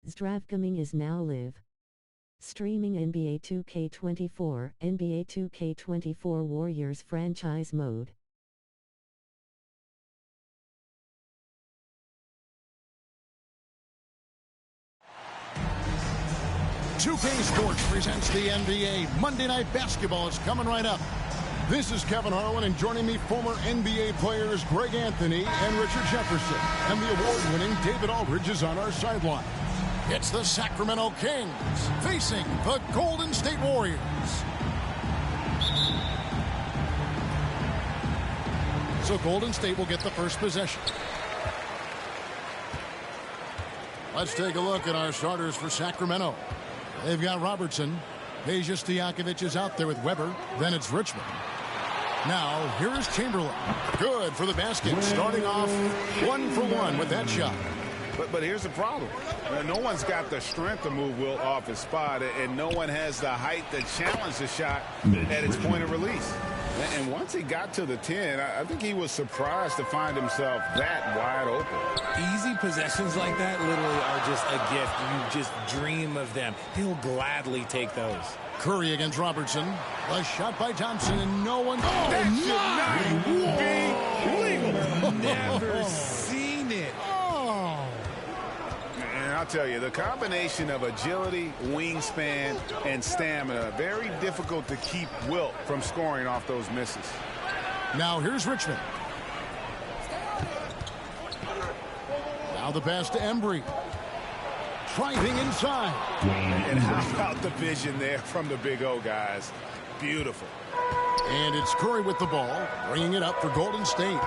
Zdravkoming is now live. Streaming NBA 2K24, NBA 2K24 Warriors franchise mode. 2K Sports presents the NBA. Monday Night Basketball is coming right up. This is Kevin Harlan, and joining me, former NBA players Greg Anthony and Richard Jefferson. And the award-winning David Aldridge is on our sideline. It's the Sacramento Kings facing the Golden State Warriors. So Golden State will get the first possession. Let's take a look at our starters for Sacramento. They've got Robertson. Peja Stojakovic is out there with Weber. Then it's Richmond. Now, here is Chamberlain. Good for the basket. Starting off 1 for 1 with that shot. But here's the problem. No one's got the strength to move Wilt off his spot, and no one has the height to challenge the shot at its point of release. And once he got to the 10, I think he was surprised to find himself that wide open. Easy possessions like that literally are just a gift. You just dream of them. He'll gladly take those. Curry against Robertson. A shot by Thompson, and no one... That should not be legal. Never seen it. And I'll tell you, the combination of agility, wingspan, and stamina, very difficult to keep Wilt from scoring off those misses. Now here's Richmond. Now the pass to Embry. Driving inside. And how about the vision there from the Big O, guys? Beautiful. And it's Curry with the ball, bringing it up for Golden State.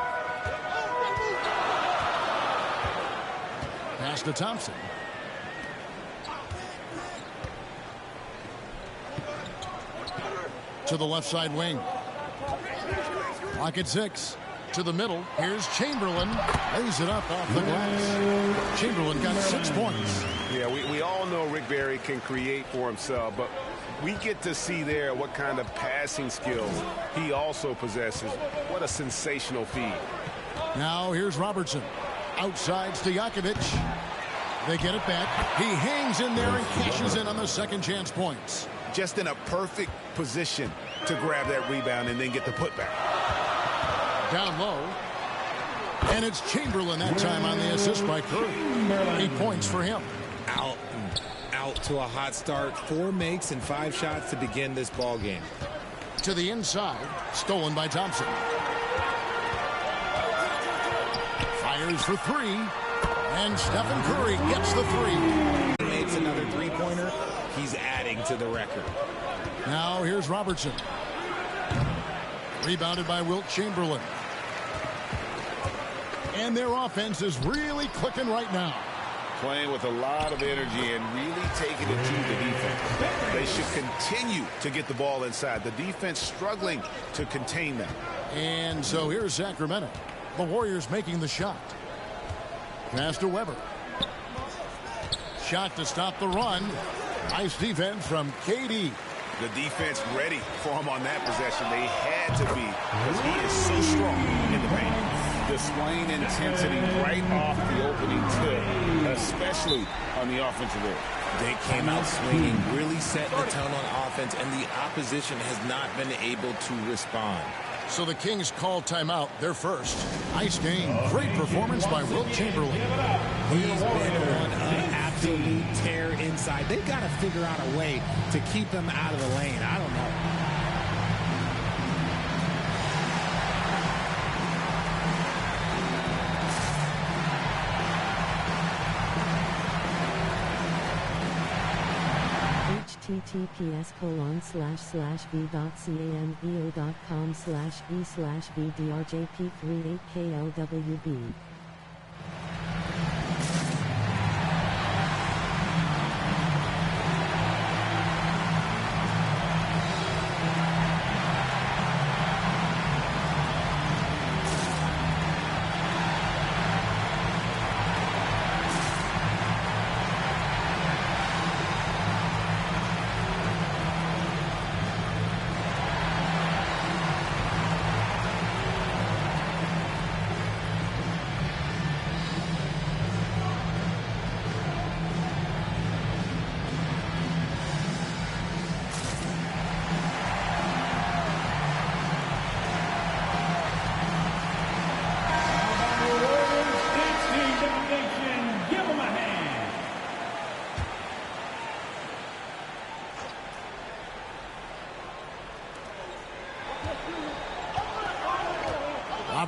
Pass to Thompson. To the left side wing. Clock at 6. To the middle. Here's Chamberlain. Lays it up off the glass. Chamberlain got 6 points. Yeah, we all know Rick Barry can create for himself, but we get to see there what kind of passing skills he also possesses. What a sensational feed. Now here's Robertson. Outside Stojakovic. They get it back. He hangs in there and cashes in on the second chance points. Just in a perfect position to grab that rebound and then get the putback. Down low. And it's Chamberlain that time on the assist by Curry. 8 points for him. Out to a hot start. 4 makes and 5 shots to begin this ball game. To the inside. Stolen by Thompson. Fires for 3. And Stephen Curry gets the 3. He makes another 3-pointer. He's adding to the record. Now here's Robertson. Rebounded by Wilt Chamberlain. And their offense is really clicking right now. Playing with a lot of energy and really taking it to the defense. They should continue to get the ball inside. The defense struggling to contain them. And so here's Sacramento. The Warriors making the shot. Pass to Weber. Shot to stop the run. Nice defense from KD. The defense ready for him on that possession. They had to be, because he is so strong in the paint. Displaying intensity right off the opening tip, especially on the offensive end. They came out swinging, really setting the tone on offense, and the opposition has not been able to respond. So the Kings call timeout, their first. Nice game. Great performance by Wilt Chamberlain. He's been on an absolute tear inside. They've got to figure out a way to keep him out of the lane. I don't know. https://v.cameo.com/e/vdrjp38klwb.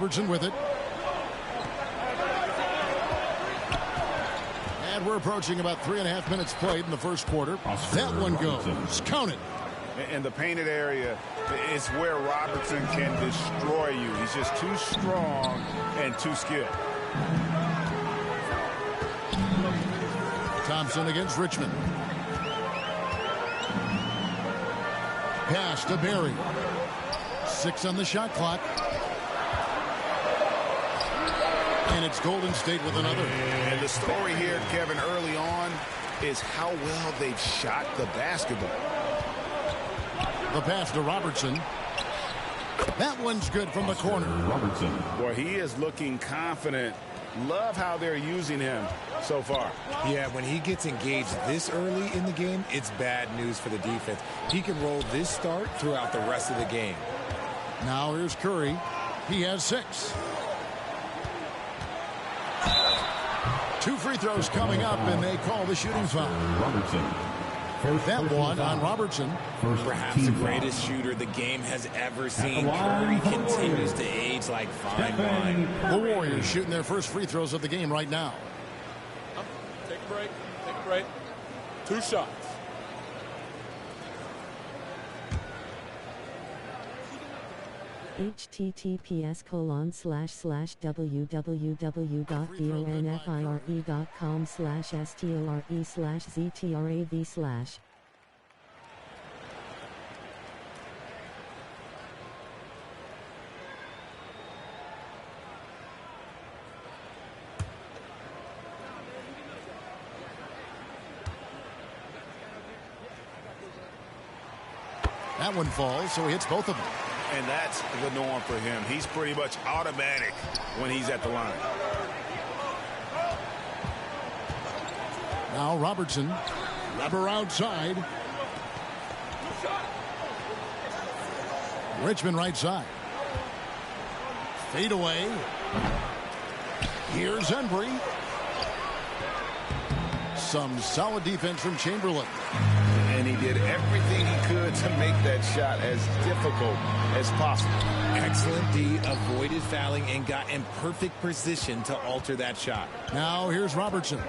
Robertson with it. And we're approaching about 3.5 minutes played in the first quarter. That one goes. Count it. In the painted area is where Robertson can destroy you. He's just too strong and too skilled. Thompson against Richmond. Pass to Berry. 6 on the shot clock. And it's Golden State with another. And the story here, Kevin, early on is how well they've shot the basketball. The pass to Robertson. That one's good from the corner. Robertson. Boy, he is looking confident. Love how they're using him so far. Yeah, when he gets engaged this early in the game, it's bad news for the defense. He can roll this start throughout the rest of the game. Now here's Curry. He has 6. 2 free throws coming up, and they call the shooting foul. Robertson. That one on Robertson. Perhaps the greatest shooter the game has ever seen. Curry continues to age like fine wine. The Warriors shooting their first free throws of the game right now. Take a break. Take a break. 2 shots. https://www.bonfire.com/store/ztrav/. That one falls, so he hits both of them. And that's the norm for him. He's pretty much automatic when he's at the line. Now Robertson. Lever outside. Richmond right side. Fade away. Here's Embry. Some solid defense from Chamberlain. And he did everything he could to make that shot as difficult as possible. Excellent D, avoided fouling and got in perfect position to alter that shot. Now here's Robertson.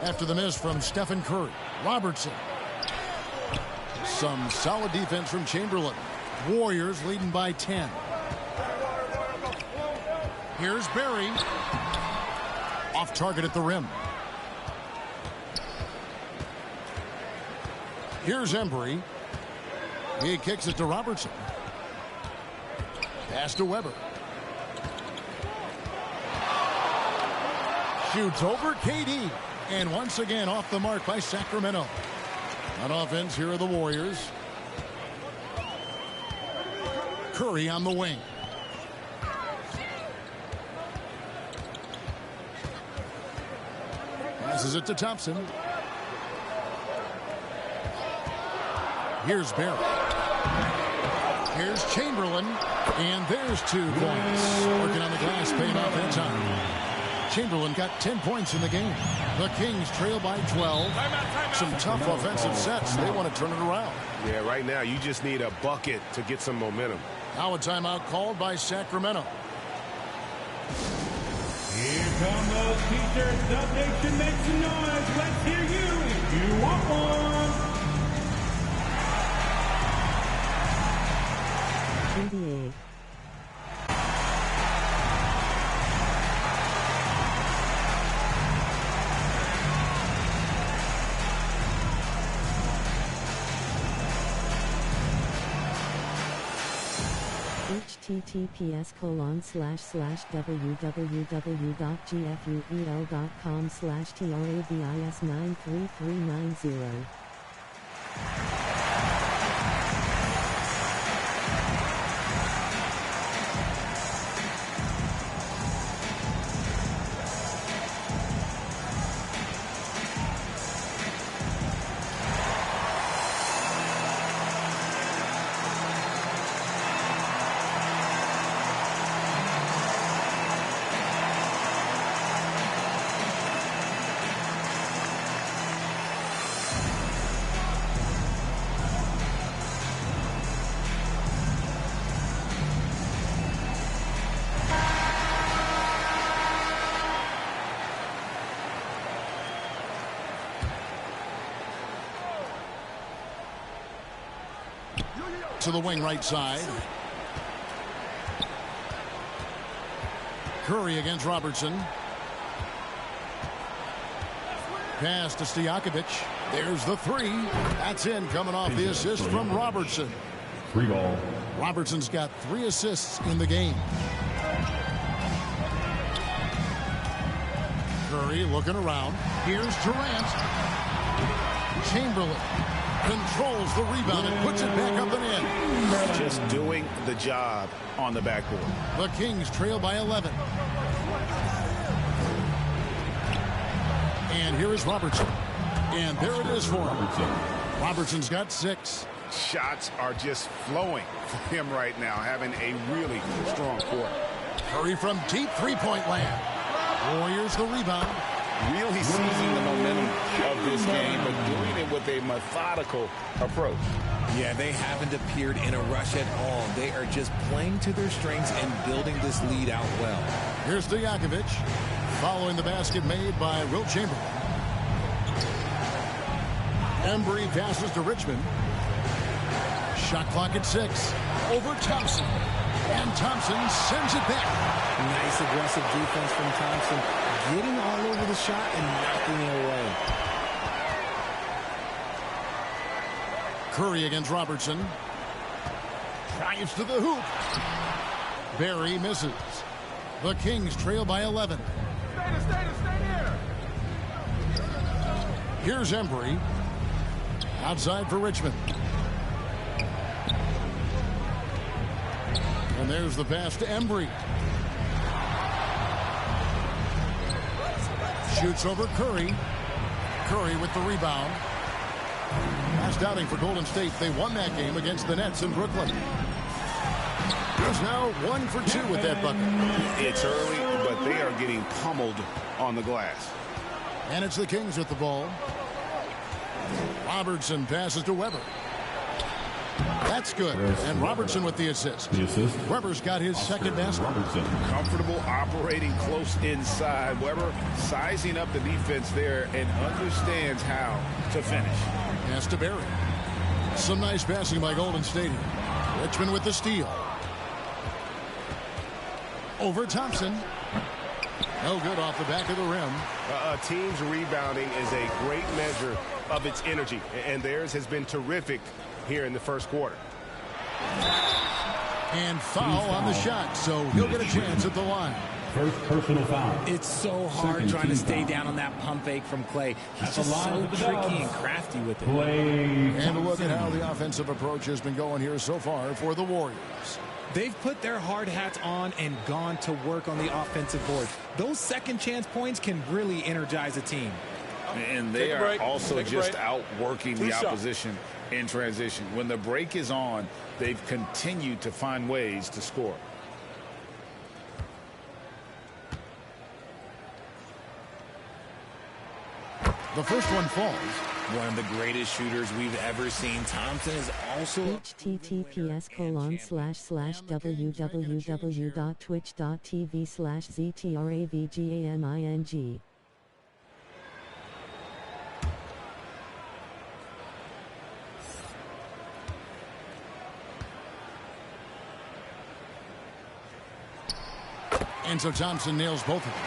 After the miss from Stephen Curry. Robertson. Some solid defense from Chamberlain. Warriors leading by 10. Here's Berry. Off target at the rim. Here's Embry. He kicks it to Robertson. Pass to Weber. Shoots over KD. And once again off the mark by Sacramento. On offense, here are the Warriors. Curry on the wing. Passes it to Thompson. Here's Barrett. Here's Chamberlain. And there's 2 points. Working on the glass, paying off in time. Chamberlain got 10 points in the game. The Kings trail by 12. Some tough offensive sets. They want to turn it around. Yeah, right now you just need a bucket to get some momentum. Now a timeout called by Sacramento. Here come those T-shirts. The nation makes some noise. Let's hear you if you want one. NBA. https://www.gfuel.com/travis93390. To the wing right side. Curry against Robertson. Pass to Stojakovic. There's the three. That's in, coming off the assist from Robertson. Free ball. Robertson's got 3 assists in the game. Curry looking around. Here's Durant. Chamberlain controls the rebound and puts it back up and in. Just doing the job on the backboard. The Kings trail by 11. And here is Robertson. And there it is for him. Robertson's got 6. Shots are just flowing for him right now, having a really strong quarter. Curry from deep three-point land. Warriors the rebound. Really seizing the momentum of this game, but doing it with a methodical approach. Yeah, they haven't appeared in a rush at all. They are just playing to their strengths and building this lead out well. Here's Stojakovic, following the basket made by Wilt Chamberlain. Embry passes to Richmond. Shot clock at 6. Over Thompson. And Thompson sends it back. Nice aggressive defense from Thompson. Getting all over the shot and knocking it away. Curry against Robertson. Drives to the hoop. Barry misses. The Kings trail by 11. Here's Embry. Outside for Richmond. And there's the pass to Embry. Shoots over Curry. Curry with the rebound. Last outing for Golden State. They won that game against the Nets in Brooklyn. He's now 1 for 2 with that bucket. It's early, but they are getting pummeled on the glass. And it's the Kings with the ball. Robertson passes to Weber. That's good. And Robertson with the assist. Weber's got his second basket. Comfortable operating close inside. Weber sizing up the defense there and understands how to finish. Pass to Barry. Some nice passing by Golden State here. Richmond with the steal. Over Thompson. No good off the back of the rim. A team's rebounding is a great measure of its energy, and theirs has been terrific here in the first quarter. And foul on the shot, so he'll get a chance at the line. First personal foul. It's so hard trying to stay down on that pump fake from Clay. He's just so tricky and crafty with it. And a look at how the offensive approach has been going here so far for the Warriors. They've put their hard hats on and gone to work on the offensive board. Those second chance points can really energize a team. And they are also just outworking the opposition in transition. When the break is on, they've continued to find ways to score. The first one falls. One of the greatest shooters we've ever seen. Thompson is also https://www.twitch.tv/ZTRAVGAMING. And so Thompson nails both of them.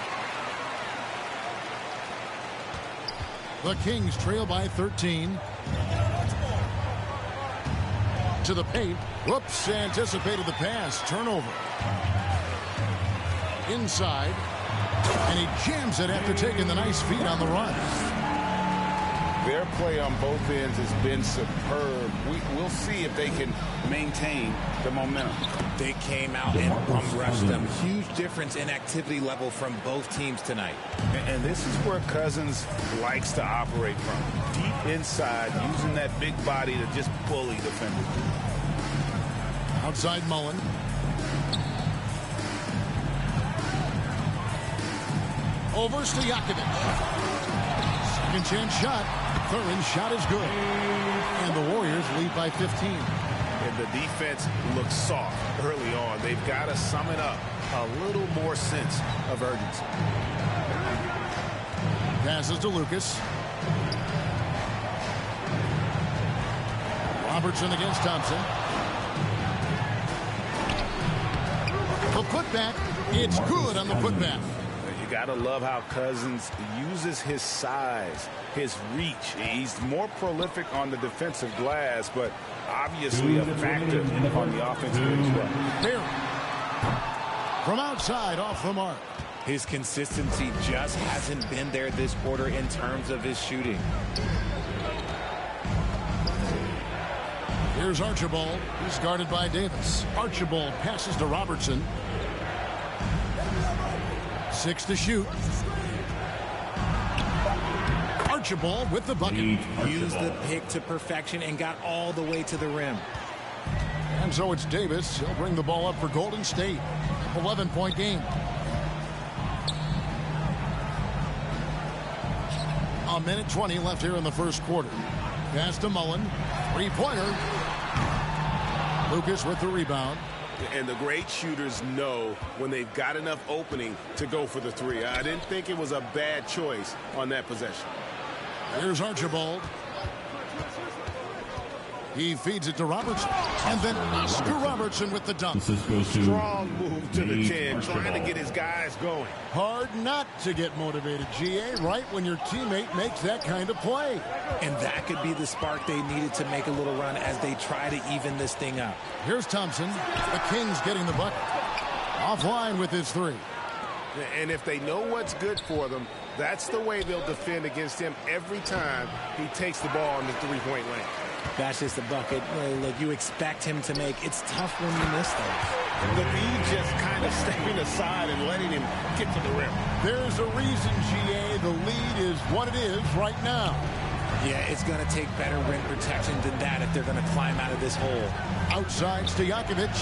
The Kings trail by 13. To the paint. Whoops, anticipated the pass. Turnover. Inside. And he jams it after taking the nice feed on the run. Their play on both ends has been superb. We'll see if they can maintain the momentum. They came out and bum-rushed them. Huge difference in activity level from both teams tonight. And this is where Cousins likes to operate from. Deep inside, using that big body to just bully defenders. Outside Mullen. Over Stojakovic. Second chance shot. Third shot is good. And the Warriors lead by 15. And the defense looks soft early on. They've got to sum it up. A little more sense of urgency. Passes to Lucas. Robertson against Thompson. The putback. It's good on the putback. You got to love how Cousins uses his size, his reach. He's more prolific on the defensive glass, but obviously a factor on the offensive end as well. Barry. From outside, off the mark. His consistency just hasn't been there this quarter in terms of his shooting. Here's Archibald. He's guarded by Davis. Archibald passes to Robertson. 6 to shoot. Archibald with the bucket. Used the pick to perfection and got all the way to the rim. And so it's Davis. He'll bring the ball up for Golden State. 11-point game. A minute 20 left here in the first quarter. Pass to Mullen. Three-pointer. Lucas with the rebound. And the great shooters know when they've got enough opening to go for the three. I didn't think it was a bad choice on that possession. Here's Archibald. He feeds it to Robertson. And then Oscar Robertson with the dunk. Strong move to the 10, trying to get his guys going. Hard not to get motivated, GA, right when your teammate makes that kind of play. And that could be the spark they needed to make a little run as they try to even this thing up. Here's Thompson. The Kings getting the bucket. Offline with his three. And if they know what's good for them, that's the way they'll defend against him every time he takes the ball in the three-point lane. That's just a bucket. Look, you expect him to make. It's tough when you miss those. The lead just kind of stepping aside and letting him get to the rim. There's a reason, GA. The lead is what it is right now. Yeah, it's going to take better rim protection than that if they're going to climb out of this hole. Outside Stojakovic.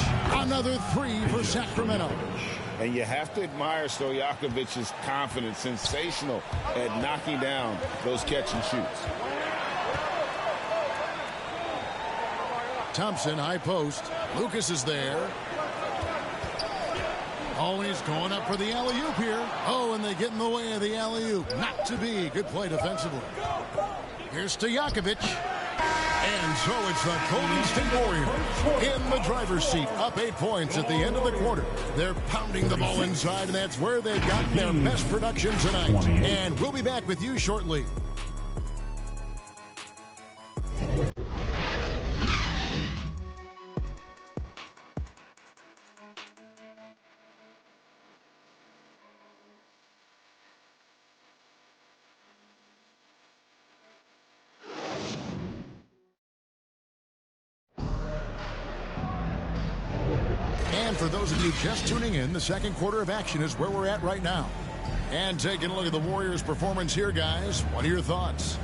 Another three for Sacramento. And you have to admire Stojakovic's confidence. Sensational at knocking down those catch and shoots. Thompson, high post. Lucas is there. Oh, he's going up for the alley-oop here. Oh, and they get in the way of the alley-oop. Not to be. Good play defensively. Here's Stojakovic. And so it's the Golden State Warriors in the driver's seat. Up 8 points at the end of the quarter. They're pounding the ball inside, and that's where they've gotten their best production tonight. And we'll be back with you shortly. And for those of you just tuning in, the second quarter of action is where we're at right now. And taking a look at the Warriors' performance here, guys. What are your thoughts?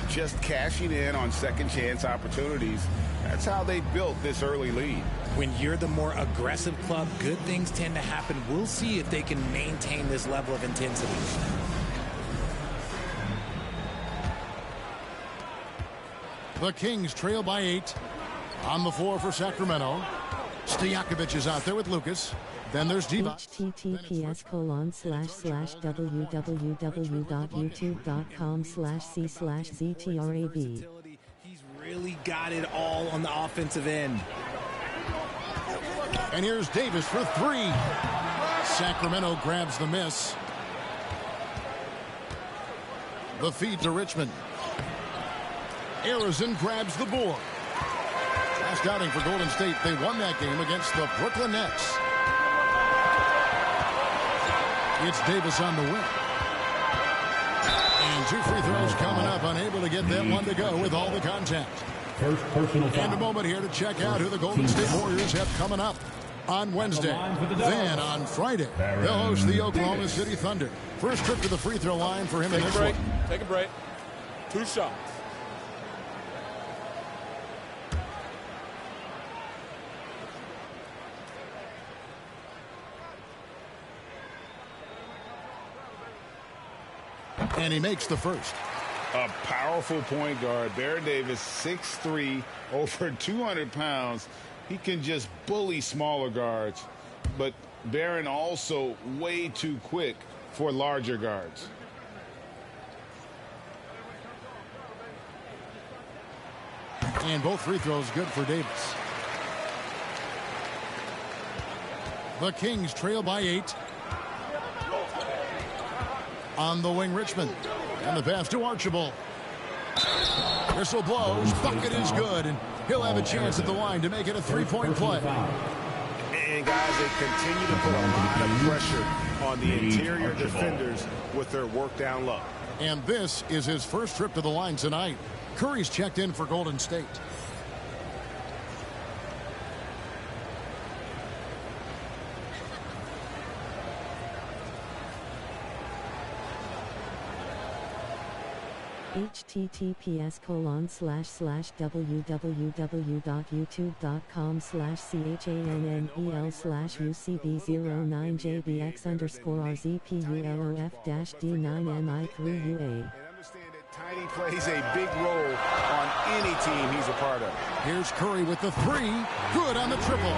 Just cashing in on second chance opportunities. That's how they built this early lead. When you're the more aggressive club, good things tend to happen. We'll see if they can maintain this level of intensity. The Kings trail by 8. On the floor for Sacramento. Stojakovic is out there with Lucas. Then there's Divac. https://www.youtube.com/c/ZTRAV. He's really got it all on the offensive end. And here's Davis for 3. Sacramento grabs the miss. The feed to Richmond. Arizon grabs the board. Last outing for Golden State, they won that game against the Brooklyn Nets. It's Davis on the win. And 2 free throws coming up, unable to get that one to go with all the contact. First personal foul. And a moment here to check out who the Golden State Warriors have coming up on Wednesday. Then on Friday, they'll host the Oklahoma City Thunder. First trip to the free throw line for him in this one. Take a break. 2 shots. And he makes the first. A powerful point guard. Baron Davis, 6'3", over 200 pounds. He can just bully smaller guards. But Baron also way too quick for larger guards. And both free throws good for Davis. The Kings trail by 8. On the wing, Richmond. And the pass to Archibald. Whistle blows. Bucket is good. And he'll have a chance at the line to make it a three-point play. And guys, they continue to put a lot of pressure on the interior defenders with their work down low. And this is his first trip to the line tonight. Curry's checked in for Golden State. https://www.youtube.com/chanel/cannelf-d9mi3ua. Tiny plays a big role on any team he's a part of. Here's Curry with the 3. Good on the triple.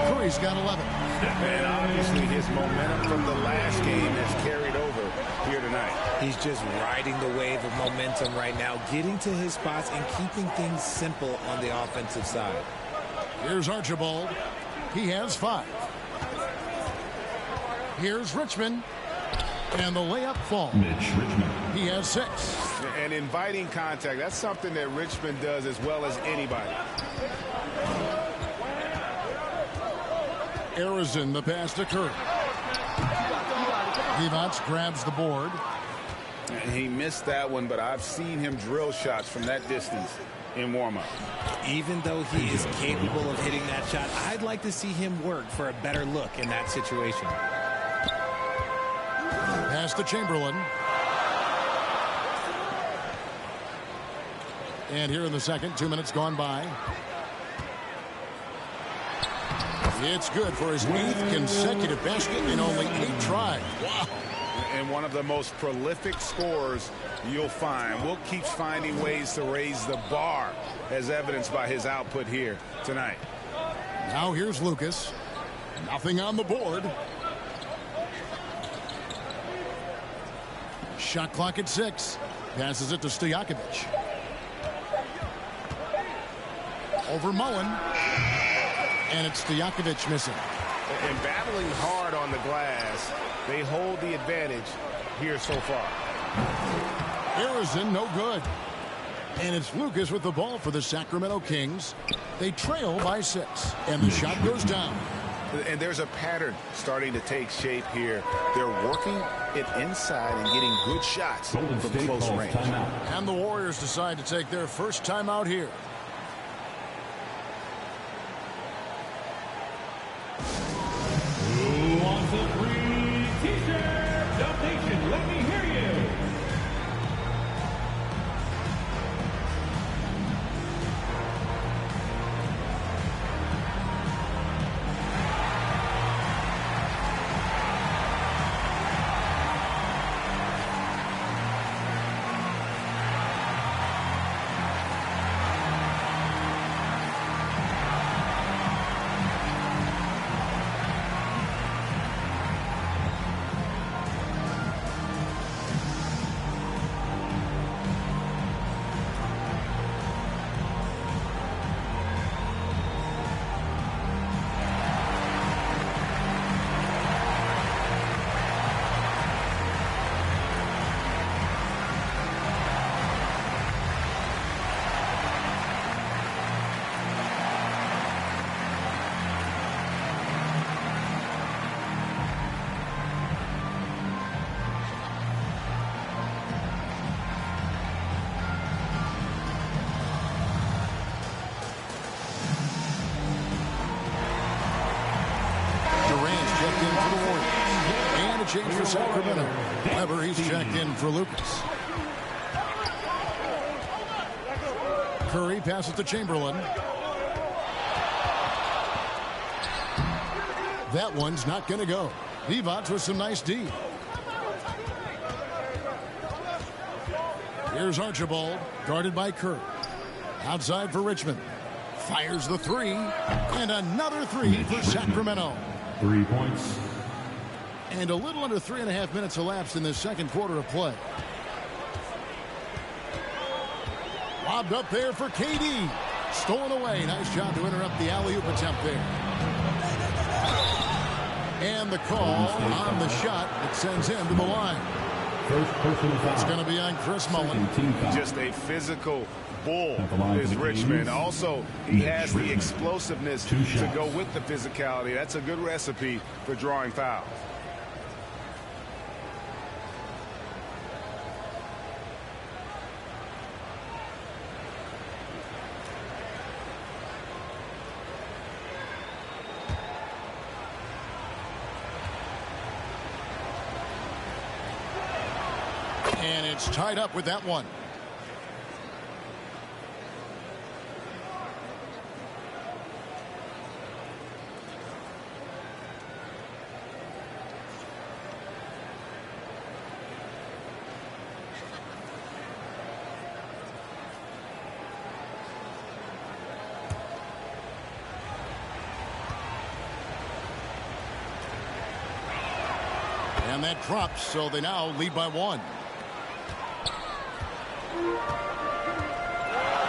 Curry's got 11. And obviously his momentum from the last game has carried over here tonight. He's just riding the wave of momentum right now, getting to his spots and keeping things simple on the offensive side. Here's Archibald. He has 5. Here's Richmond. And the layup falls. He has 6. And inviting contact, that's something that Richmond does as well as anybody. Arizin, the pass to Curry. Divac grabs the board. He missed that one, but I've seen him drill shots from that distance in warm-up. Even though he is capable of hitting that shot, I'd like to see him work for a better look in that situation. Pass to Chamberlain. And here in the second, 2 minutes gone by. It's good for his 8th consecutive basket in only 8 tries. Wow. And one of the most prolific scorers you'll find. Will keeps finding ways to raise the bar, as evidenced by his output here tonight. Now here's Lucas. Nothing on the board. Shot clock at 6. Passes it to Stojakovic. Over Mullen. And it's Stojakovic missing. And battling hard on the glass, they hold the advantage here so far. Arizin, no good. And it's Lucas with the ball for the Sacramento Kings. They trail by 6. And the shot goes down. And there's a pattern starting to take shape here. They're working it inside and getting good shots from close range. And the Warriors decide to take their first timeout here. Who wants a free t-shirt? Dub Nation, let me hear you. Change for Sacramento. Weber, he's checked in for Lucas. Curry passes to Chamberlain. That one's not going to go. Divac with some nice D. Here's Archibald, guarded by Curry. Outside for Richmond. Fires the 3. And another 3 for Sacramento. 3 points. And a little under 3.5 minutes elapsed in this second quarter of play. Lobbed up there for KD. Stolen away. Nice job to interrupt the alley-oop attempt there. And the call on the shot that sends him to the line. It's going to be on Chris Mullin. Just a physical bull is Richmond. Also, he has the explosiveness to go with the physicality. That's a good recipe for drawing fouls. And it's tied up with that one. And that drops, so they now lead by one.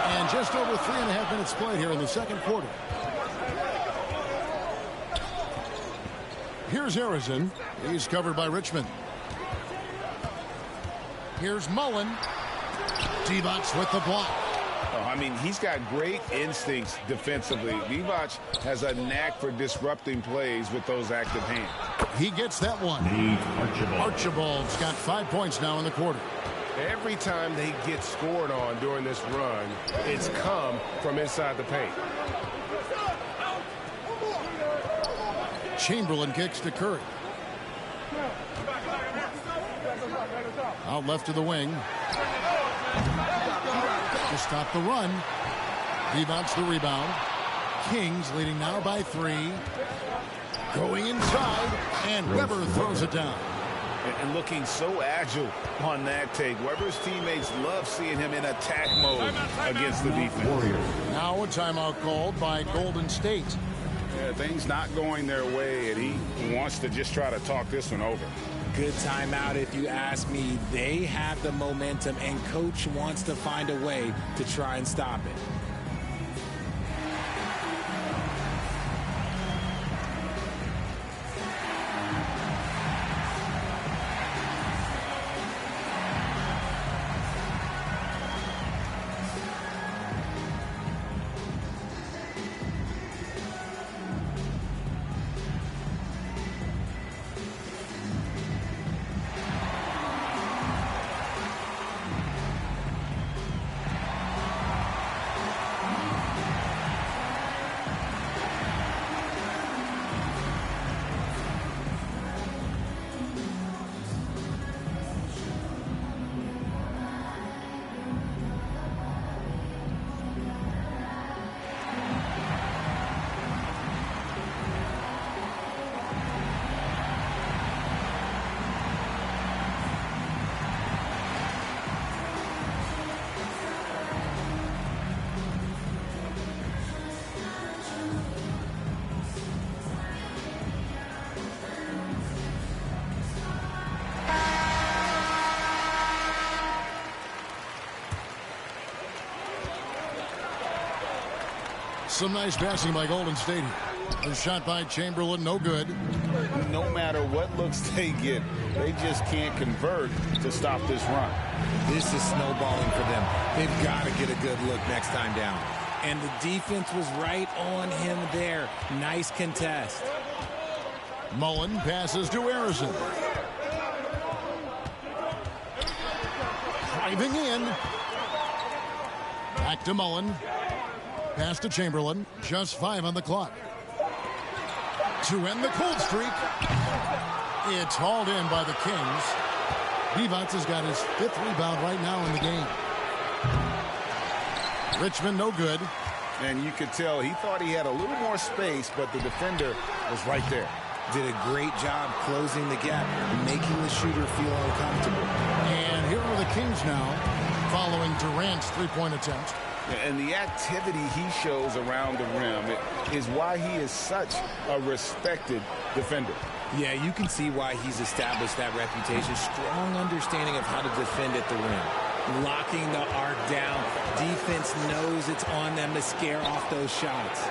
And just over 3.5 minutes played here in the second quarter. Here's Harrison. He's covered by Richmond. Here's Mullin. Divac with the block. Oh, I mean, he's got great instincts defensively. Divac has a knack for disrupting plays with those active hands. He gets that one. Archibald's got 5 points now in the quarter. Every time they get scored on during this run, it's come from inside the paint. Chamberlain kicks to Curry. Out left to the wing. To stop the run. Divac the rebound. Kings leading now by 3. Going inside, and Weber throws it down. And looking so agile on that take. Weber's teammates love seeing him in attack mode against the defense. Now a timeout called by Golden State. Yeah, things not going their way, and he wants to just try to talk this one over. Good timeout if you ask me. They have the momentum, and coach wants to find a way to try and stop it. Some nice passing by Golden State. The shot by Chamberlain, no good. No matter what looks they get, they just can't convert to stop this run. This is snowballing for them. They've got to get a good look next time down. And the defense was right on him there. Nice contest. Mullin passes to Harrison. Driving in. Back to Mullin. Pass to Chamberlain. Just 5 on the clock. To end the cold streak. It's hauled in by the Kings. Divac has got his 5th rebound right now in the game. Richmond no good. And you could tell he thought he had a little more space, but the defender was right there. Did a great job closing the gap, making the shooter feel uncomfortable. And here are the Kings now, following Durant's 3-point attempt. And the activity he shows around the rim is why he is such a respected defender. Yeah, you can see why he's established that reputation. Strong understanding of how to defend at the rim. locking the arc down. Defense knows it's on them to scare off those shots.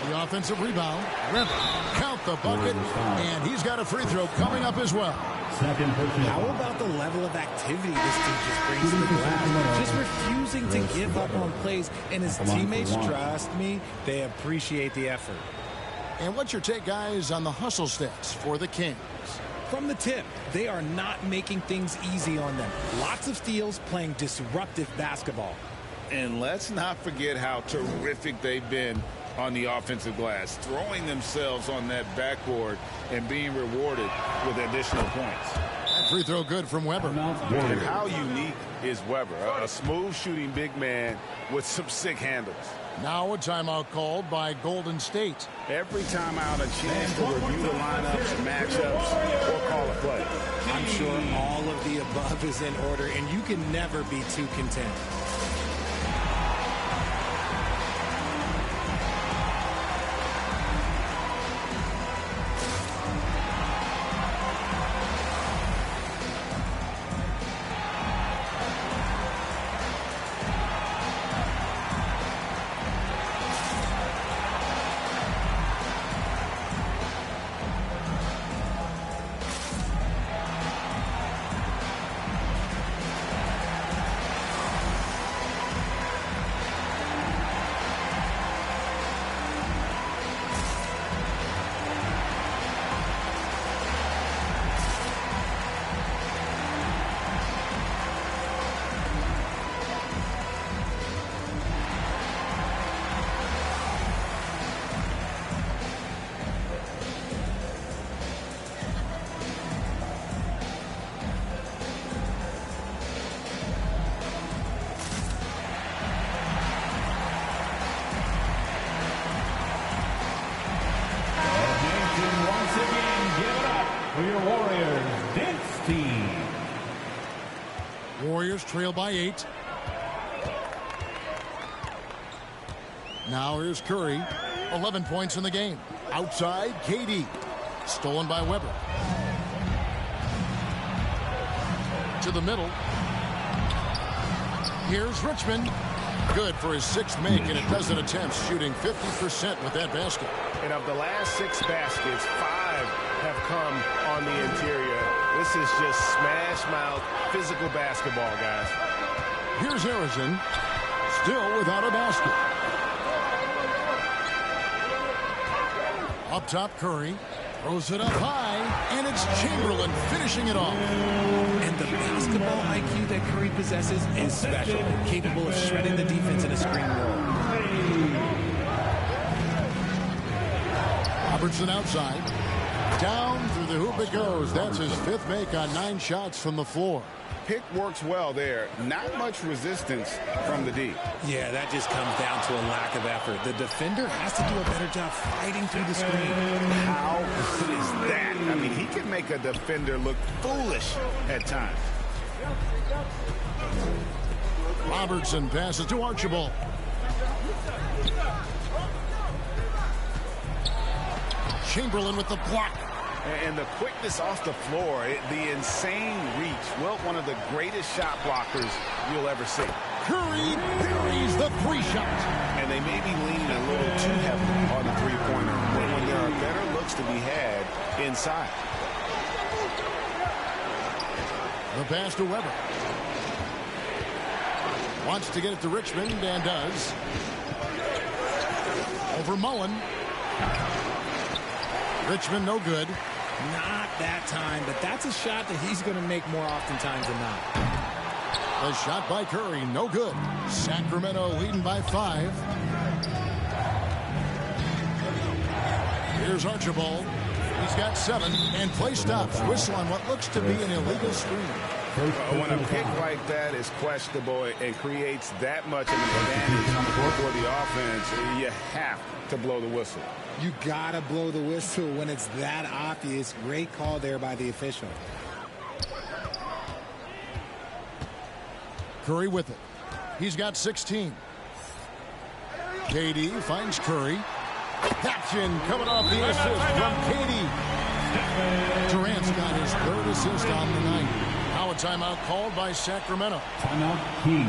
The offensive rebound. Weber, count the bucket, and he's got a free throw coming up as well. How about the level of activity this team just brings to the glass? Just refusing to give up on plays, and his teammates, trust me, they appreciate the effort. And what's your take, guys, on the hustle stats for the Kings? From the tip, they are not making things easy on them. Lots of steals, playing disruptive basketball. And let's not forget how terrific they've been on the offensive glass, throwing themselves on that backboard and being rewarded with additional points. That free throw good from Weber. And how unique is Weber? A smooth shooting big man with some sick handles. Now a timeout called by Golden State. Every timeout a chance to review the lineups, matchups, or call a play. I'm sure all of the above is in order, and you can never be too content. Warriors trail by 8. Now here's Curry. 11 points in the game. Outside, KD. Stolen by Weber. To the middle. Here's Richmond. Good for his 6th make, and a dozen attempts, shooting 50% with that basket. And of the last 6 baskets, 5 have come on the interior. This is just smash mouth physical basketball, guys. Here's Harrison, still without a basket. Up top, Curry throws it up high, and it's Chamberlain finishing it off. And the basketball IQ that Curry possesses is special, capable of shredding the defense in a screen roll. Robertson outside. Down through the hoop it goes. That's his 5th make on 9 shots from the floor. Pick works well there. Not much resistance from the D. Yeah, that just comes down to a lack of effort. The defender has to do a better job fighting through the screen. How good is that? I mean, he can make a defender look foolish at times. Robertson passes to Archibald. Chamberlain with the block. And the quickness off the floor, the insane reach. Well, one of the greatest shot blockers you'll ever see. Curry buries the 3-shot. And they may be leaning a little too heavily on the three-pointer when there are better looks to be had inside. The pass to Weber. Wants to get it to Richmond and does. Over Mullen. Richmond no good. Not that time, but that's a shot that he's going to make more oftentimes than not. The shot by Curry, no good. Sacramento leading by 5. Here's Archibald. He's got 7, and play stops. Whistle on what looks to be an illegal screen. When a pick like that is questionable and creates that much of an advantage for the offense, you have to blow the whistle. You gotta blow the whistle when it's that obvious. Great call there by the official. Curry with it. He's got 16. KD finds Curry. Action coming off the assist from KD. Durant's got his 3rd assist on the night. Now a a timeout called by Sacramento. Timeout Kings.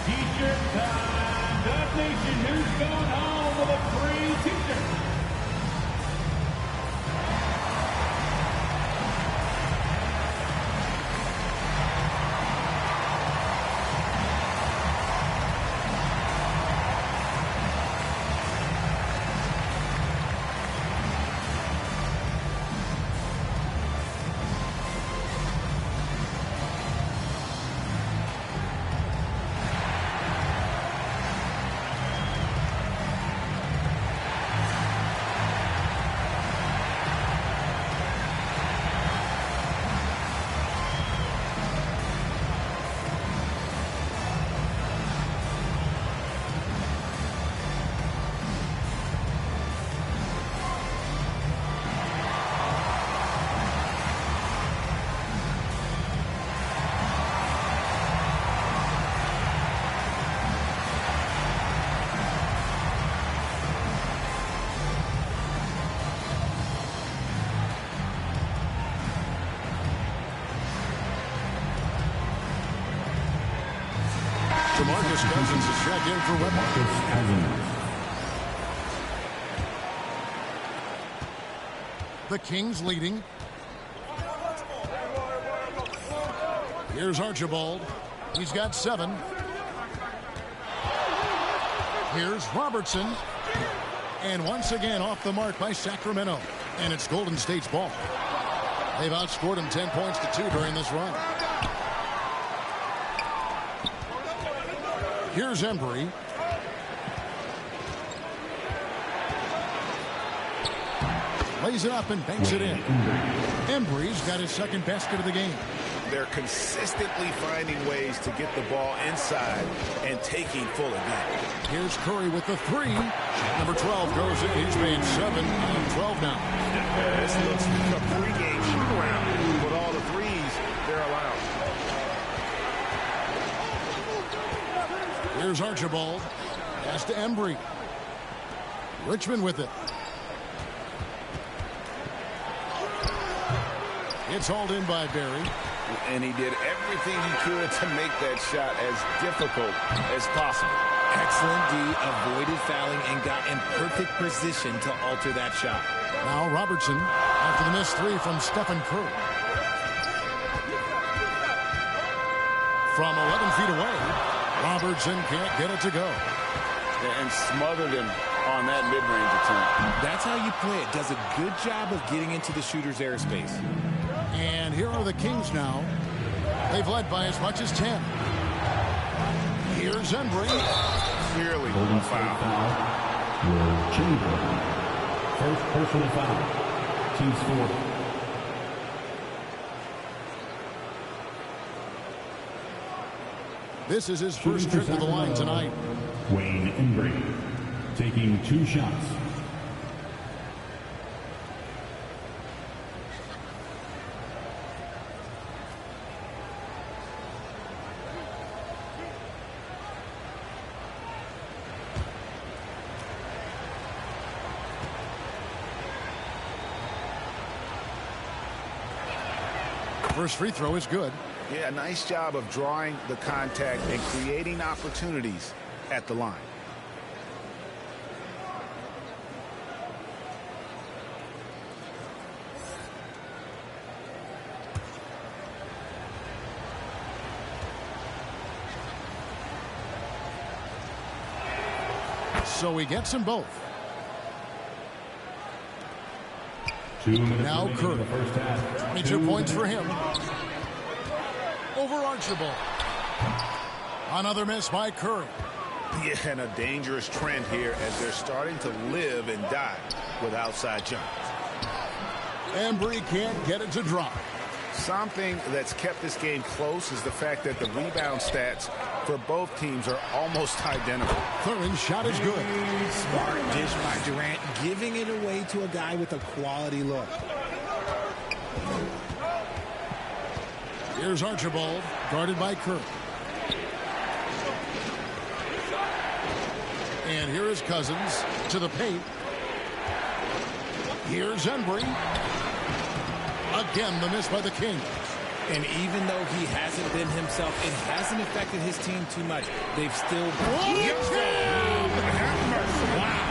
T-shirt time. Dub Nation, who's going home with a free T-shirt? DeMarcus Cousins is checked in for Webber. The Kings leading. Here's Archibald. He's got 7. Here's Robertson. And once again off the mark by Sacramento. And it's Golden State's ball. They've outscored him 10 points to 2 during this run. Here's Embry. Lays it up and banks it in. Embry's got his second basket of the game. They're consistently finding ways to get the ball inside and taking full advantage. Here's Curry with the 3. Number 12 goes in. He's made 7 and 12 now. This looks like a pregame shoot-around with all the threes they're allowed. Here's Archibald. Pass to Embry. Richmond with it. It's hauled in by Barry. And he did everything he could to make that shot as difficult as possible. Excellent D, avoided fouling and got in perfect position to alter that shot. Now Robertson after the missed 3 from Stephen Curry. From 11 feet away, Robertson can't get it to go. And smothered him on that mid-range attempt. That's how you play it. Does a good job of getting into the shooter's airspace. And here are the Kings now. They've led by as much as 10. Here's Embry. Clearly Golden a State foul. Will Chamberlain. First personal foul. Team score. This is his first trip to the line tonight. Wayne Embry taking 2 shots. First free throw is good. Yeah, nice job of drawing the contact and creating opportunities at the line. So he gets them both. 2 minutes Now remaining Curry. in the first half. 22 points for him. Over Archibald. Another miss by Curry. Yeah, and a dangerous trend here as they're starting to live and die with outside jumpers. Embry can't get it to drop. Something that's kept this game close is the fact that the rebound stats for both teams are almost identical. Curry's shot is good. Smart dish by Durant, giving it away to a guy with a quality look. Here's Archibald, guarded by Curry. And here is Cousins to the paint. Here's Embry. Again, the miss by the Kings. And even though he hasn't been himself, it hasn't affected his team too much. They've still... Wow.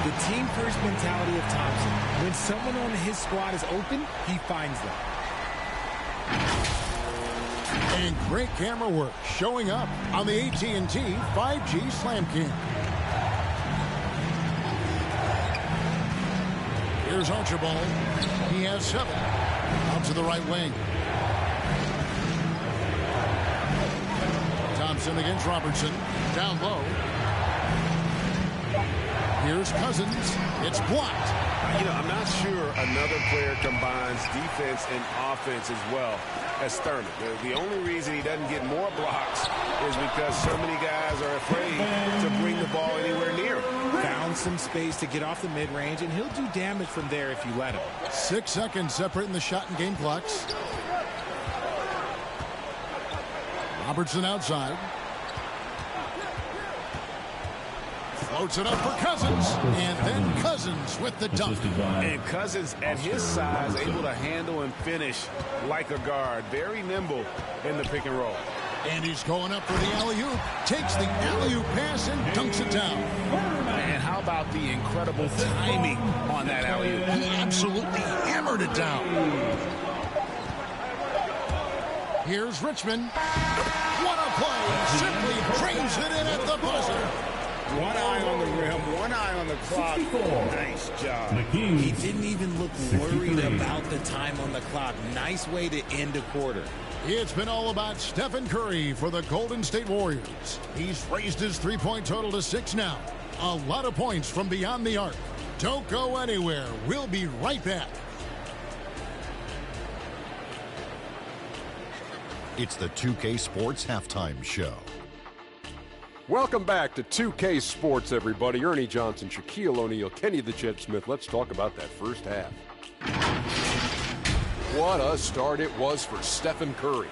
The team-first mentality of Thompson. When someone on his squad is open, he finds them. And great camera work showing up on the AT&T 5G Slam Cam. Here's Archibald. He has 7. Out to the right wing. Thompson against Robertson. Down low. Here's Cousins. It's blocked. You know, I'm not sure another player combines defense and offense as well as Thurman. The only reason he doesn't get more blocks is because so many guys are afraid to bring the ball anywhere near him. Found some space to get off the mid-range, and he'll do damage from there if you let him. 6 seconds separating the shot and game clocks. Robertson outside. Floats it up for Cousins. And then Cousins with the dunk. And Cousins, at his size, able to handle and finish like a guard. Very nimble in the pick and roll. And he's going up for the alley-oop. Takes the alley-oop pass and dunks it down. And how about the incredible timing on that alley-oop? He absolutely hammered it down. Here's Richmond. What a play. Simply drains it in at the buzzer. One eye on the rim, one eye on the clock. Nice job. He didn't even look worried about the time on the clock. Nice way to end a quarter. It's been all about Stephen Curry for the Golden State Warriors. He's raised his three-point total to 6 now. A lot of points from beyond the arc. Don't go anywhere. We'll be right back. It's the 2K Sports Halftime Show. Welcome back to 2K Sports, everybody. Ernie Johnson, Shaquille O'Neal, Kenny the Jet Smith. Let's talk about that first half. What a start it was for Stephen Curry.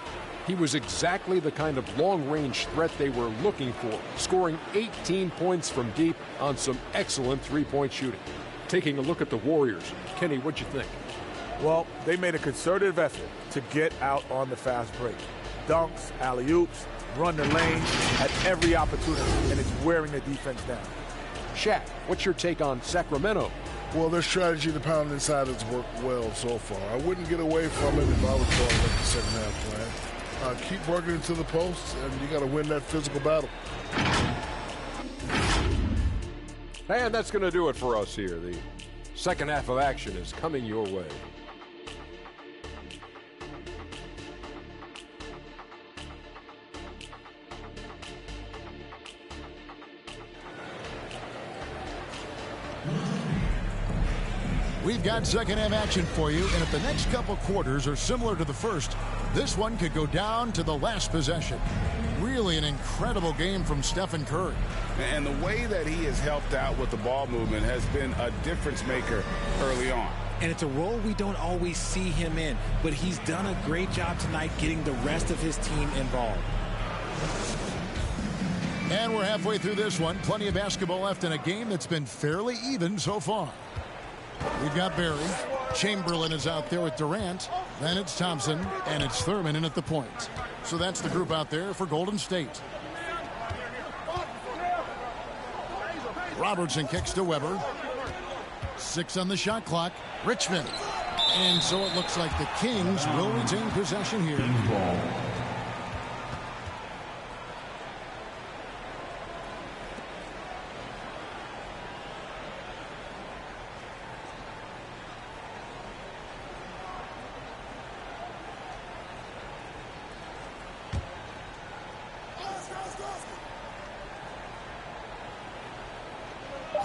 He was exactly the kind of long-range threat they were looking for, scoring 18 points from deep on some excellent three-point shooting. Taking a look at the Warriors, Kenny, what'd you think? Well, they made a concerted effort to get out on the fast break. Dunks, alley-oops, run the lane at every opportunity, and it's wearing the defense down. Shaq, what's your take on Sacramento? Well, their strategy to pound inside has worked well so far. I wouldn't get away from it if I was calling up the second half plan. Keep working into the post, and you got to win that physical battle. And that's going to do it for us here. The second half of action is coming your way. We've got second half action for you, and if the next couple quarters are similar to the first, this one could go down to the last possession. Really an incredible game from Stephen Curry. And the way that he has helped out with the ball movement has been a difference maker early on. And it's a role we don't always see him in, but he's done a great job tonight getting the rest of his team involved. And we're halfway through this one. Plenty of basketball left in a game that's been fairly even so far. We've got Barry. Chamberlain is out there with Durant. Then it's Thompson, and it's Thurman in at the point. So that's the group out there for Golden State. Robertson kicks to Weber. 6 on the shot clock. Richmond. And so it looks like the Kings will retain possession here.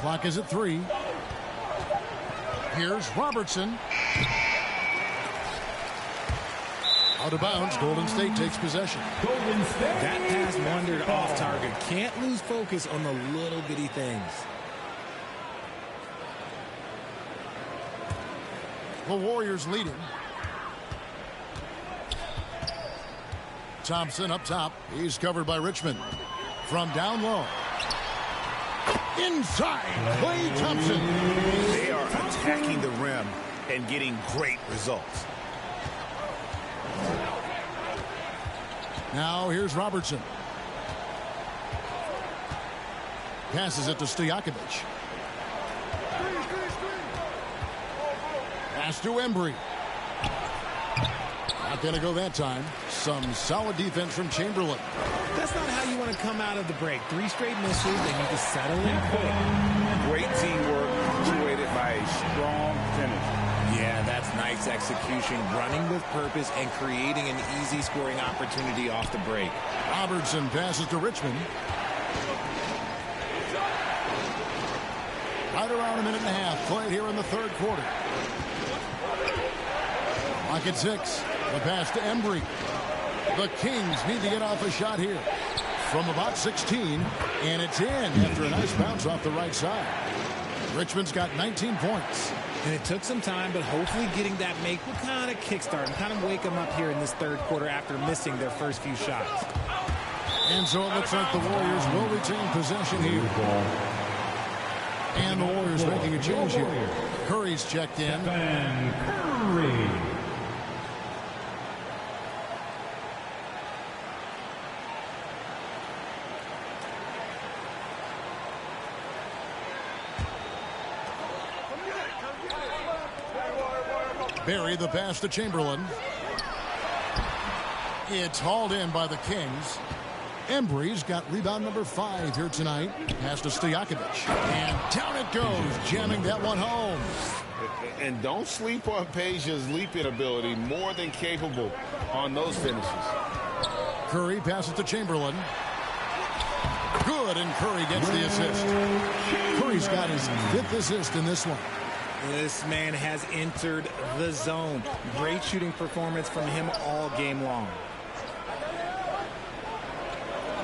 Clock is at 3. Here's Robertson. Out of bounds. Golden State takes possession. That pass wandered off target. Can't lose focus on the little bitty things. The Warriors leading. Thompson up top. He's covered by Richmond. From down low. Inside, Klay Thompson. They are attacking the rim and getting great results. Now here's Robertson. Passes it to Stojakovic. Pass to Embry. Not going to go that time. Some solid defense from Chamberlain. That's not how you want to come out of the break. 3 straight misses. They need to settle in quick. Great teamwork, punctuated by a strong finish. Yeah, that's nice execution. Running with purpose and creating an easy scoring opportunity off the break. Robertson passes to Richmond. Right around a minute and a half played here in the third quarter. Clock at 6. The pass to Embry. The Kings need to get off a shot here from about 16, and it's in after a nice bounce off the right side. Richmond's got 19 points. And it took some time, but hopefully getting that make will kind of kickstart and kind of wake them up here in this third quarter after missing their first few shots. And so it looks like the Warriors will retain possession here. And the Warriors making a change here. Curry's checked in. Curry. Barry the pass to Chamberlain. It's hauled in by the Kings. Embry's got rebound number 5 here tonight. Pass to Stojakovic. And down it goes, jamming that one home. And don't sleep on Peja's leaping ability. More than capable on those finishes. Curry passes to Chamberlain. Good, and Curry gets the assist. Curry's got his 5th assist in this one. This man has entered the zone. Great shooting performance from him all game long.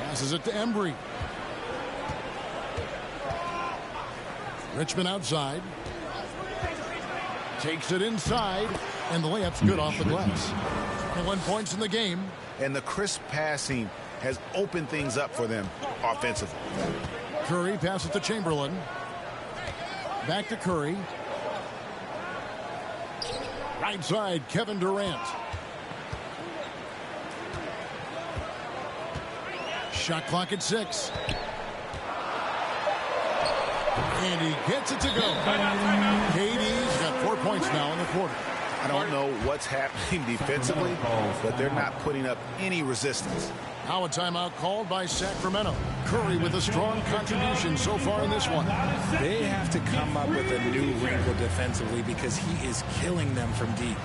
Passes it to Embry. Richmond outside. Takes it inside, and the layup's good off the glass. 1 point in the game. And the crisp passing has opened things up for them offensively. Curry passes to Chamberlain. Back to Curry. Right side, Kevin Durant. Shot clock at 6. And he gets it to go. KD's got 4 points now in the quarter. I don't know what's happening defensively, but they're not putting up any resistance. Now a timeout called by Sacramento. Curry with a strong contribution so far in this one. They have to come up with a new wrinkle defensively because he is killing them from deep.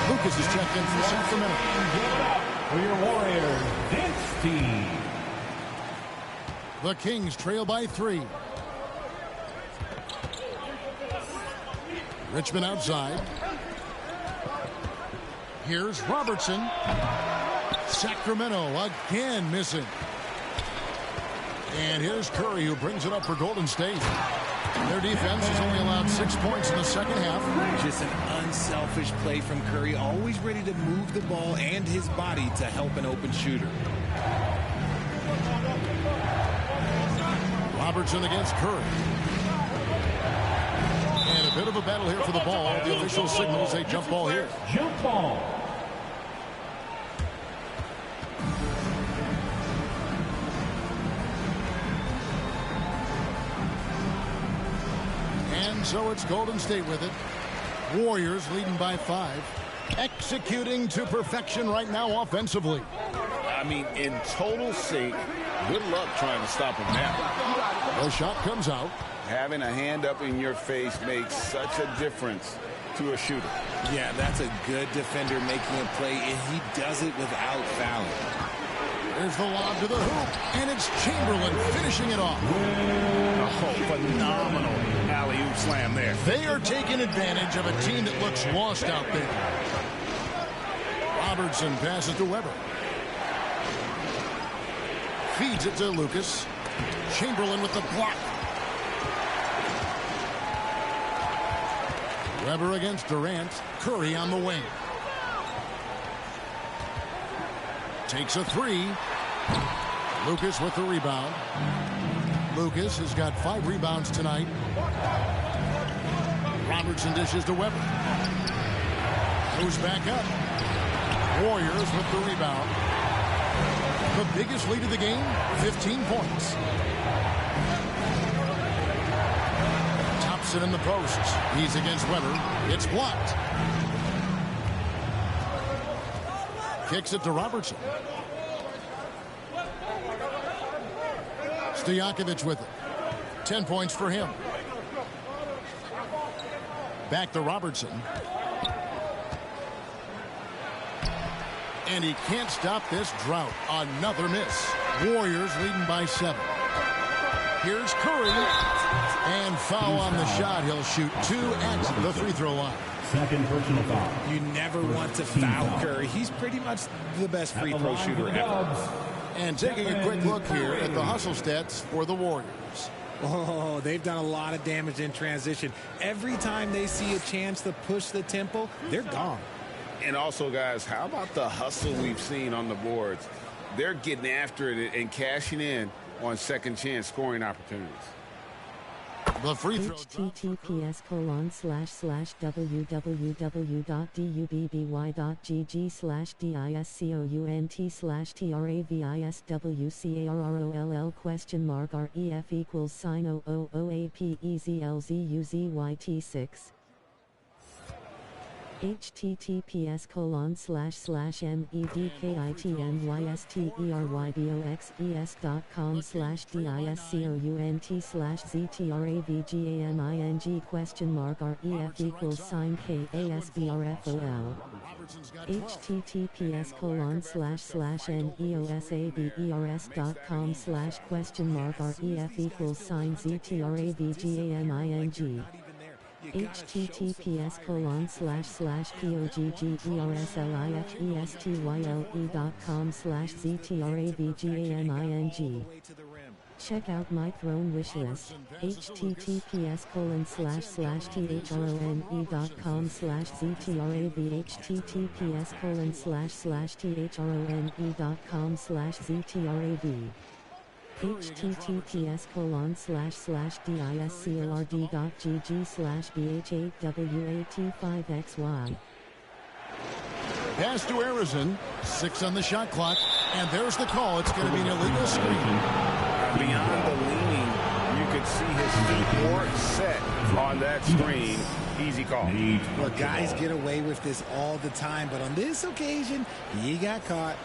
Lucas is checked in for Sacramento. For your Warriors, this team. The Kings trail by 3. Richmond outside. Here's Robertson. Sacramento again missing. And here's Curry, who brings it up for Golden State. Their defense has only allowed 6 points in the second half. Just an unselfish play from Curry, always ready to move the ball and his body to help an open shooter. Robertson against Curry. And a bit of a battle here for the ball. The official signals a jump ball here. Jump ball. So it's Golden State with it. Warriors leading by 5. Executing to perfection right now offensively. I mean, in total sync. Good luck trying to stop him now. The shot comes out. Having a hand up in your face makes such a difference to a shooter. Yeah, that's a good defender making a play, and he does it without fouling. There's the lob to the hoop, and it's Chamberlain finishing it off. Oh, phenomenal alley-oop slam there. They are taking advantage of a team that looks lost out there. Robertson passes to Weber. Feeds it to Lucas. Chamberlain with the block. Weber against Durant. Curry on the wing. Takes a 3. Lucas with the rebound. Lucas has got 5 rebounds tonight. Robertson dishes to Weber. Goes back up. Warriors with the rebound. The biggest lead of the game, 15 points. Thompson in the post. He's against Weber. It's blocked. Kicks it to Robertson. Stojakovic with it. 10 points for him. Back to Robertson. And he can't stop this drought. Another miss. Warriors leading by 7. Here's Curry. And foul on the shot. He'll shoot 2 at the free throw line. Second personal foul. You never want to foul Curry. He's pretty much the best free throw shooter ever. And taking a quick look here at the hustle stats for the Warriors. Oh, they've done a lot of damage in transition. Every time they see a chance to push the tempo, they're gone. And also, guys, how about the hustle we've seen on the boards? They're getting after it and cashing in on second chance scoring opportunities. The free throw. https://www.dubbb.gg/discount.revisiwbubblyapezlzyt6 https://medikitymyst.com/discount/ref=KASBRFOL https://neosadbers.com/ref=ZTRAVGAMING https://poggregslifestyle.com/ZTRAVGAMING Check out my throne wishlist. https://throne.com/ZTRAV https://throne.com/ZTRAV https://discord.gg/bh8w85xy Pass to Arizon. 6 on the shot clock. And there's the call. It's going to be an illegal screen. Beyond the leaning, you could see his feet weren't set on that screen. Easy call. Well, guys get away with this all the time, but on this occasion, he got caught.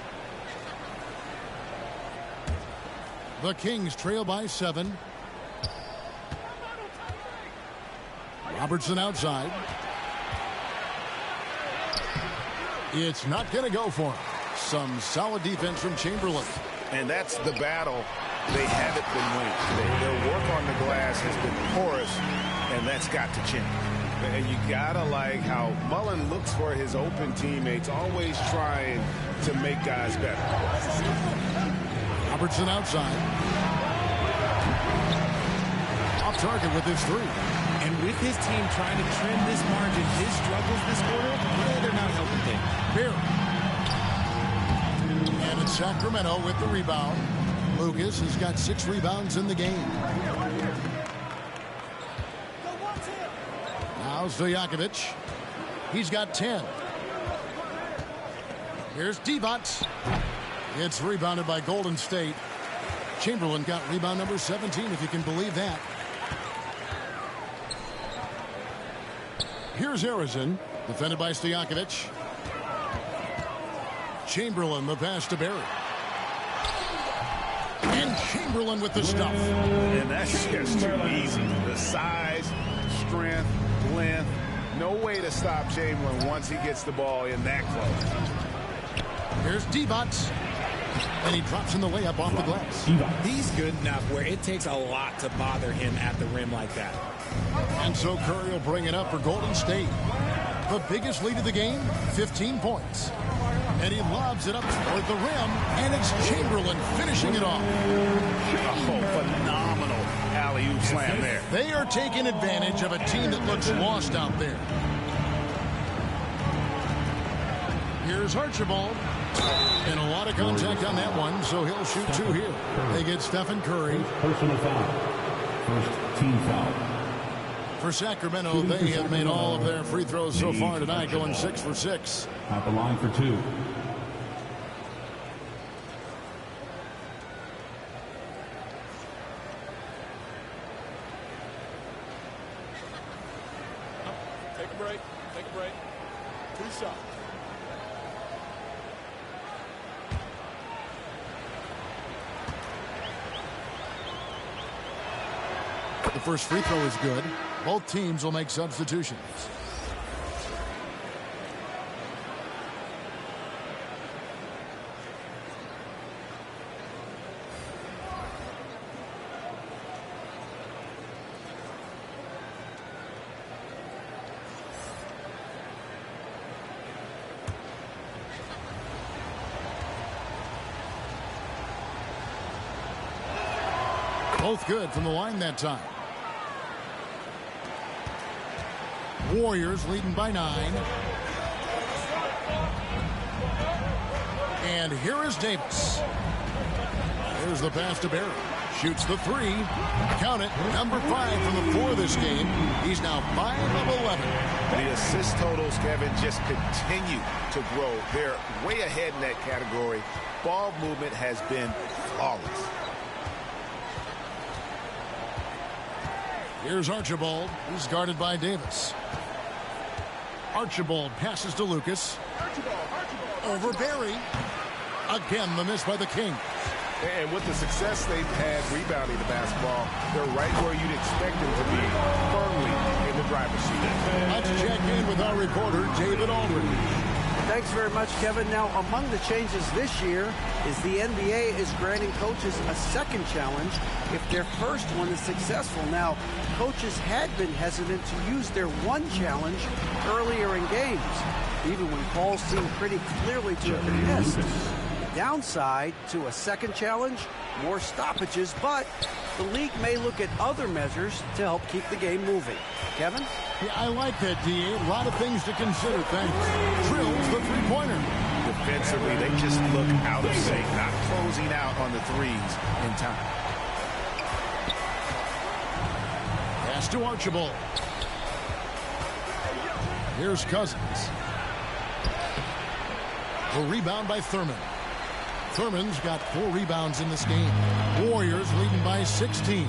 The Kings trail by 7. Robertson outside. It's not going to go for him. Some solid defense from Chamberlain. And that's the battle they haven't been winning. Their work on the glass has been porous, and that's got to change. And you got to like how Mullen looks for his open teammates, always trying to make guys better. Robertson outside. Off target with his 3. And with his team trying to trim this margin, his struggles this quarter, they're not helping things. Here. And it's Sacramento with the rebound. Lucas has got 6 rebounds in the game. Now Stojakovic. He's got 10. Here's Divac. It's rebounded by Golden State. Chamberlain got rebound number 17, if you can believe that. Here's Harrison, defended by Stojakovic. Chamberlain, the pass to Barry. And Chamberlain with the stuff. And that's just too easy. The size, strength, length. No way to stop Chamberlain once he gets the ball in that close. Here's Divac. And he drops in the layup off the glass. He's good enough where it takes a lot to bother him at the rim like that. And so Curry will bring it up for Golden State. The biggest lead of the game, 15 points. And he lobs it up toward the rim, and it's Chamberlain finishing it off. Oh, phenomenal alley-oop slam there. They are taking advantage of a team that looks lost out there. Here's Archibald. And a lot of contact on that one, so he'll shoot two here. They get Stephen Curry. Personal foul. First team foul. For Sacramento, they have made all of their free throws so far tonight, going 6 for 6. At the line for 2. Take a break. Take a break. 2 shots. The first free throw is good. Both teams will make substitutions. Both good from the line that time. Warriors leading by 9. And here is Davis. Here's the pass to Barry. Shoots the 3. Count it. Number 5 from the floor this game. He's now 5 of 11. The assist totals, Kevin, just continue to grow. They're way ahead in that category. Ball movement has been flawless. Here's Archibald. He's guarded by Davis. Archibald passes to Lucas. Over Barry. Again, the miss by the Kings. And with the success they've had rebounding the basketball, they're right where you'd expect them to be, firmly in the driver's seat. Let's check in with our reporter, David Aldridge. Thanks very much, Kevin. Now, among the changes this year is the NBA is granting coaches a second challenge if their first one is successful. Now, coaches had been hesitant to use their one challenge earlier in games, even when calls seemed pretty clearly to have been missed. The downside to a second challenge, more stoppages, but the league may look at other measures to help keep the game moving. Kevin? Yeah, I like that, D.A. A lot of things to consider, thanks. Drills the three-pointer. Defensively, they just look out of sync, not closing out on the threes in time. Pass to Archibald. Here's Cousins. The rebound by Thurman. Thurman's got 4 rebounds in this game. Warriors leading by 16.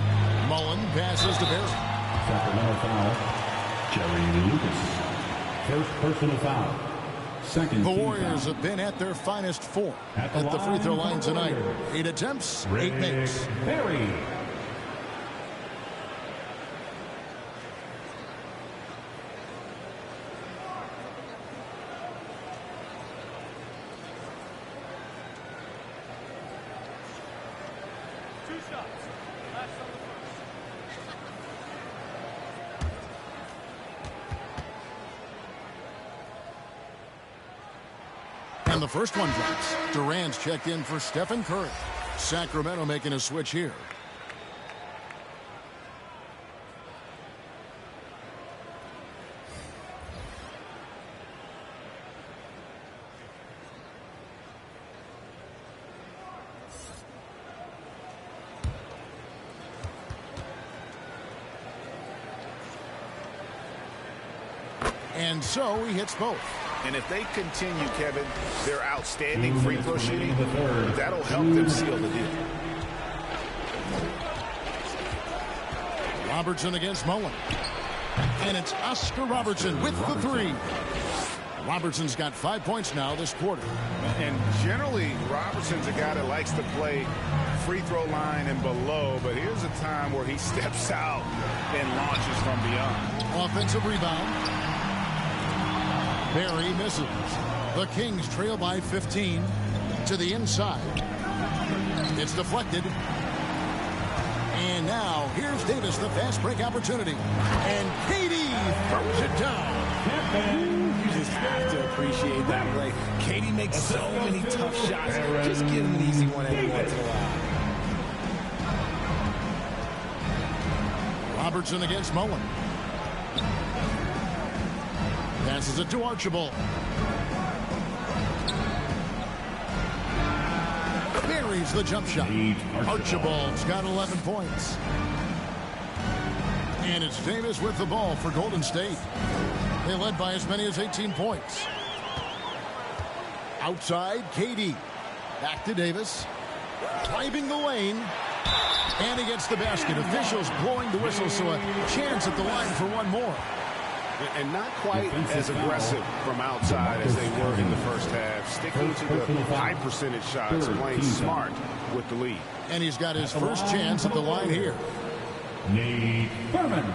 Mullen passes to Barry. Sacramento foul. Jerry Lucas. First personal foul. Second. The Warriors have been at their finest form at the free throw line tonight. 8 attempts, 8 makes. Barry. And the first one drops. Durant's checked in for Stephen Curry. Sacramento making a switch here. And so he hits both. And if they continue, Kevin, their outstanding free throw shooting, that'll help them seal the deal. Robertson against Mullen. And it's Oscar Robertson with the three. Robertson's got 5 points now this quarter. And generally, Robertson's a guy that likes to play free throw line and below, but here's a time where he steps out and launches from beyond. Offensive rebound. Barry misses. The Kings trail by 15 to the inside. It's deflected. And now here's Davis, the fast break opportunity. And KD throws it down. You just have to appreciate that play. KD makes so many tough shots. Just give him an easy one every once in a while. Robertson against Mullen. Passes it to Archibald. Buries the jump shot. Archibald's got 11 points. And it's Davis with the ball for Golden State. They led by as many as 18 points. Outside, KD. Back to Davis. Driving the lane. And he gets the basket. Officials blowing the whistle, so a chance at the line for one more. And not quite as aggressive from outside as they were in the first half. Sticking to the high percentage shots, playing smart with the lead. And he's got his first chance at the line here. Nate Thurmond.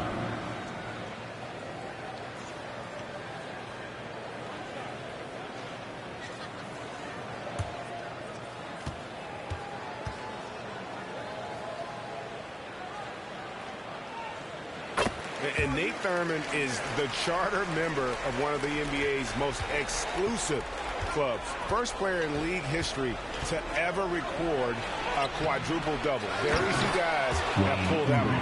And Nate Thurmond is the charter member of one of the NBA's most exclusive clubs. First player in league history to ever record a quadruple-double. Very few guys have pulled that one.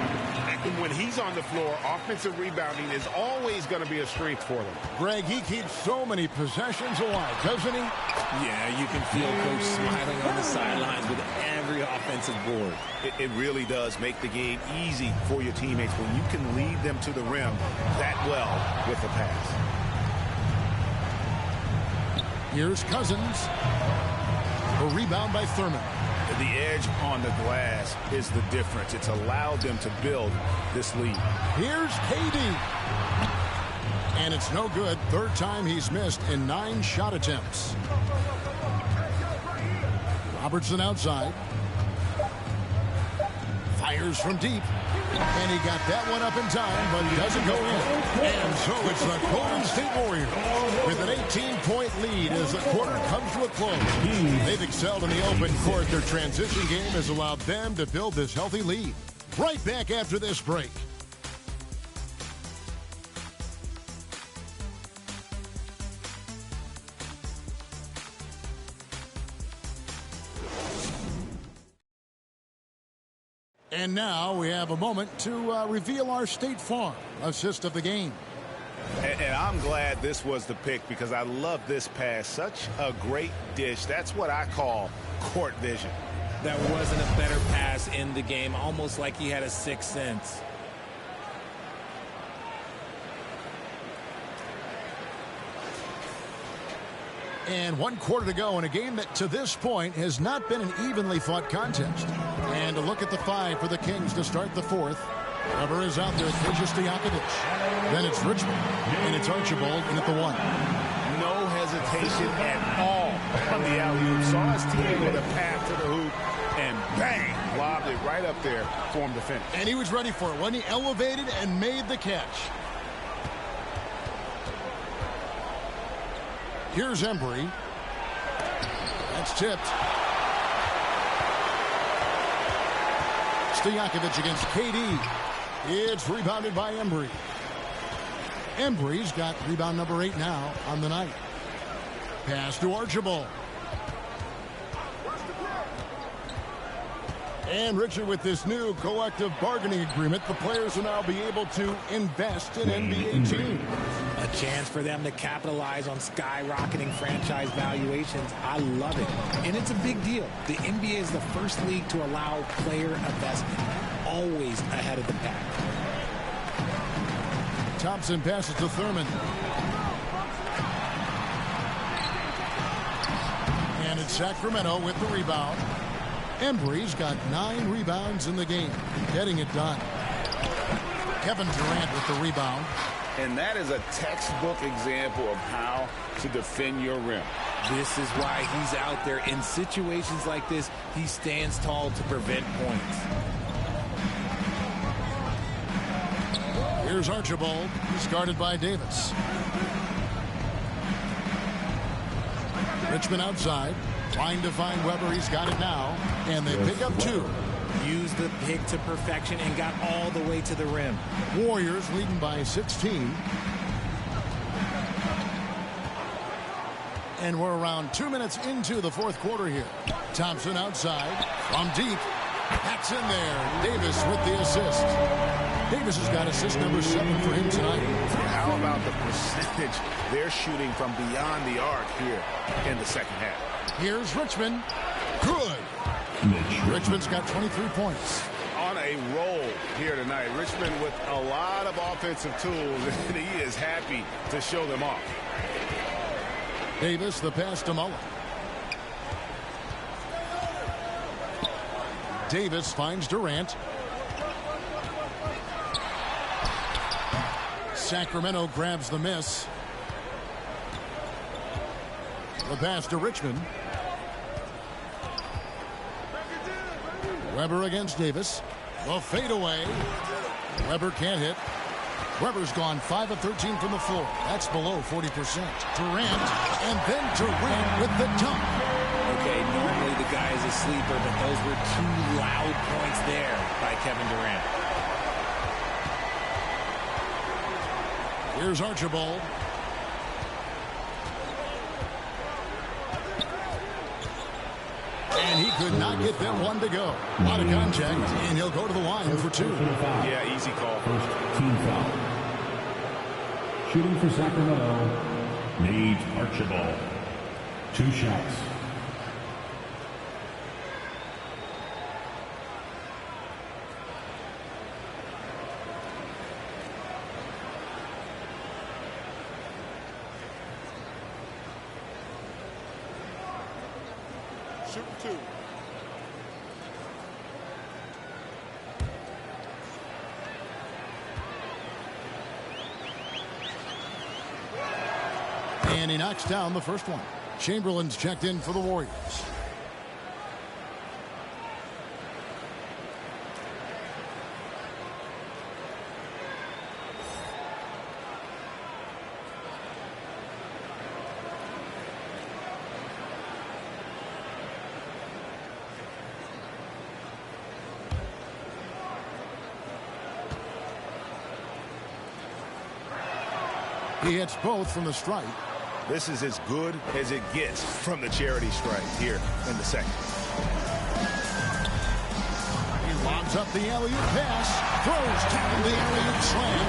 And when he's on the floor, offensive rebounding is always going to be a strength for them. Greg, he keeps so many possessions alive, doesn't he? Yeah, you can feel Coach smiling on the sidelines with every offensive board. It really does make the game easy for your teammates when you can lead them to the rim that well with the pass. Here's Cousins. A rebound by Thurmond. The edge on the glass is the difference. It's allowed them to build this lead. Here's KD. And it's no good. Third time he's missed in 9 shot attempts. Robertson outside. Fires from deep. And he got that one up in time, but doesn't go in. And so it's the Golden State Warriors with an 18-point lead as the quarter comes to a close. They've excelled in the open court. Their transition game has allowed them to build this healthy lead. Right back after this break. And now we have a moment to reveal our State Farm assist of the game. And I'm glad this was the pick because I love this pass. Such a great dish. That's what I call court vision. That wasn't a better pass in the game, almost like he had a sixth sense. And 1 quarter to go in a game that to this point has not been an evenly fought contest. And a look at the 5 for the Kings to start the 4th. Cover is out there, Peja Stojakovic. Then it's Richmond, and it's Archibald in at the 1. No hesitation at all on the alley-oop. Saw his team with a path to the hoop, and bang, lobbed it right up there for him to finish. And he was ready for it when he elevated and made the catch. Here's Embry. That's tipped. Stojakovic against KD. It's rebounded by Embry. Embry's got rebound number 8 now on the night. Pass to Archibald. And Richard, with this new collective bargaining agreement, the players will now be able to invest in NBA teams. A chance for them to capitalize on skyrocketing franchise valuations. I love it. And it's a big deal. The NBA is the first league to allow player investment. Always ahead of the pack. Thompson passes to Thurmond. And it's Sacramento with the rebound. Embry's got 9 rebounds in the game, getting it done. Kevin Durant with the rebound. And that is a textbook example of how to defend your rim. This is why he's out there. In situations like this, he stands tall to prevent points. Here's Archibald. He's guarded by Davis. Richmond outside, trying to find Weber. He's got it now, and they pick up 2. Used the pick to perfection and got all the way to the rim. Warriors leading by 16. And we're around 2 minutes into the fourth quarter here. Thompson outside from deep. That's in there. Davis with the assist. Davis has got assist number 7 for him tonight. How about the percentage they're shooting from beyond the arc here in the second half? Here's Richmond. Good. Richmond's got 23 points. On a roll here tonight. Richmond with a lot of offensive tools, and he is happy to show them off. Davis, the pass to Mullen. Davis finds Durant. Sacramento grabs the miss. The pass to Richmond. Weber against Davis. The fadeaway. Weber can't hit. Weber's gone 5 of 13 from the floor. That's below 40%. Durant, and then Durant with the dunk. Okay, normally the guy is a sleeper, but those were 2 loud points there by Kevin Durant. Here's Archibald. And he could not get that one to go. A lot of contact, and he'll go to the line for 2. Yeah, easy call. First team foul. Shooting for Sacramento, Nate Archibald. 2 shots. Shoot 2. And he knocks down the first one. Chamberlain's checked in for the Warriors. He hits both from the stripe. This is as good as it gets from the charity stripe here in the second. He lobs up the alley-oop pass, throws down the alley-oop slam.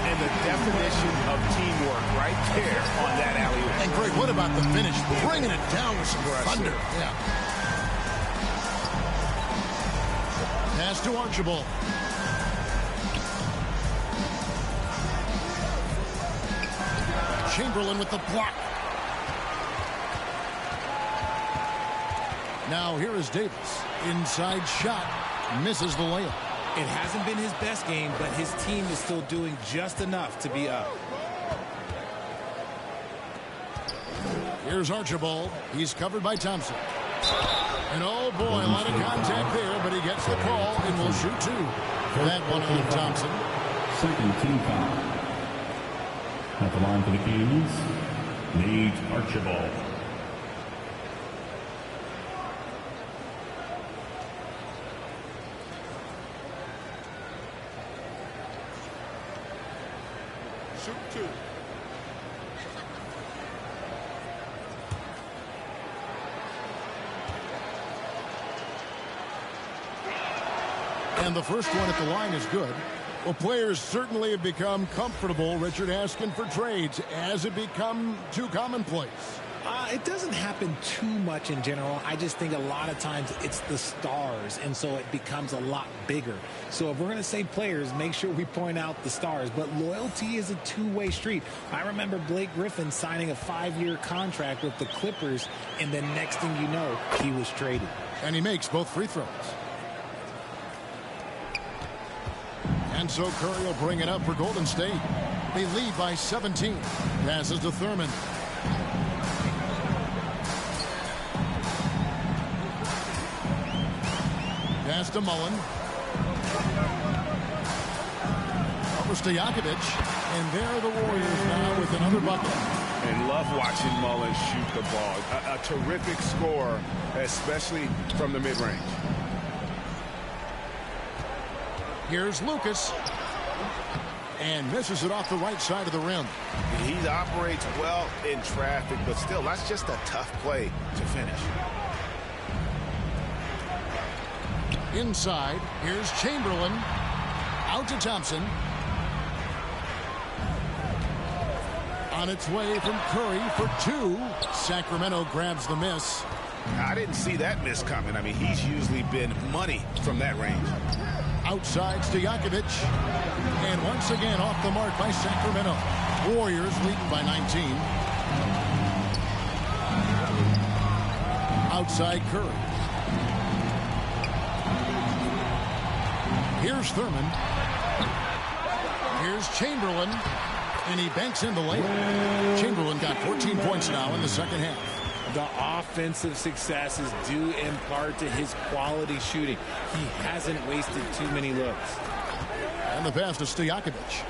And the definition of teamwork right there on that alley-oop. And Greg, what about the finish? Bringing it down with some thunder. Yeah. Pass to Archibald. Chamberlain with the block. Now here is Davis. Inside shot. Misses the layup. It hasn't been his best game, but his team is still doing just enough to be up. Here's Archibald. He's covered by Thompson. And oh boy, a lot of contact there, but he gets the call and will shoot 2. That one on Thompson. Second team foul. At the line for the Kings, Nate Archibald. Shoot 2. And the first one at the line is good. Well, players certainly have become comfortable, Richard, asking for trades. Has it become too commonplace? It doesn't happen too much in general. I just think a lot of times it's the stars, and so it becomes a lot bigger. So if we're going to say players, make sure we point out the stars. But loyalty is a two-way street. I remember Blake Griffin signing a 5-year contract with the Clippers, and then next thing you know, he was traded. And he makes both free throws. And And so Curry will bring it up for Golden State. They lead by 17. Passes to Thurman. Pass to Mullen. Over Stojakovic. And there are the Warriors now with another bucket. And love watching Mullen shoot the ball. A terrific scorer, especially from the mid-range. Here's Lucas. And misses it off the right side of the rim. He operates well in traffic, but still, that's just a tough play to finish. Inside, here's Chamberlain. Out to Thompson. On its way from Curry for two. Sacramento grabs the miss. I didn't see that miss coming. I mean, he's usually been money from that range. Outside Stojakovic. And once again off the mark by Sacramento. Warriors leading by 19. Outside Curry. Here's Thurman. Here's Chamberlain. And he banks in the layup. Chamberlain got 14 points now in the second half. The offensive success is due in part to his quality shooting. He hasn't wasted too many looks. And the pass to Stojakovic.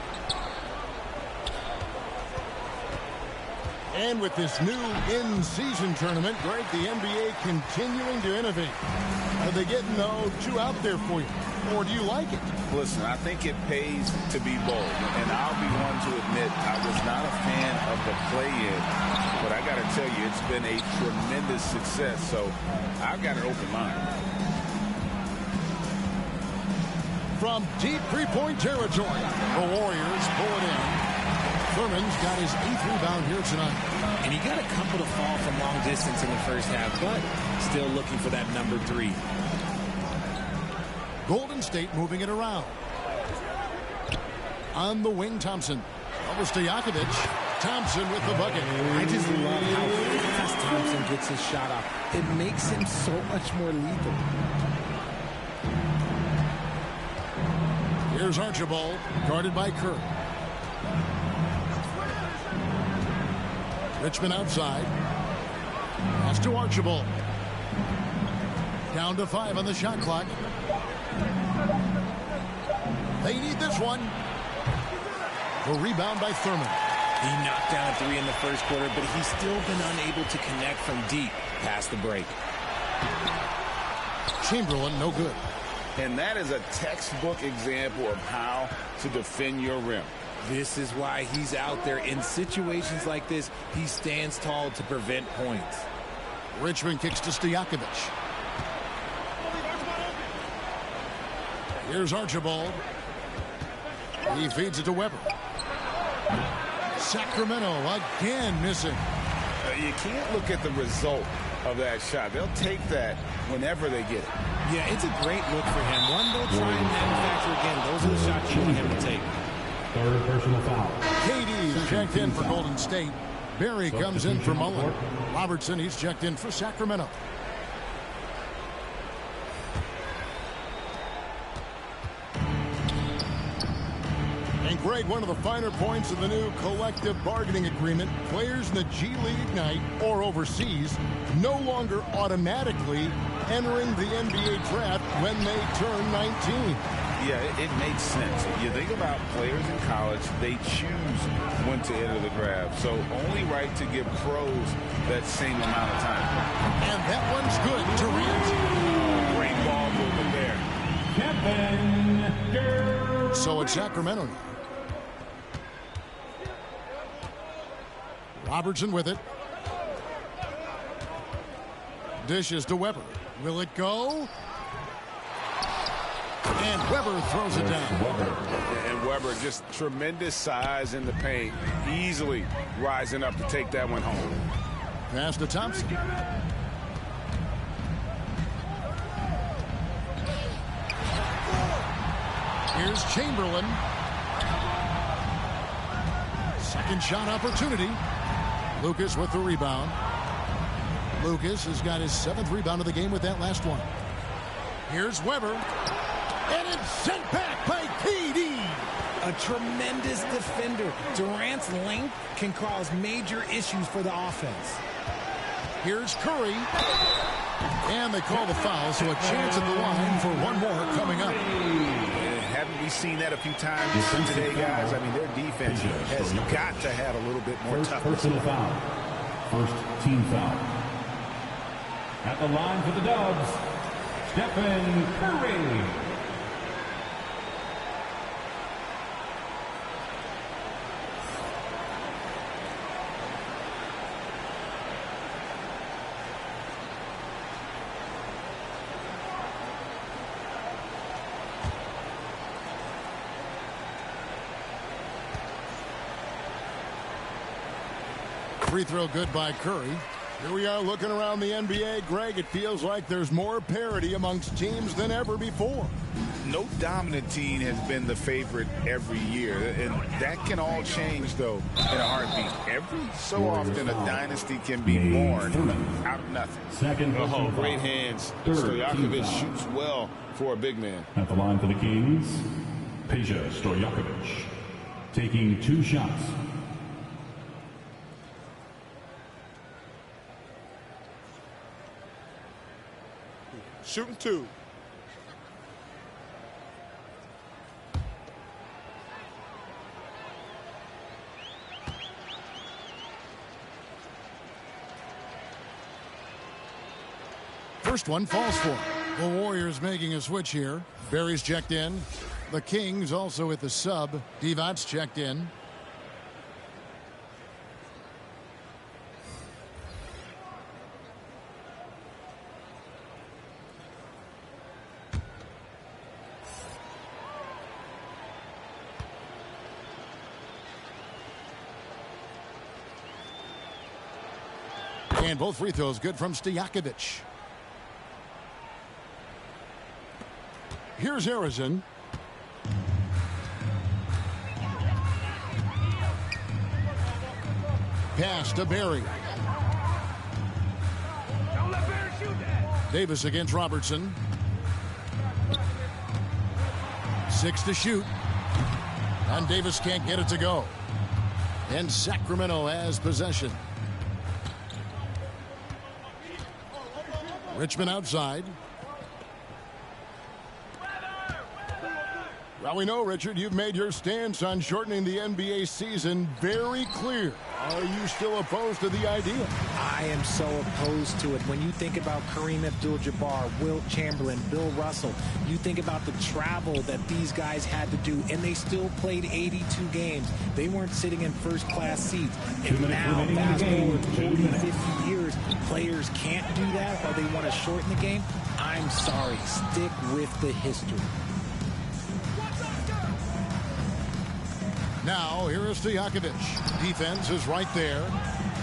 And with this new in-season tournament, Greg, the NBA continuing to innovate. Are they getting too out there for you? Or do you like it? Listen, I think it pays to be bold. And I'll be one to admit I was not a fan of the play-in. But I got to tell you, it's been a tremendous success. So I've got an open mind. From deep three-point territory, the Warriors pull it in. Thurman's got his 8th rebound here tonight. And he got a couple to fall from long distance in the first half, but still looking for that number 3. Golden State moving it around. On the wing, Thompson. Over Stojakovic. Thompson with the bucket. I just love how fast Thompson gets his shot off. It makes him so much more lethal. Here's Archibald, guarded by Curry. Richmond outside. Pass to Archibald. Down to 5 on the shot clock. They need this one. The rebound by Thurman. He knocked down a 3 in the first quarter, but he's still been unable to connect from deep past the break. Chamberlain, no good. And that is a textbook example of how to defend your rim. This is why he's out there. In situations like this, he stands tall to prevent points. Richmond kicks to Stojakovic. Here's Archibald. He feeds it to Weber. Sacramento again missing. You can't look at the result of that shot. They'll take that whenever they get it. Yeah, it's a great look for him. One they'll try and manufacture again. Those are the shots you want him to take. Third personal foul. KD checked in for Golden State. Barry comes in for Mullen. Robertson, he's checked in for Sacramento. And Greg, one of the finer points of the new collective bargaining agreement, players in the G League Ignite or overseas no longer automatically entering the NBA draft when they turn 19. Yeah, it makes sense. You think about players in college, they choose when to enter the draft. So only right to give pros that same amount of time. And that one's good. Durant. Great ball movement there. Kevin. So it's Sacramento now. Robertson with it. Dishes to Weber. Will it go? And Weber throws it down. And Weber, just tremendous size in the paint. Easily rising up to take that one home. Pass to Thompson. Here's Chamberlain. Second shot opportunity. Lucas with the rebound. Lucas has got his 7th rebound of the game with that last one. Here's Weber. And it's sent back by KD. A tremendous defender. Durant's length can cause major issues for the offense. Here's Curry. And they call the foul, so a chance at the line for one more coming up. Haven't we seen that a few times today, guys? I mean, their defense has got to have a little bit more toughness. Personal foul. First team foul. At the line for the Dubs, Stephen Curry. Free throw good by Curry. Here we are looking around the NBA. Greg, it feels like there's more parity amongst teams than ever before. No dominant team has been the favorite every year, and that can all change, though, in a heartbeat. Every so often, a dynasty can be born out of nothing. Second great hands. Stojakovic shoots well for a big man. At the line for the Kings, Peja Stojakovic taking 2 shots. Shooting 2. First one falls for him. The Warriors making a switch here. Barry's checked in. The Kings also at the sub. Divac's checked in. And both free throws good from Stojakovic. Here's Harrison. Pass to Barry. Davis against Robertson. 6 to shoot. And Davis can't get it to go. And Sacramento has possession. Richmond outside. Well, we know, Richard, you've made your stance on shortening the NBA season very clear. Are you still opposed to the idea? I am so opposed to it. When you think about Kareem Abdul-Jabbar, Wilt Chamberlain, Bill Russell, you think about the travel that these guys had to do, and they still played 82 games. They weren't sitting in first-class seats. And now, fast forward 40, 50 years, players can't do that, or they want to shorten the game. I'm sorry. Stick with the history. Now, here is Stojakovic. Defense is right there.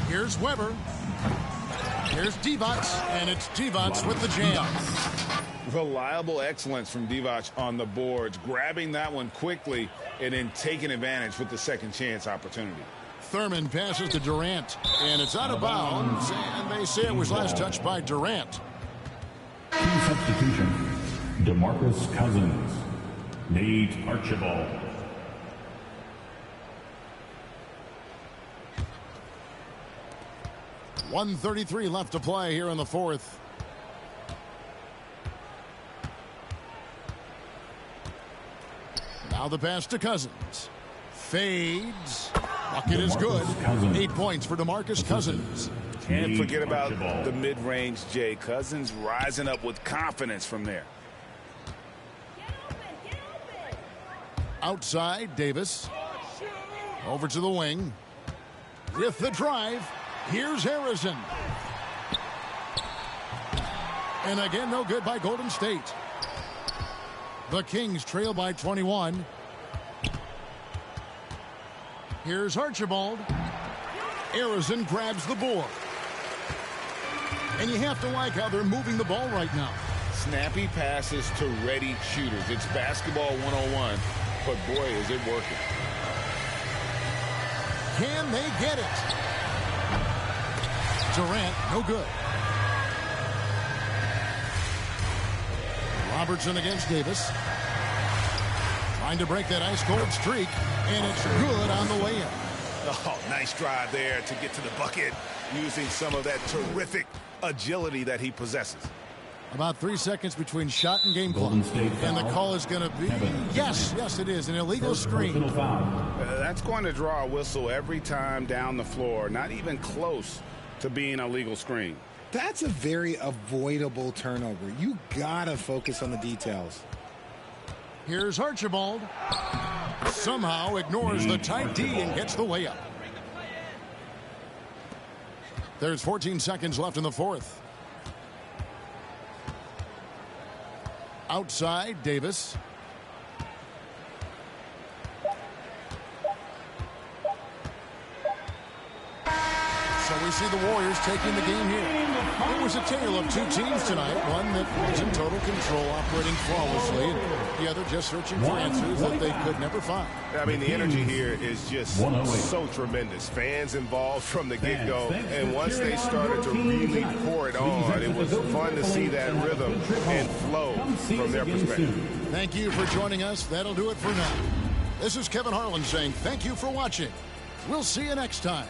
Here's Weber. Here's Divac, and it's Divac with the jam. Reliable excellence from Divac on the boards, grabbing that one quickly and then taking advantage with the second chance opportunity. Thurman passes to Durant, and it's out of bounds, and they say it was last touched by Durant. Team substitution, DeMarcus Cousins, Nate Archibald. .133 left to play here in the fourth. Now the pass to Cousins. Fades. Bucket is good. 8 points for DeMarcus Cousins. Can't forget about the mid-range, Jay. Cousins rising up with confidence from there. Outside, Davis. Over to the wing. With the drive. Here's Harrison. And again, no good by Golden State. The Kings trail by 21. Here's Archibald. Harrison grabs the board. And you have to like how they're moving the ball right now. Snappy passes to ready shooters. It's basketball 101, but boy, is it working. Can they get it? Durant, no good. Robertson against Davis. Trying to break that ice-cold streak, and it's good on the way in. Oh, nice drive there to get to the bucket using some of that terrific agility that he possesses. About 3 seconds between shot and game clock. And the call is going to be, yes, it is, an illegal screen. That's going to draw a whistle every time down the floor, not even close to being a legal screen. That's a very avoidable turnover. You got to focus on the details. Here's Archibald. Somehow ignores the tight D and gets the way up. There's 14 seconds left in the fourth. Outside, Davis. So we see the Warriors taking the game here. It was a tale of two teams tonight. One that was in total control, operating flawlessly, and the other just searching for answers that they could never find. I mean, the energy here is just so tremendous. Fans involved from the get-go, and once they started to really pour it on, it was fun to see that rhythm and flow from their perspective. Thank you for joining us. That'll do it for now. This is Kevin Harlan saying thank you for watching. We'll see you next time.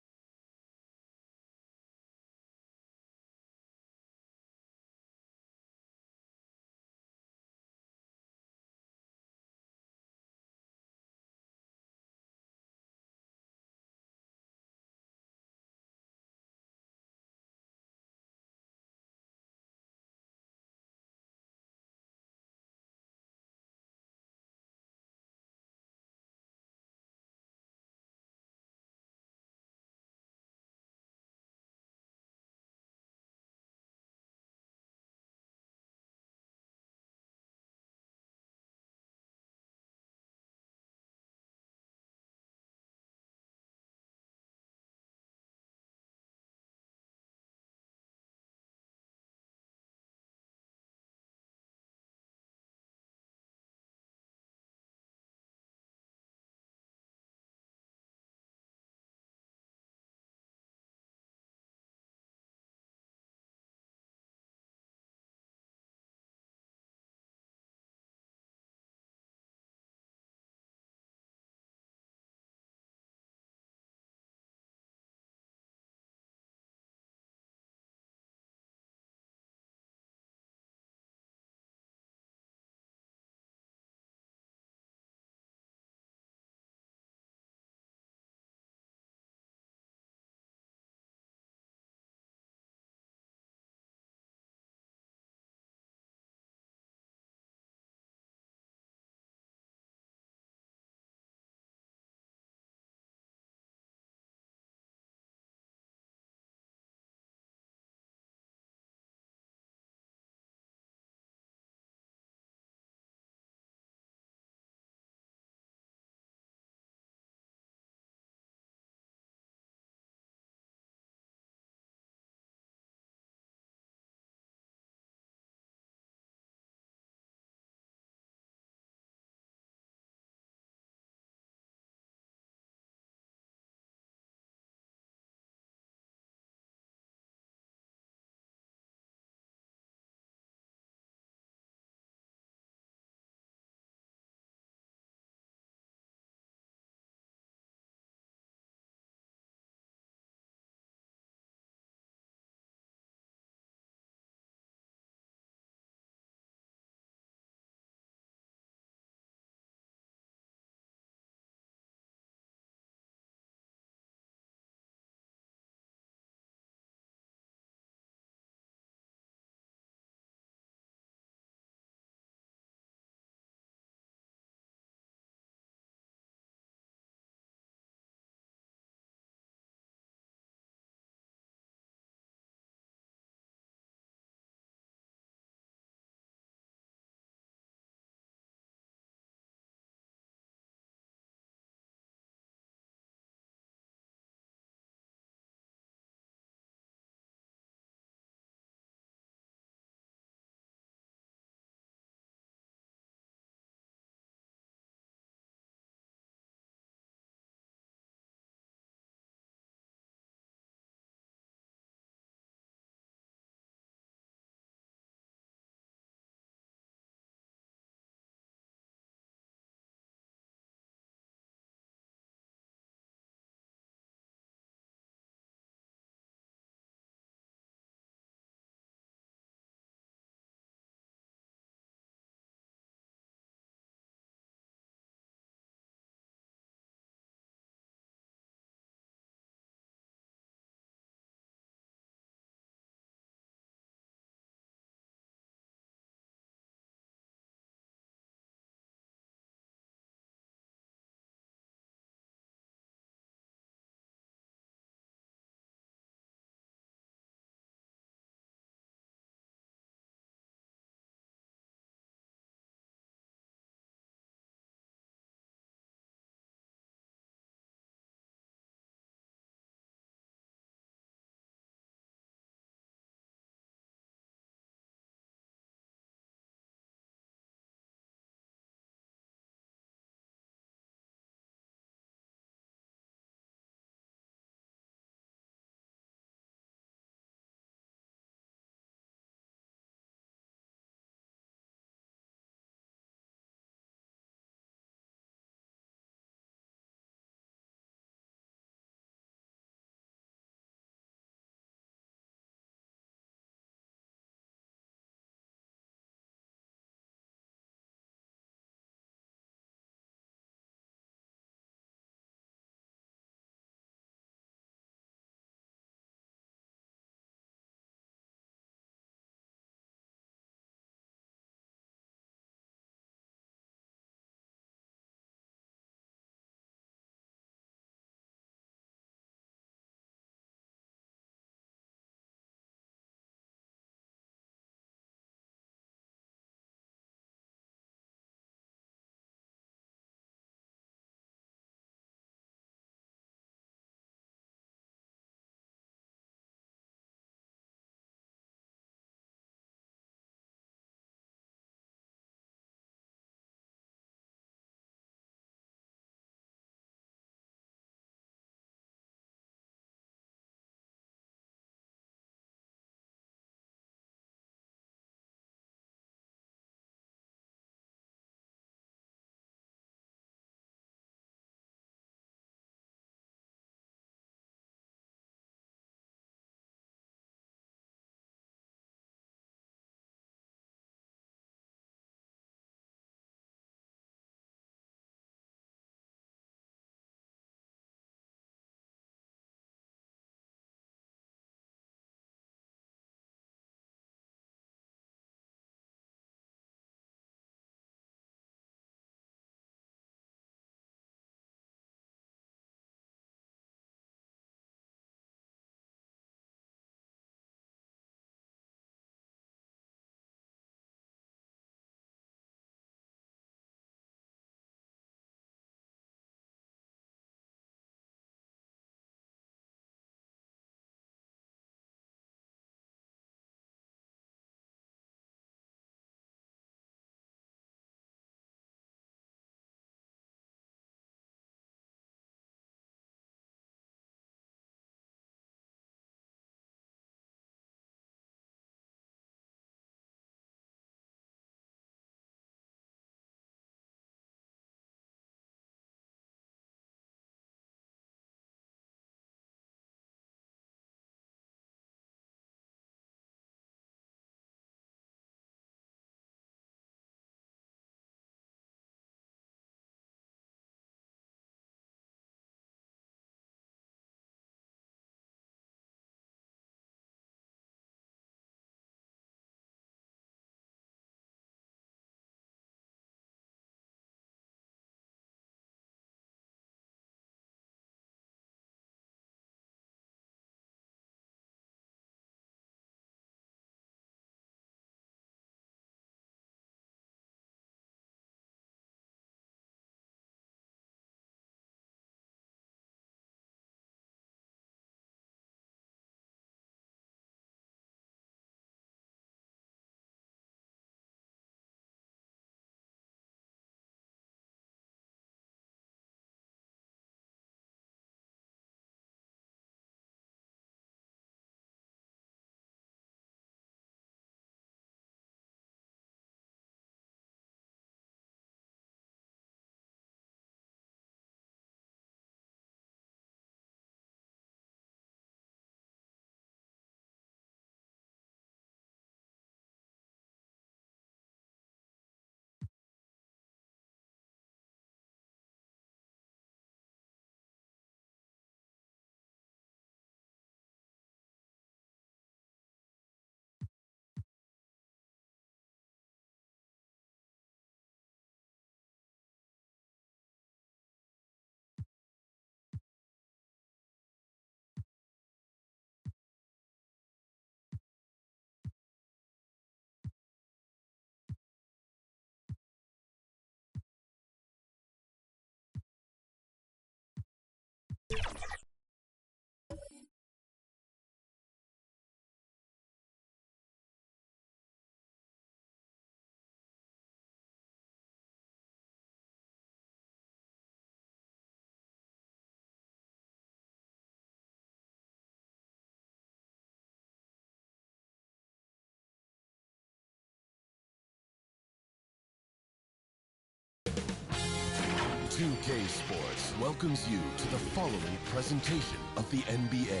2K Sports welcomes you to the following presentation of the NBA.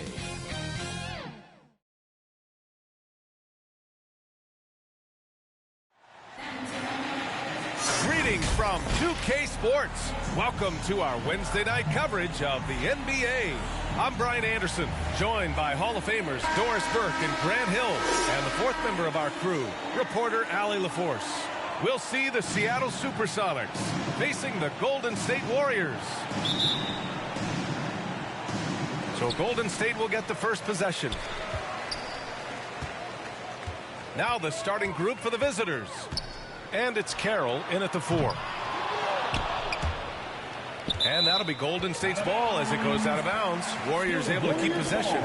Greetings from 2K Sports. Welcome to our Wednesday night coverage of the NBA. I'm Brian Anderson, joined by Hall of Famers Doris Burke and Grant Hill, and the fourth member of our crew, reporter Allie LaForce. We'll see the Seattle Supersonics facing the Golden State Warriors. So Golden State will get the first possession. Now the starting group for the visitors. And it's Carroll in at the 4. And that'll be Golden State's ball as it goes out of bounds. Warriors able to keep possession.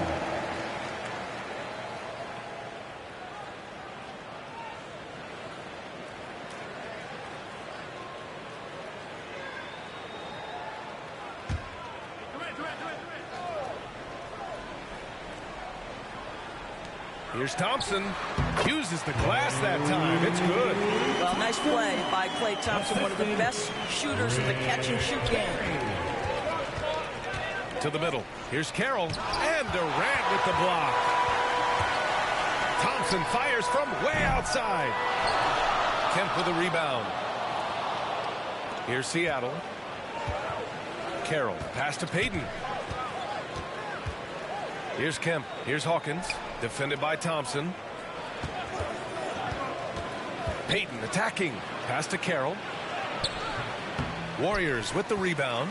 Here's Thompson. Uses the glass that time. It's good. Well, nice play by Klay Thompson, one of the best shooters in the catch-and-shoot game. To the middle. Here's Carroll. And Durant with the block. Thompson fires from way outside. Kemp with the rebound. Here's Seattle. Carroll. Pass to Payton. Here's Kemp. Here's Hawkins. Defended by Thompson. Payton attacking. Pass to Carroll. Warriors with the rebound.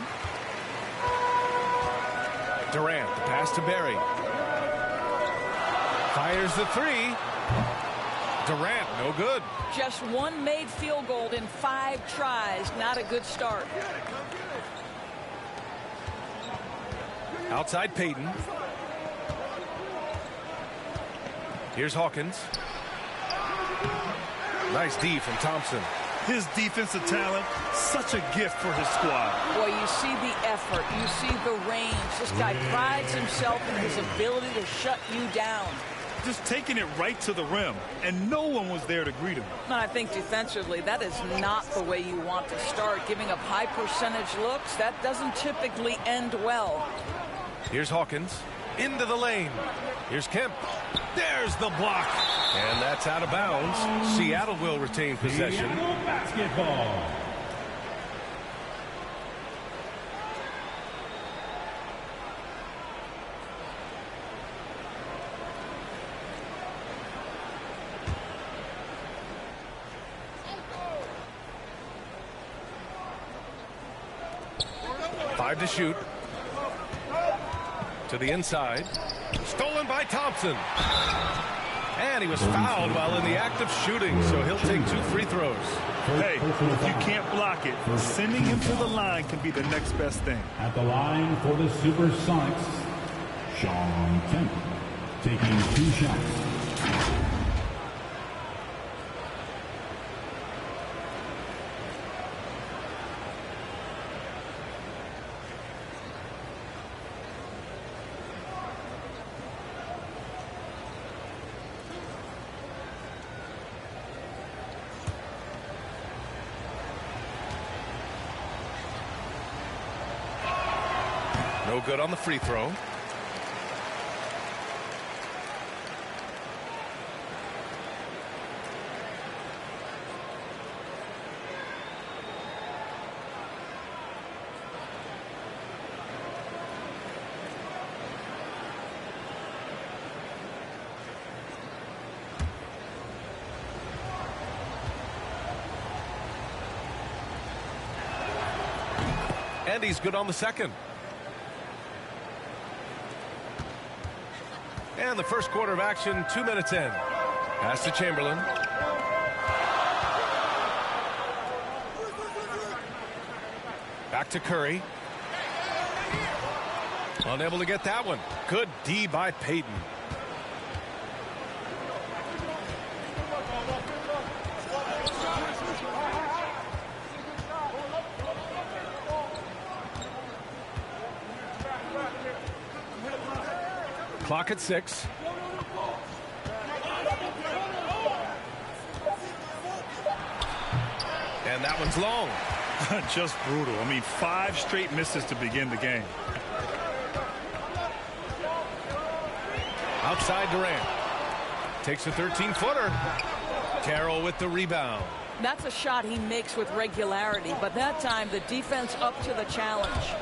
Durant. The pass to Barry. Fires the 3. Durant, no good. Just one made field goal in 5 tries. Not a good start. Outside Payton. Here's Hawkins. Nice D from Thompson. His defensive talent, such a gift for his squad. Boy, you see the effort. You see the range. This guy prides himself in his ability to shut you down. Just taking it right to the rim, and no one was there to greet him. And I think defensively, that is not the way you want to start. Giving up high percentage looks, that doesn't typically end well. Here's Hawkins. Into the lane. Here's Kemp. There's the block. And that's out of bounds. Seattle will retain possession. Basketball. Five to shoot. To the inside. Stolen by Thompson. And he was fouled while in the act of shooting, so he'll take 2 free throws. Hey, if you can't block it, sending him to the line can be the next best thing. At the line for the Supersonics, Shawn Kemp, taking 2 shots. No good on the free throw. And he's good on the second. And the first quarter of action, 2 minutes in. Pass to Chamberlain. Back to Curry. Unable to get that one. Good D by Payton. Clock at 6. And that one's long. Just brutal. I mean, 5 straight misses to begin the game. Outside Durant. Takes a 13-footer. Carroll with the rebound. That's a shot he makes with regularity, but that time the defense up to the challenge.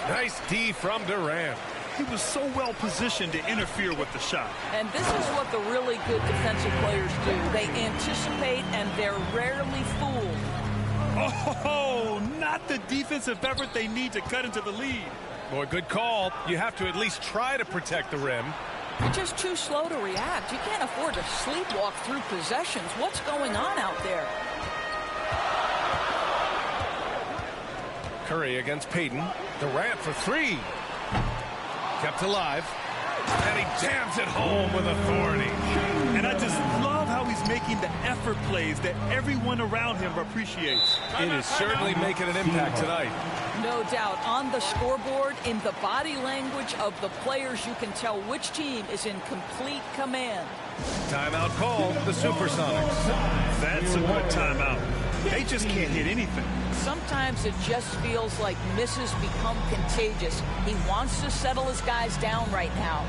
Nice D from Durant. He was so well positioned to interfere with the shot. And this is what the really good defensive players do. They anticipate and they're rarely fooled. Oh, not the defensive effort they need to cut into the lead. Boy, good call. You have to at least try to protect the rim. You're just too slow to react. You can't afford to sleepwalk through possessions. What's going on out there? Curry against Payton. Durant for 3. Kept alive. And he jams it home with authority. And I just love how he's making the effort plays that everyone around him appreciates. It is certainly making an impact tonight. No doubt. On the scoreboard, in the body language of the players, you can tell which team is in complete command. Timeout call, the Supersonics. That's a good timeout. They just can't hit anything. Sometimes it just feels like misses become contagious. He wants to settle his guys down right now.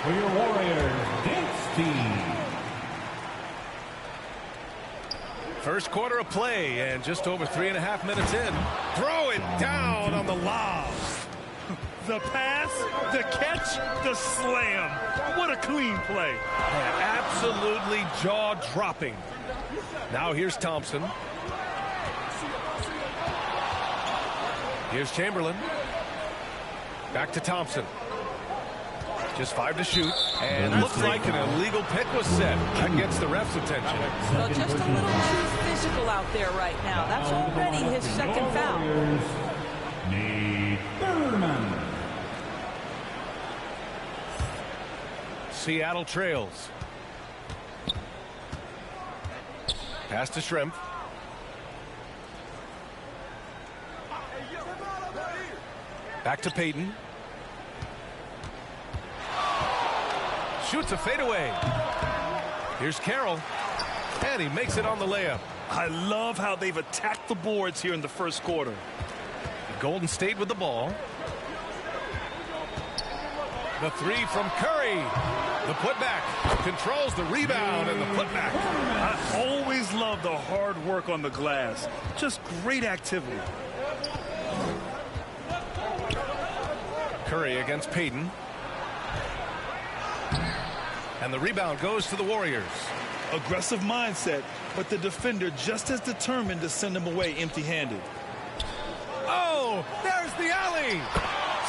For your Warriors, Dance Team. First quarter of play and just over 3.5 minutes in. Throw it down on the lob. The pass, the catch, the slam. What a clean play. Yeah, absolutely jaw-dropping. Now here's Thompson. Here's Chamberlain. Back to Thompson. Just 5 to shoot. And looks like an illegal pick was set. That gets the ref's attention. Well, just a little too physical out there right now. That's already his second foul. Nate Thurman. Seattle trails. Pass to Shrimp. Back to Payton. Shoots a fadeaway. Here's Carroll. And he makes it on the layup. I love how they've attacked the boards here in the first quarter. Golden State with the ball. The 3 from Curry. The putback. Controls the rebound and the putback. I always love the hard work on the glass. Just great activity. Curry against Payton. And the rebound goes to the Warriors. Aggressive mindset, but the defender just as determined to send him away empty-handed. Oh, there's the alley.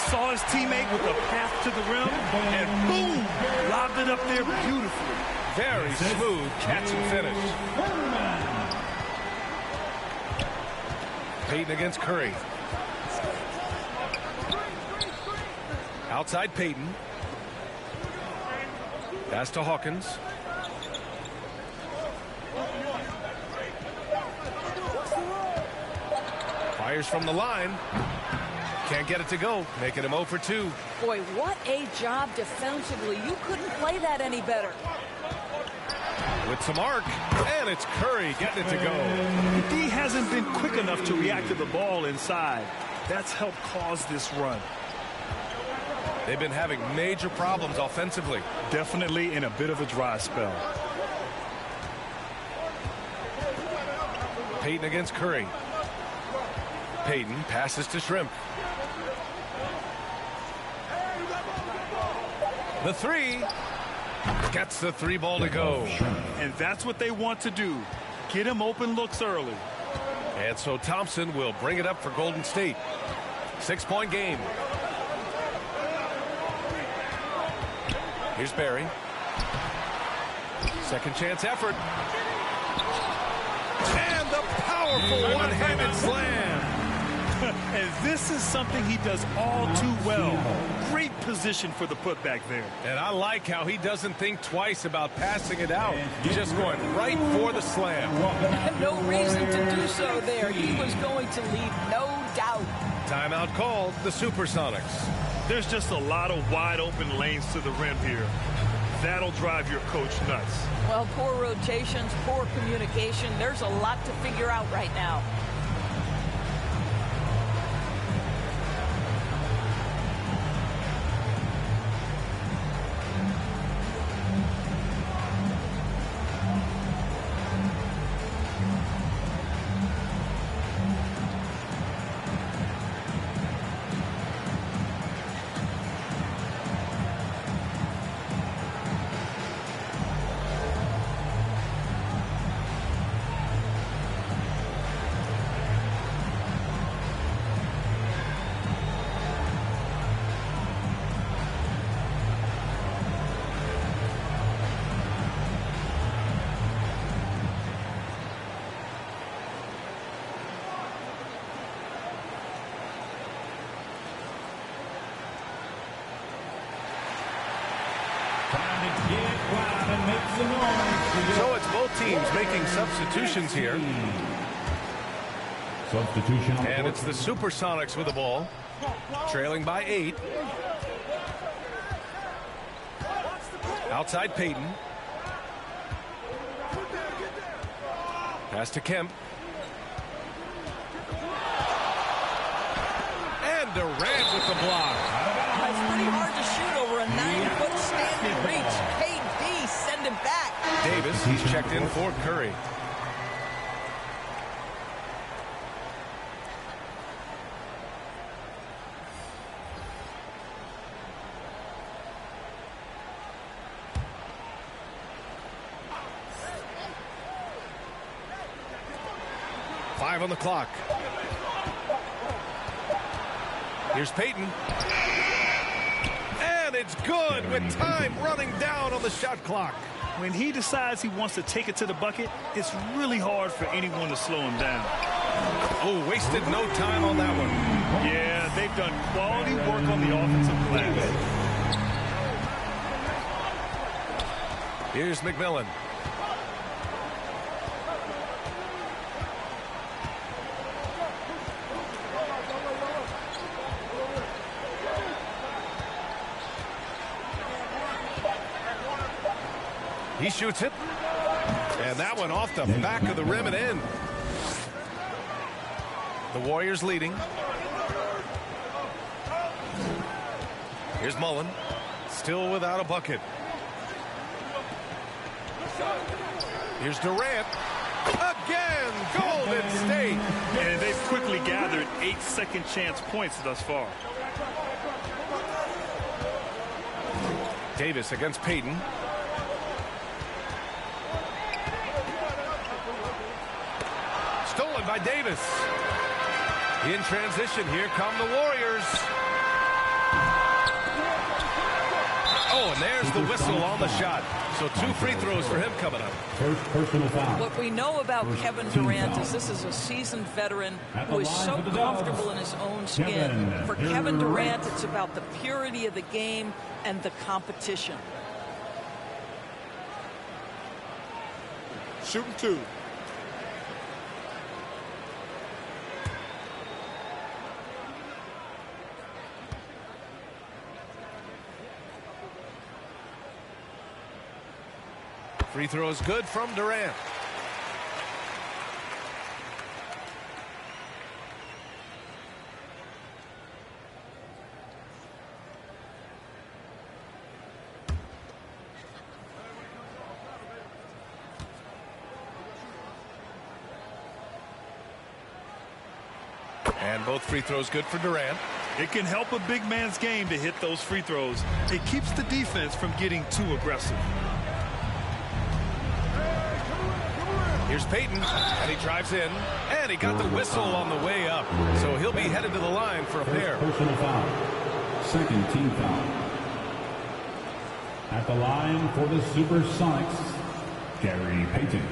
Saw his teammate with a path to the rim, and boom, lobbed it up there beautifully. Very smooth catch and finish. Payton against Curry. Outside Payton. Pass to Hawkins. Fires from the line. Can't get it to go. Making him 0 for 2. Boy, what a job defensively. You couldn't play that any better. With some arc. And it's Curry getting it to go. D hasn't been quick enough to react to the ball inside. That's helped cause this run. They've been having major problems offensively. Definitely in a bit of a dry spell. Payton against Curry. Payton passes to Shrimp. The three. Gets the three ball to go. And that's what they want to do. Get him open looks early. And so Thompson will bring it up for Golden State. 6-point game. Here's Barry. Second chance effort. And the powerful one-handed slam. And this is something he does all too well. Great position for the putback there. And I like how he doesn't think twice about passing it out. He's just going right for the slam. No reason to do so there. He was going to leave no doubt. Timeout called, the Supersonics. There's just a lot of wide open lanes to the rim here. That'll drive your coach nuts. Well, poor rotations, poor communication. There's a lot to figure out right now. So it's both teams making substitutions here. Substitution. And it's the Supersonics with the ball, trailing by 8. Outside Payton. Pass to Kemp. And Durant with the block. It's pretty hard to shoot over a 9-foot standing reach. KD, send him back. Davis, he's checked in for Curry. Five on the clock. Here's Payton. And it's good with time running down on the shot clock. When he decides he wants to take it to the bucket, it's really hard for anyone to slow him down. Oh, wasted no time on that one. Yeah, they've done quality work on the offensive glass. Here's McMillan. He shoots it. And that one off the back of the rim and in. The Warriors leading. Here's Mullen. Still without a bucket. Here's Durant. Again, Golden State. And they've quickly gathered 8 second chance points thus far. Davis against Payton. Stolen by Davis. In transition, here come the Warriors. Oh, and there's the whistle on the shot. So 2 free throws for him coming up. First personal foul. What we know about Kevin Durant is this is a seasoned veteran who is so comfortable in his own skin. For Kevin Durant, it's about the purity of the game and the competition. Shooting 2. Free throw is good from Durant. And both free throws good for Durant. It can help a big man's game to hit those free throws. It keeps the defense from getting too aggressive. Here's Payton, and he drives in, and he got the whistle on the way up. So he'll be headed to the line for a pair. Personal foul. Second team foul. At the line for the Supersonics, Gary Payton.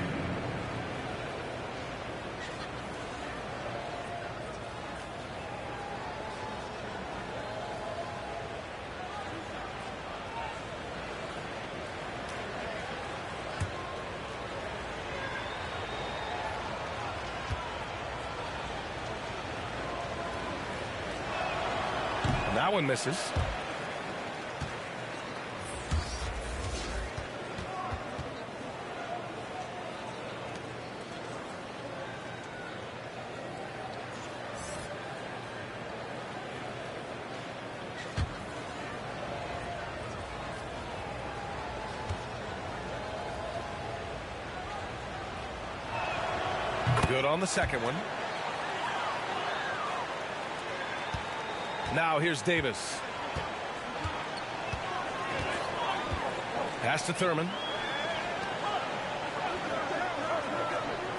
That one misses. Good on the second one. Now here's Davis. Pass to Thurman.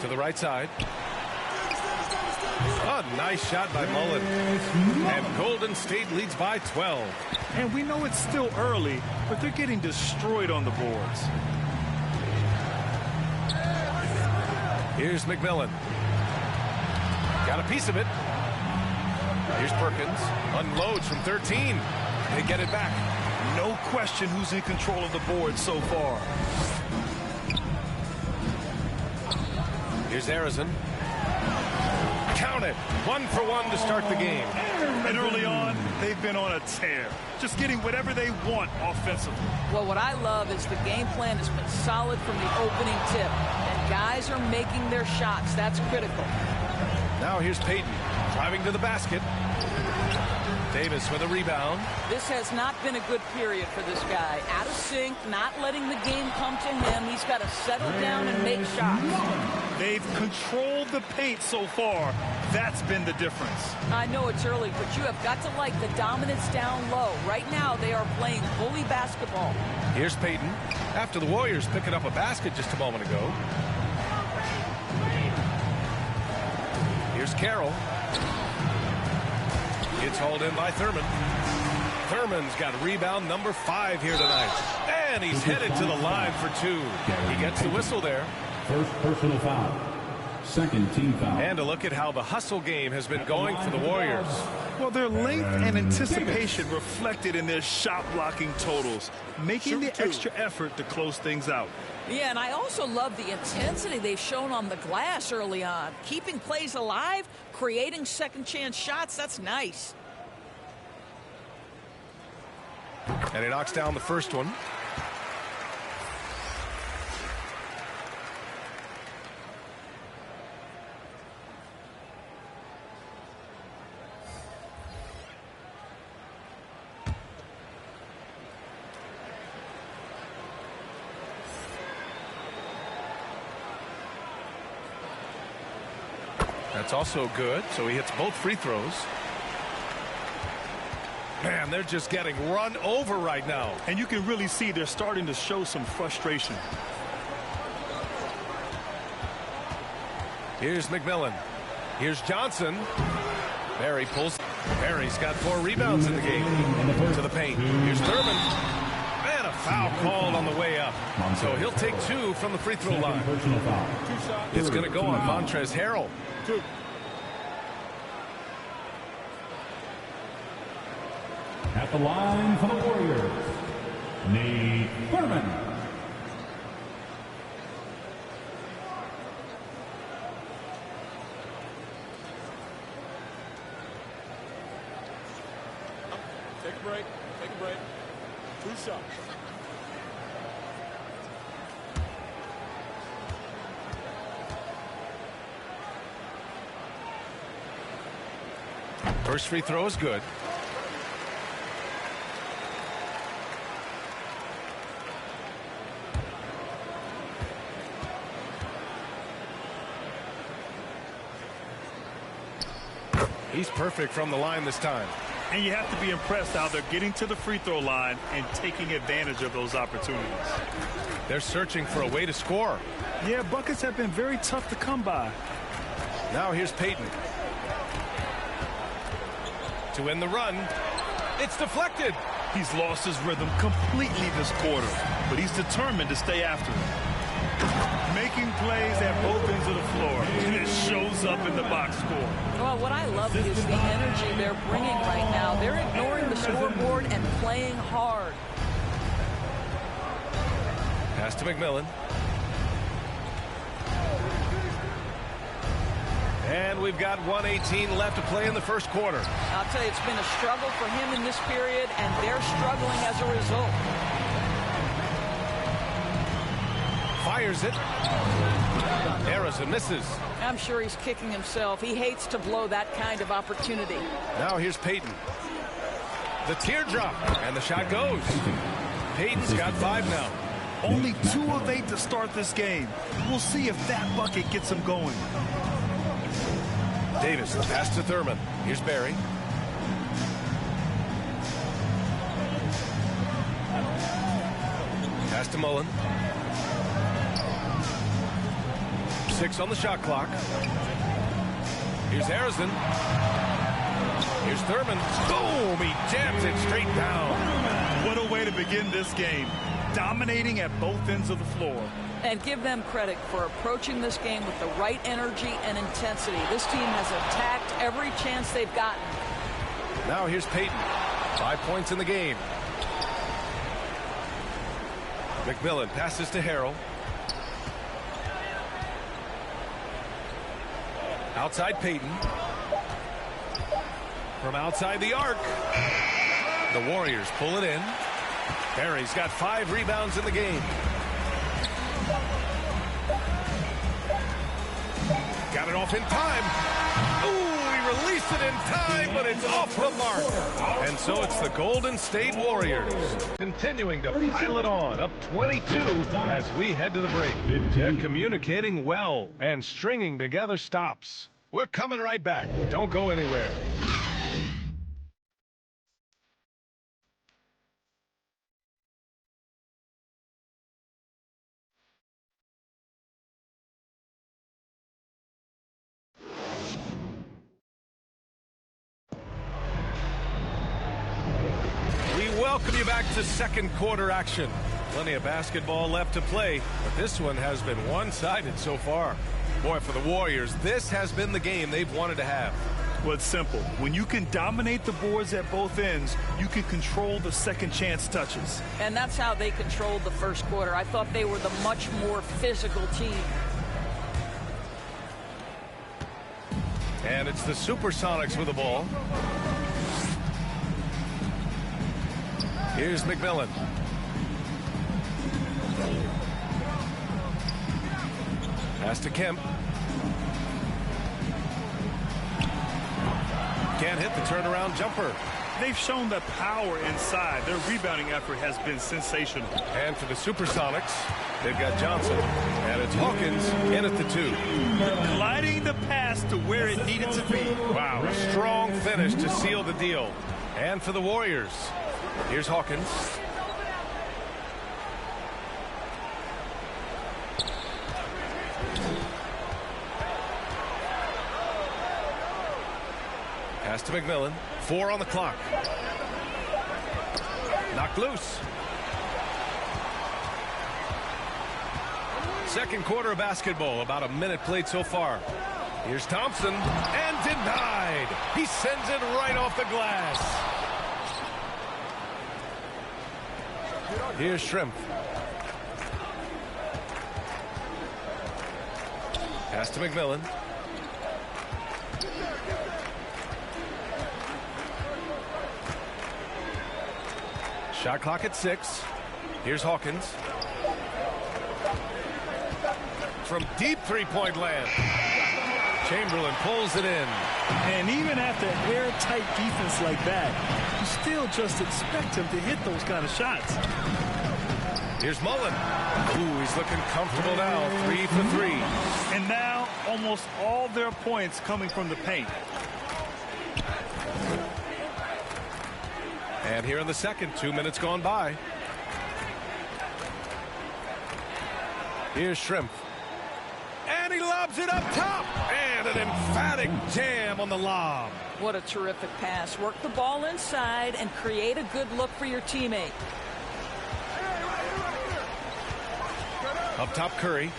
To the right side. A nice shot by Mullen. And Golden State leads by 12. And we know it's still early, but they're getting destroyed on the boards. Here's McMillan. Got a piece of it. Here's Perkins. Unloads from 13. They get it back. No question who's in control of the board so far. Here's Arizin. Count it. 1 for 1 to start the game. And early on, they've been on a tear. Just getting whatever they want offensively. Well, what I love is the game plan has been solid from the opening tip. And guys are making their shots. That's critical. Now here's Payton. Driving to the basket. Davis with a rebound. This has not been a good period for this guy. Out of sync, not letting the game come to him. He's got to settle down and make shots. They've controlled the paint so far. That's been the difference. I know it's early, but you have got to like the dominance down low. Right now, they are playing bully basketball. Here's Payton. After the Warriors picking up a basket just a moment ago. Here's Carroll. It's hauled in by Thurman. Thurman's got rebound number 5 here tonight. And he's headed to the line for 2. He gets the whistle there. First personal foul. Second team foul. And a look at how the hustle game has been going for the Warriors. Well, their length and anticipation reflected in their shot blocking totals, making the extra effort to close things out. Yeah, and I also love the intensity they've shown on the glass early on. Keeping plays alive, creating second chance shots, that's nice. And he knocks down the first one. That's also good, so he hits both free throws. Man, they're just getting run over right now. And you can really see they're starting to show some frustration. Here's McMillan. Here's Johnson. Barry pulls. Barry's got 4 rebounds in the game. To the paint. Here's Thurman. And a foul called on the way up. So he'll take 2 from the free throw line. It's going to go on Montrezl Harrell. 2. At the line for the Warriors, Nate Thurman. Take a break. Take a break. 2 shots. First free throw is good. He's perfect from the line this time. And you have to be impressed how they're getting to the free throw line and taking advantage of those opportunities. They're searching for a way to score. Yeah, buckets have been very tough to come by. Now here's Payton. To win the run. It's deflected. He's lost his rhythm completely this quarter, but he's determined to stay after it. Making plays at both ends of the floor, and it shows up in the box score. Well, what I love is the energy they're bringing right now. They're ignoring the scoreboard and playing hard. Pass to McMillan. And we've got 1:18 left to play in the first quarter. I'll tell you, it's been a struggle for him in this period, and they're struggling as a result. Fires it. Harrison misses. I'm sure he's kicking himself. He hates to blow that kind of opportunity. Now here's Payton. The teardrop, and the shot goes. Payton's got 5 now. Only 2 of 8 to start this game. We'll see if that bucket gets him going. Davis, the pass to Thurman. Here's Barry. Pass to Mullen. 6 on the shot clock. Here's Harrison. Here's Thurman. Boom! He jams it straight down. What a way to begin this game. Dominating at both ends of the floor. And give them credit for approaching this game with the right energy and intensity. This team has attacked every chance they've gotten. Now here's Payton. 5 points in the game. McMillan passes to Harrell. Outside Payton. From outside the arc. The Warriors pull it in. Barry's got 5 rebounds in the game. Got it off in time. Ooh, he released it in time, but it's off the mark. And so it's the Golden State Warriors continuing to pile it on, up 22 as we head to the break. They're communicating well and stringing together stops. We're coming right back. Don't go anywhere. Welcome you back to second quarter action. Plenty of basketball left to play, but this one has been one-sided so far. Boy, for the Warriors, this has been the game they've wanted to have. Well, it's simple. When you can dominate the boards at both ends, you can control the second chance touches. And that's how they controlled the first quarter. I thought they were the much more physical team. And it's the Supersonics with the ball. Here's McMillan. Pass to Kemp. Can't hit the turnaround jumper. They've shown the power inside. Their rebounding effort has been sensational. And for the Supersonics, they've got Johnson. And it's Hawkins in at the 2. Gliding the pass to where it needed to be. Wow, a strong finish to seal the deal. And for the Warriors, here's Hawkins. Pass to McMillan. 4 on the clock. Knocked loose. Second quarter of basketball. About a minute played so far. Here's Thompson. And denied. He sends it right off the glass. Here's Shrimp. Pass to McMillan. Shot clock at 6. Here's Hawkins. From deep three-point land. Chamberlain pulls it in. And even after airtight defense like that, you still just expect him to hit those kind of shots. Here's Mullen. Ooh, he's looking comfortable now. 3 for 3. And now almost all their points coming from the paint. And here in the second, 2 minutes gone by. Here's Shrimp. And he lobs it up top. And an emphatic jam on the lob. What a terrific pass. Work the ball inside and create a good look for your teammate. Up top, Curry.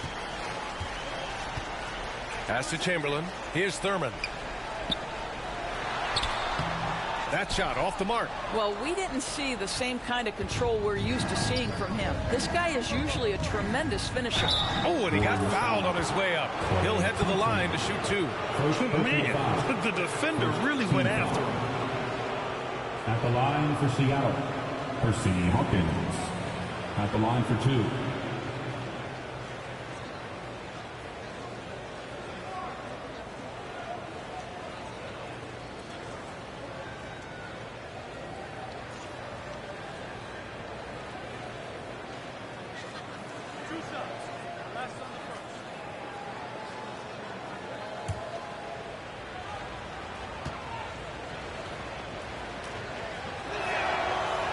Pass to Chamberlain. Here's Thurman. That shot off the mark. Well, we didn't see the same kind of control we're used to seeing from him. This guy is usually a tremendous finisher. Oh, and he got fouled on his way up. He'll head to the line to shoot 2. Man, the defender really went after him. At the line for Seattle, Percy Hawkins. At the line for 2.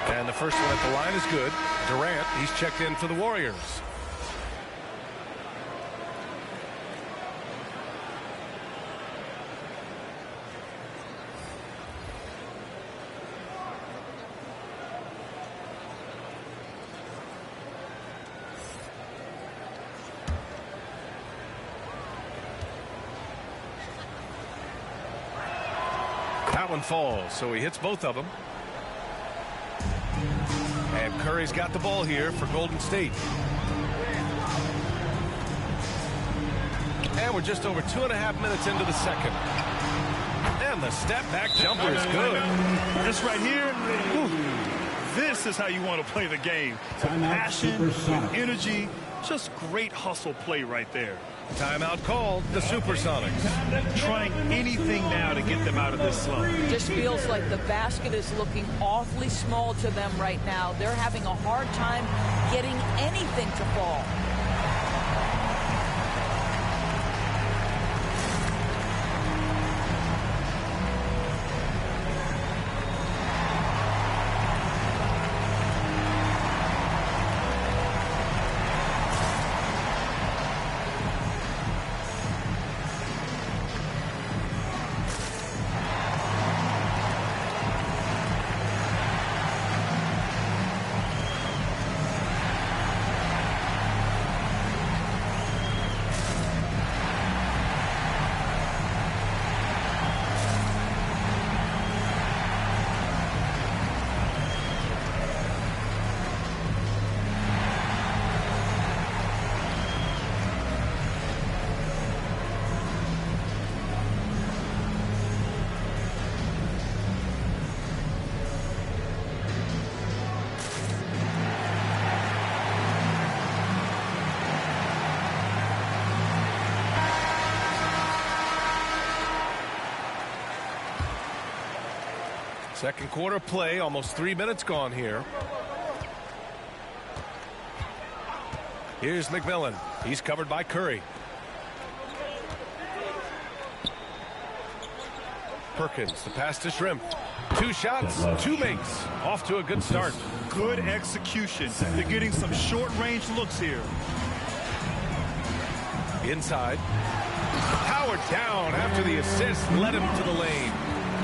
And the first one at the line is good. Durant, he's checked in for the Warriors. That one falls, so he hits both of them. And Curry's got the ball here for Golden State. And we're just over 2.5 minutes into the second. And the step back jumper is good. This right here, this is how you want to play the game. Passion, energy, just great hustle play right there. Timeout called, the Supersonics. Trying anything now to get them out of this slump. Just feels like the basket is looking awfully small to them right now. They're having a hard time getting anything to fall. Second quarter play, almost 3 minutes gone here. Here's McMillan. He's covered by Curry. Perkins, the pass to Shrimp. 2 shots, 2 makes. Off to a good start. Good execution. They're getting some short-range looks here. Inside. Howard down after the assist led him to the lane.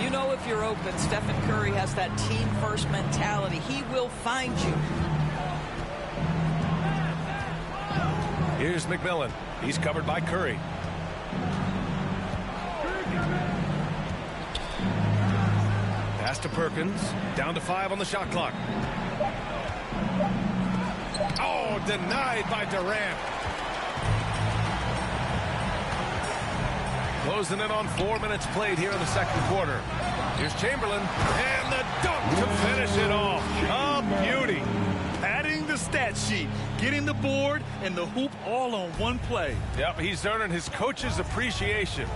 You know if you're open, Stephen Curry has that team-first mentality. He will find you. Here's McMillan. He's covered by Curry. Pass to Perkins. Down to 5 on the shot clock. Oh, denied by Durant. Closing in on 4 minutes played here in the second quarter. Here's Chamberlain, and the dunk to finish it off. A beauty. Adding the stat sheet, getting the board, and the hoop all on one play. Yep, he's earning his coach's appreciation.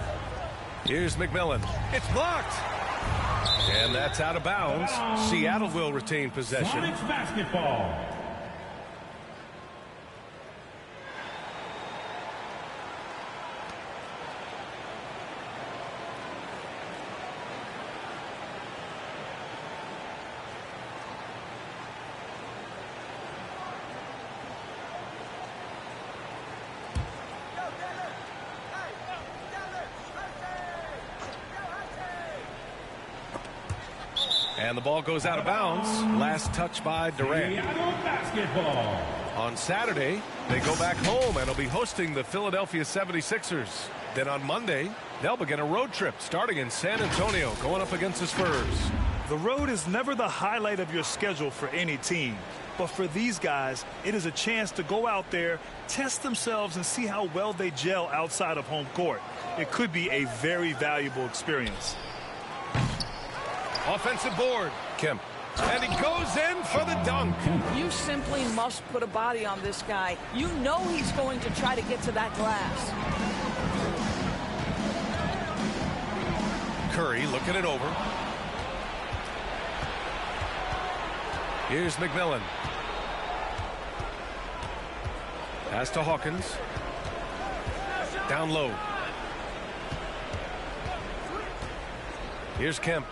Here's McMillan. It's blocked. And that's out of bounds. Seattle will retain possession. Sonics basketball. And the ball goes out of bounds. Last touch by Durant. Basketball. On Saturday, they go back home and will be hosting the Philadelphia 76ers. Then on Monday, they'll begin a road trip starting in San Antonio, going up against the Spurs. The road is never the highlight of your schedule for any team. But for these guys, it is a chance to go out there, test themselves, and see how well they gel outside of home court. It could be a very valuable experience. Offensive board. Kemp. And he goes in for the dunk. You simply must put a body on this guy. You know he's going to try to get to that glass. Curry looking it over. Here's McMillan. Pass to Hawkins. Down low. Here's Kemp.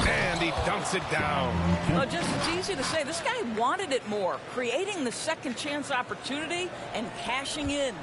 And he dunks it down. Well, just it's easy to say. This guy wanted it more, creating the second chance opportunity and cashing in.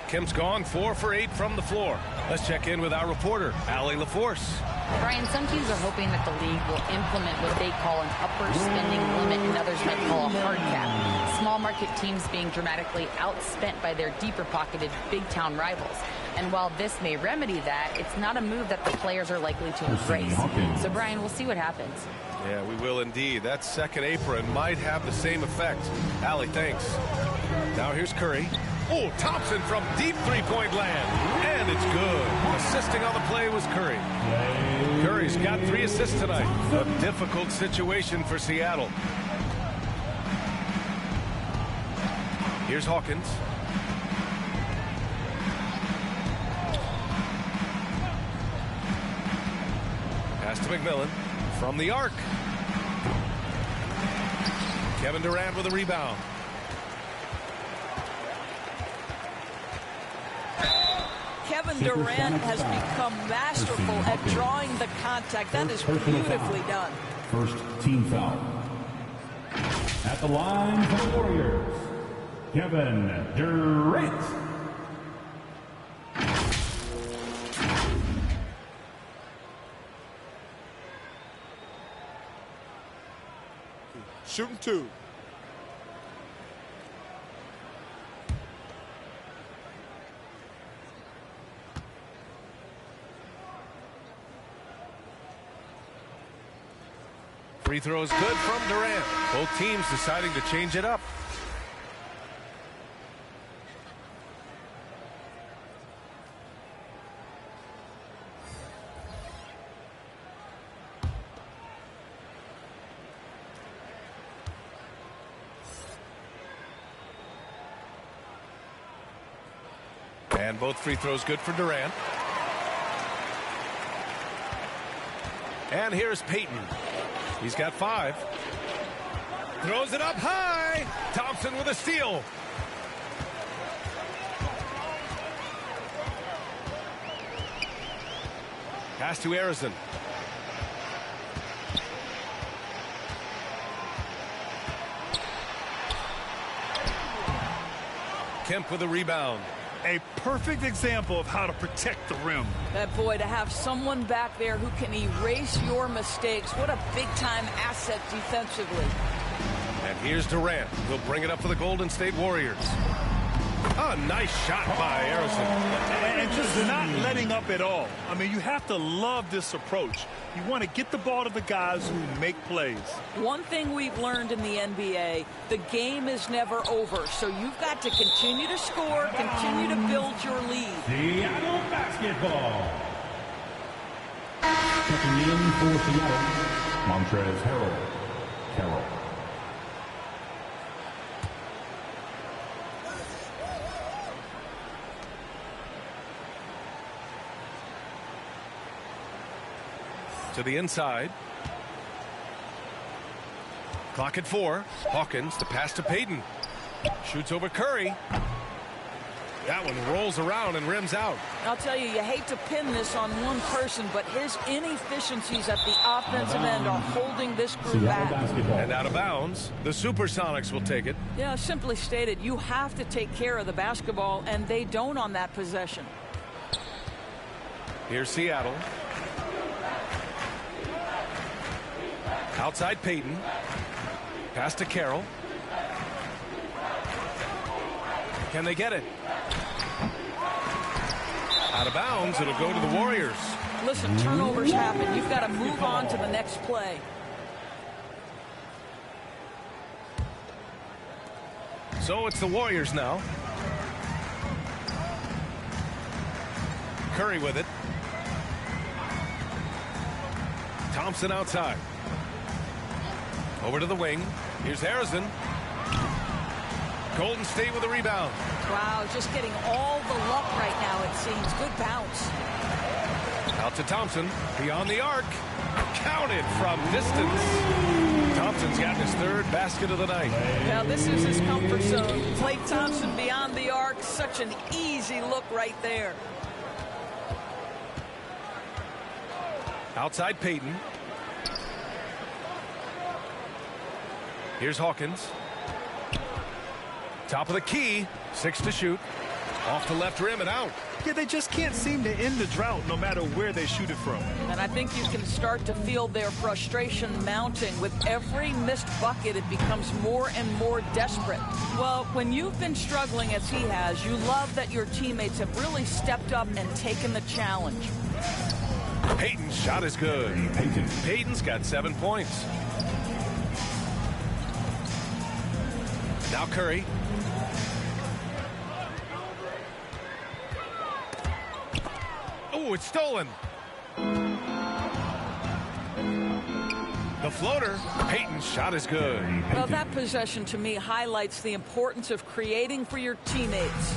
Kemp's gone 4 for 8 from the floor. Let's check in with our reporter, Allie LaForce. Brian, some teams are hoping that the league will implement what they call an upper spending limit and others might call a hard cap. Small market teams being dramatically outspent by their deeper pocketed big town rivals. And while this may remedy that, it's not a move that the players are likely to embrace. So, Brian, we'll see what happens. Yeah, we will indeed. That second apron might have the same effect. Allie, thanks. Now here's Curry. Oh, Thompson from deep three-point land. And it's good. Assisting on the play was Curry. Curry's got 3 assists tonight. A difficult situation for Seattle. Here's Hawkins. Pass to McMillan from the arc. Kevin Durant with a rebound. Kevin Durant has become masterful at drawing the contact. That is beautifully done. First team foul. At the line for the Warriors, Kevin Durant. Shooting 2. Free throw is good from Durant. Both teams deciding to change it up. And both free throws good for Durant. And here's Payton. He's got 5. Throws it up high. Thompson with a steal. Pass to Harrison. Kemp with a rebound. A perfect example of how to protect the rim. That boy, to have someone back there who can erase your mistakes. What a big-time asset defensively. And here's Durant. He'll bring it up for the Golden State Warriors. A nice shot by Harrison. And just not letting up at all. I mean, you have to love this approach. You want to get the ball to the guys who make plays. One thing we've learned in the NBA, the game is never over. So you've got to continue to score, continue to build your lead. Seattle basketball. Checking in for Seattle, Montrezl Harrell. Carroll. To the inside. Clock at 4. Hawkins, the pass to Payton. Shoots over Curry. That one rolls around and rims out. I'll tell you, you hate to pin this on one person, but his inefficiencies at the offensive end are holding this group back. And out of bounds, the Supersonics will take it. Yeah, simply stated, you have to take care of the basketball, and they don't on that possession. Here's Seattle. Outside Payton. Pass to Carroll. Can they get it? Out of bounds. It'll go to the Warriors. Listen, turnovers happen. You've got to move on to the next play. So it's the Warriors now. Curry with it. Thompson outside. Over to the wing. Here's Harrison. Golden State with a rebound. Wow, just getting all the luck right now, it seems. Good bounce. Out to Thompson. Beyond the arc. Counted from distance. Thompson's gotten his third basket of the night. Now this is his comfort zone. Klay Thompson beyond the arc. Such an easy look right there. Outside Payton. Here's Hawkins. Top of the key. 6 to shoot. Off the left rim and out. Yeah, they just can't seem to end the drought no matter where they shoot it from. And I think you can start to feel their frustration mounting. With every missed bucket, it becomes more and more desperate. Well, when you've been struggling as he has, you love that your teammates have really stepped up and taken the challenge. Payton's shot is good. Payton's got 7 points. Now Curry. Oh, it's stolen. The floater. Payton's shot is good. Well, that possession to me highlights the importance of creating for your teammates.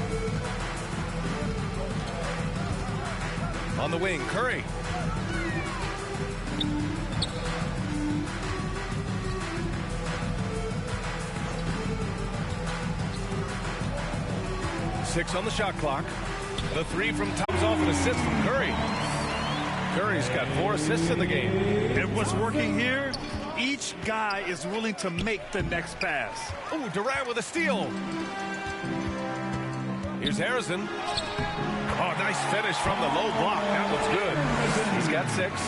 On the wing, Curry. Six on the shot clock. The three from Thompson off an assist from Curry. Curry's got 4 assists in the game. And what's working here? Each guy is willing to make the next pass. Oh, Durant with a steal. Here's Harrison. Oh, nice finish from the low block. That looks good. He's got 6.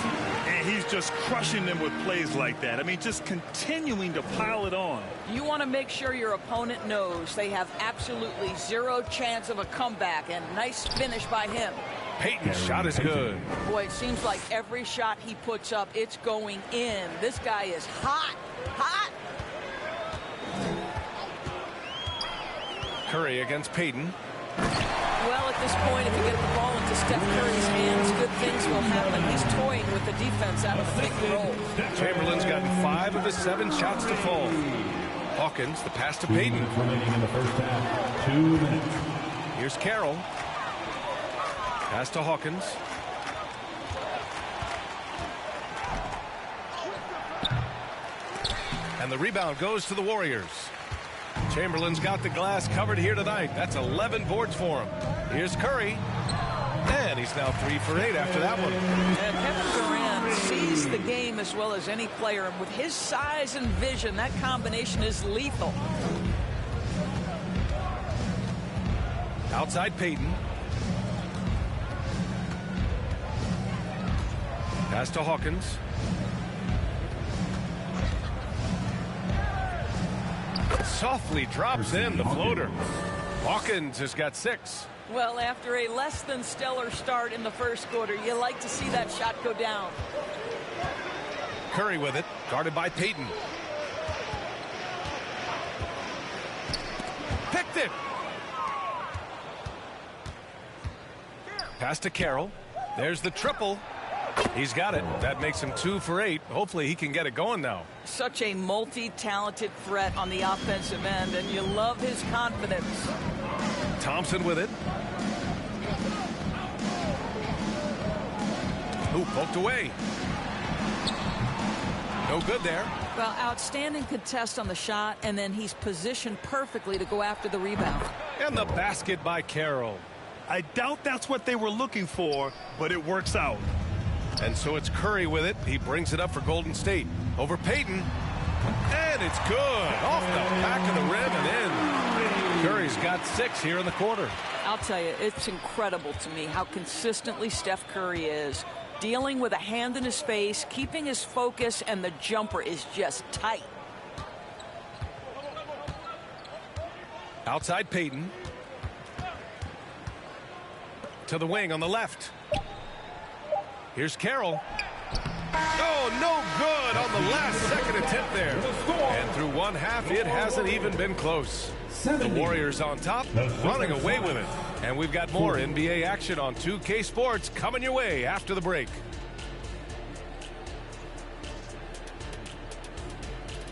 And he's just crushing them with plays like that. I mean, just continuing to pile it on. You want to make sure your opponent knows they have absolutely 0 chance of a comeback. And nice finish by him. Payton's shot is good. Boy, it seems like every shot he puts up, it's going in. This guy is hot. Hot. Curry against Payton. Well, at this point, if you get the ball into Steph Curry's hands, good things will happen. He's toying with the defense out of the pick and roll. Chamberlain's gotten 5 of his 7 shots to fall. Hawkins, the pass to Payton. Remaining in the first half. 2 minutes. Here's Carroll. Pass to Hawkins. And the rebound goes to the Warriors. Chamberlain's got the glass covered here tonight. That's 11 boards for him. Here's Curry. And he's now 3 for 8 after that one. And Kevin Durant sees the game as well as any player. And with his size and vision, that combination is lethal. Outside Payton. Pass to Hawkins. Softly drops in the floater. Hawkins has got 6. Well, after a less than stellar start in the first quarter, you like to see that shot go down. Curry with it, guarded by Payton. Picked it. Pass to Carroll. There's the triple. He's got it. That makes him 2 for 8. Hopefully he can get it going now. Such a multi-talented threat on the offensive end, and you love his confidence. Thompson with it. Ooh, poked away. No good there. Well, outstanding contest on the shot, and then he's positioned perfectly to go after the rebound. And the basket by Carroll. I doubt that's what they were looking for, but it works out. And so it's Curry with it. He brings it up for Golden State. Over Payton. And it's good. Off the back of the rim and in. Curry's got 6 here in the quarter. I'll tell you, it's incredible to me how consistently Steph Curry is. Dealing with a hand in his face, keeping his focus, and the jumper is just tight. Outside Payton. To the wing on the left. Here's Carroll. Oh, no good on the last second attempt there. And through one half, it hasn't even been close. The Warriors on top, running away with it. And we've got more NBA action on 2K Sports coming your way after the break.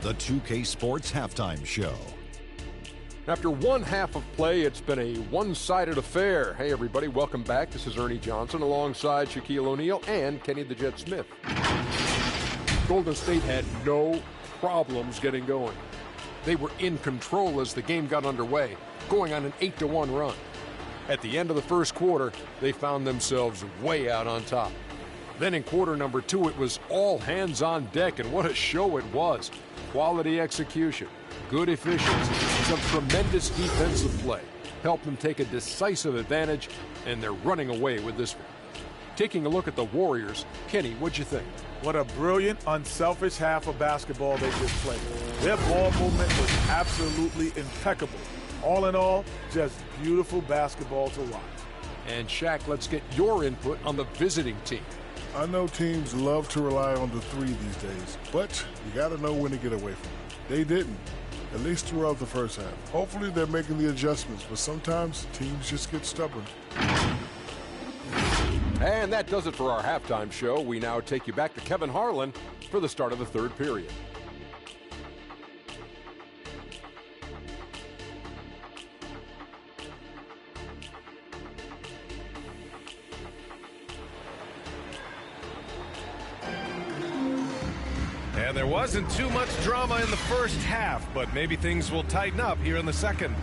The 2K Sports Halftime Show. After one half of play, it's been a one-sided affair. Hey, everybody, welcome back. This is Ernie Johnson alongside Shaquille O'Neal and Kenny the Jet Smith. Golden State had no problems getting going. They were in control as the game got underway, going on an 8-1 run. At the end of the first quarter, they found themselves way out on top. Then in quarter number 2, it was all hands on deck, and what a show it was. Quality execution, good efficiency, some tremendous defensive play helped them take a decisive advantage, and they're running away with this one. Taking a look at the Warriors, Kenny, what'd you think? What a brilliant, unselfish half of basketball they just played. Their ball movement was absolutely impeccable. All in all, just beautiful basketball to watch. And Shaq, let's get your input on the visiting team. I know teams love to rely on the 3 these days, but you got to know when to get away from it. They didn't, at least throughout the first half. Hopefully they're making the adjustments, but sometimes teams just get stubborn. And that does it for our halftime show. We now take you back to Kevin Harlan for the start of the third period. And there wasn't too much drama in the first half, but maybe things will tighten up here in the second.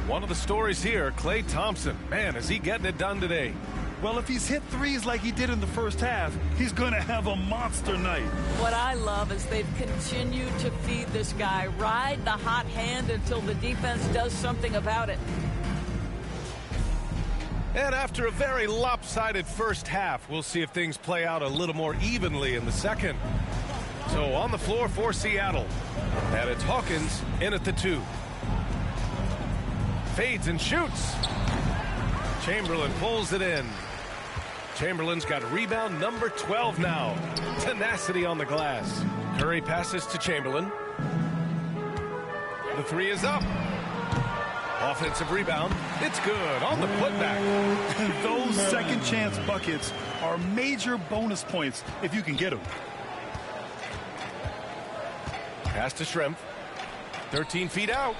One of the stories here, Klay Thompson. Man, is he getting it done today? Well, if he's hit threes like he did in the first half, he's going to have a monster night. What I love is they've continued to feed this guy, ride the hot hand until the defense does something about it. And after a very lopsided first half, we'll see if things play out a little more evenly in the second. So on the floor for Seattle, and it's Hawkins in at the 2. Fades and shoots. Chamberlain pulls it in. Chamberlain's got rebound number 12 now. Tenacity on the glass. Curry passes to Chamberlain. The 3 is up. Offensive rebound. It's good on the putback. Those second chance buckets are major bonus points if you can get them. Pass to Shrimp. 13 feet out.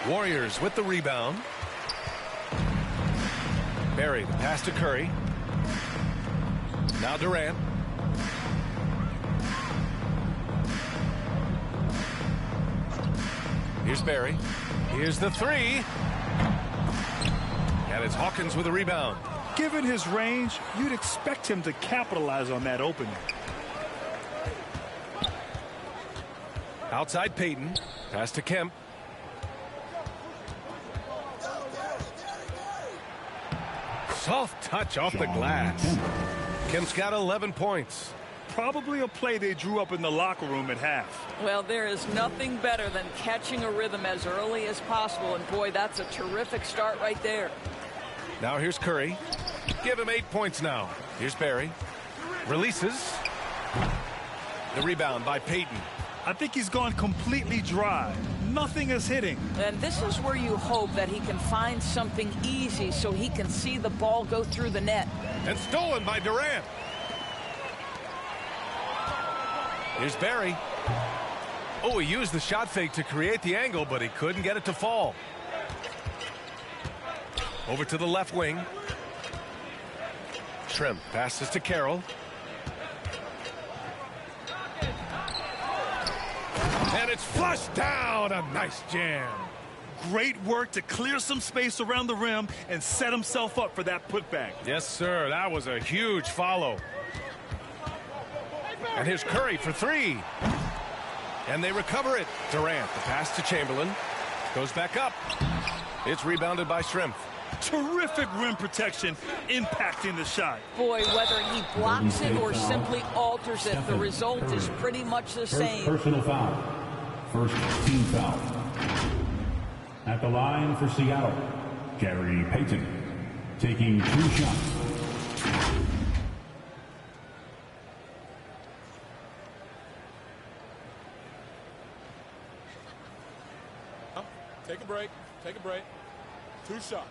Warriors with the rebound. Barry, the pass to Curry. Now Durant. Here's Barry. Here's the 3. And it's Hawkins with a rebound. Given his range, you'd expect him to capitalize on that opening. Outside Payton. Pass to Kemp. Soft touch off the glass. Kemp's got 11 points. Probably a play they drew up in the locker room at half. Well, there is nothing better than catching a rhythm as early as possible. And, boy, that's a terrific start right there. Now here's Curry. Give him 8 points now. Here's Barry. Releases. The rebound by Payton. I think he's gone completely dry. Nothing is hitting. And this is where you hope that he can find something easy so he can see the ball go through the net. And stolen by Durant. Here's Barry. Oh, he used the shot fake to create the angle, but he couldn't get it to fall. Over to the left wing. Shrimp passes to Carroll. And it's flushed down. A nice jam. Great work to clear some space around the rim and set himself up for that putback. Yes, sir. That was a huge follow. And here's Curry for 3. And they recover it. Durant, the pass to Chamberlain. Goes back up. It's rebounded by Shrimp. Terrific rim protection impacting the shot. Boy, whether he blocks it or simply alters it, the result is pretty much the same. Personal foul. First team foul. At the line for Seattle, Gary Payton, taking 2 shots. Take a break. Take a break. 2 shots.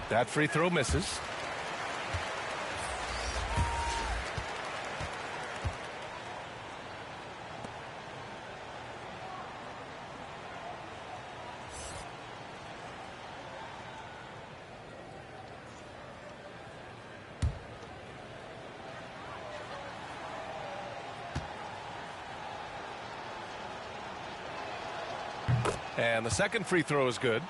That free throw misses. And the second free throw is good.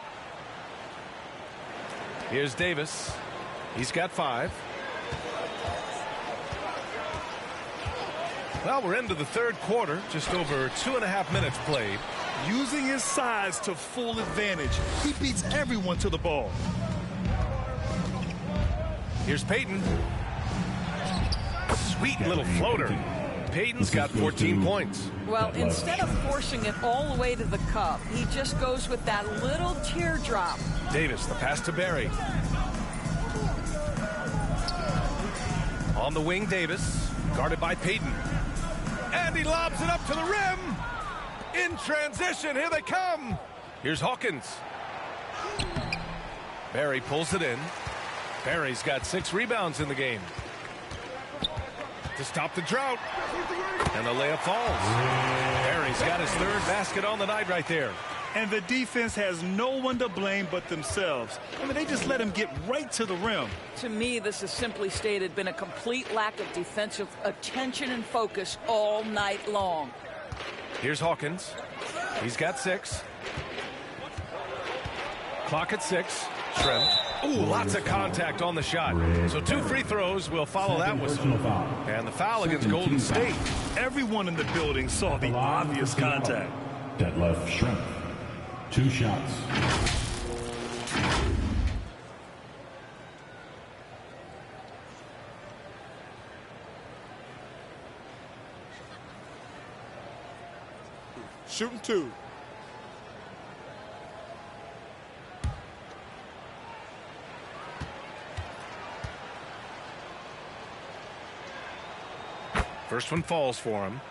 Here's Davis. He's got 5. Well, we're into the third quarter. Just over 2.5 minutes played. Using his size to full advantage. He beats everyone to the ball. Here's Payton. Sweet little floater. Payton's got 14 points. Well, instead of forcing it all the way to the cup, he just goes with that little teardrop. Davis, the pass to Barry. On the wing, Davis, guarded by Payton. And he lobs it up to the rim. In transition, here they come. Here's Hawkins. Barry pulls it in. Barry's got 6 rebounds in the game. To stop the drought. And the layup falls. Barry's got his 3rd basket on the night right there. And the defense has no one to blame but themselves. I mean, they just let him get right to the rim. To me, this is simply stated been a complete lack of defensive attention and focus all night long. Here's Hawkins. He's got 6. Clock at 6. Shrimp. Ooh, lots of contact on the shot. So 2 free throws will follow that whistle. And the foul against Golden State. Everyone in the building saw the obvious contact. Detlef Shrimp. 2 shots. Shooting 2. First one falls for him.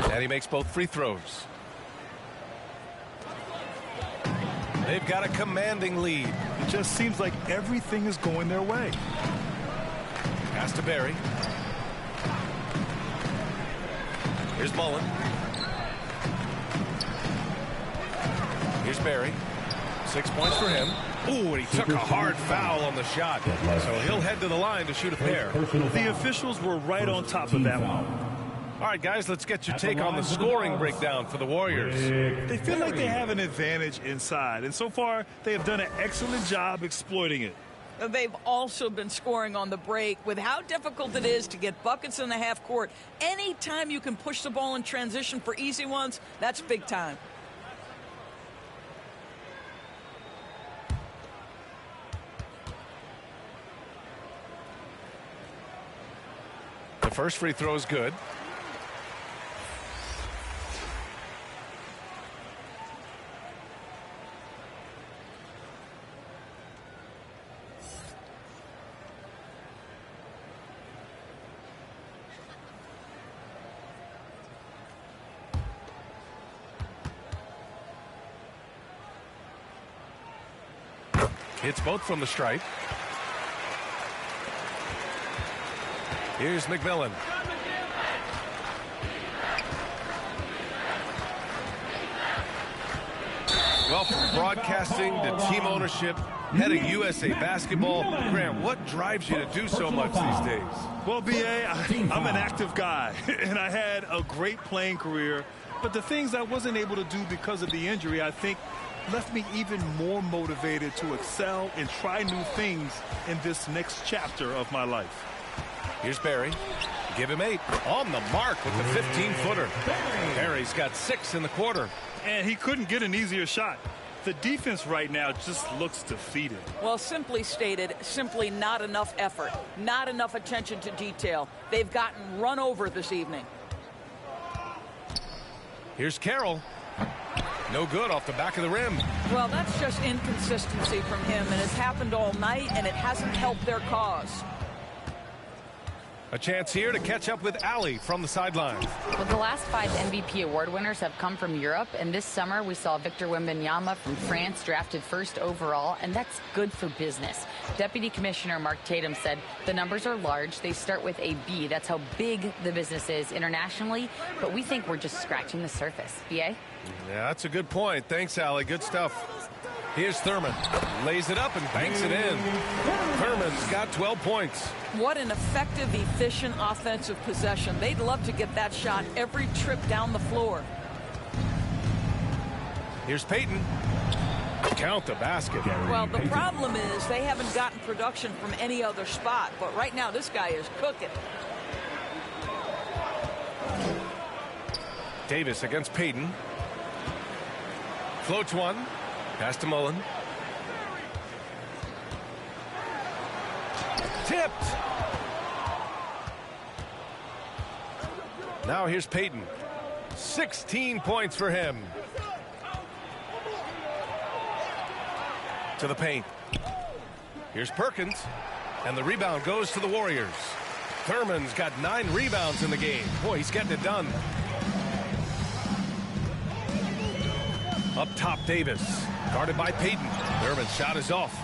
And he makes both free throws. They've got a commanding lead. It just seems like everything is going their way. Pass to Barry. Here's Mullen. Here's Barry. 6 points for him. Ooh, and he took a hard foul on the shot. So he'll head to the line to shoot a pair. The officials were right on top of that one. All right, guys, let's get your take on the scoring breakdown for the Warriors. They feel like they have an advantage inside, and so far they have done an excellent job exploiting it. They've also been scoring on the break. With how difficult it is to get buckets in the half court, anytime you can push the ball in transition for easy ones, that's big time. The first free throw is good. Hits both from the stripe. Here's McMillan. Well, from broadcasting to team ownership, Head of USA Basketball. Grant, what drives you to do so much these days? Well, B.A., I'm an active guy, and I had a great playing career. But the things I wasn't able to do because of the injury, I think, left me even more motivated to excel and try new things in this next chapter of my life. Here's Barry. Give him 8. On the mark with the 15-footer. Barry's got 6 in the quarter. And he couldn't get an easier shot. The defense right now just looks defeated. Well, simply stated, simply not enough effort, not enough attention to detail. They've gotten run over this evening. Here's Carroll. No good off the back of the rim. Well, that's just inconsistency from him, and it's happened all night, and it hasn't helped their cause. A chance here to catch up with Ali from the sidelines. Well, the last 5 MVP award winners have come from Europe, and this summer we saw Victor Wembanyama from France drafted 1st overall, and that's good for business. Deputy Commissioner Mark Tatum said the numbers are large. They start with a B. That's how big the business is internationally, but we think we're just scratching the surface. B.A.? Yeah, that's a good point. Thanks, Ali. Good stuff. Here's Thurman. Lays it up and banks it in. Thurman's got 12 points. What an effective, efficient offensive possession. They'd love to get that shot every trip down the floor. Here's Payton. Count the basket. Well, the problem is they haven't gotten production from any other spot, but right now this guy is cooking. Davis against Payton. Floats one. Pass to Mullen. Tipped. Now here's Payton. 16 points for him. To the paint. Here's Perkins. And the rebound goes to the Warriors. Thurman's got 9 rebounds in the game. Boy, he's getting it done. Up top, Davis. Guarded by Payton. Thurman's shot is off.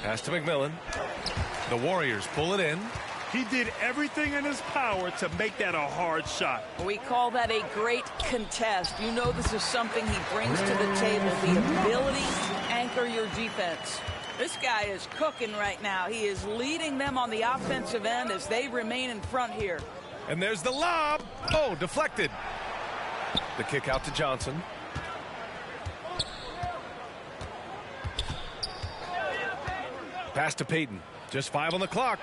Pass to McMillan. The Warriors pull it in. He did everything in his power to make that a hard shot. We call that a great contest. You know this is something he brings to the table, the ability to anchor your defense. This guy is cooking right now. He is leading them on the offensive end as they remain in front here. And there's the lob. Oh, deflected. The kick out to Johnson. Pass to Payton. Just 5 on the clock.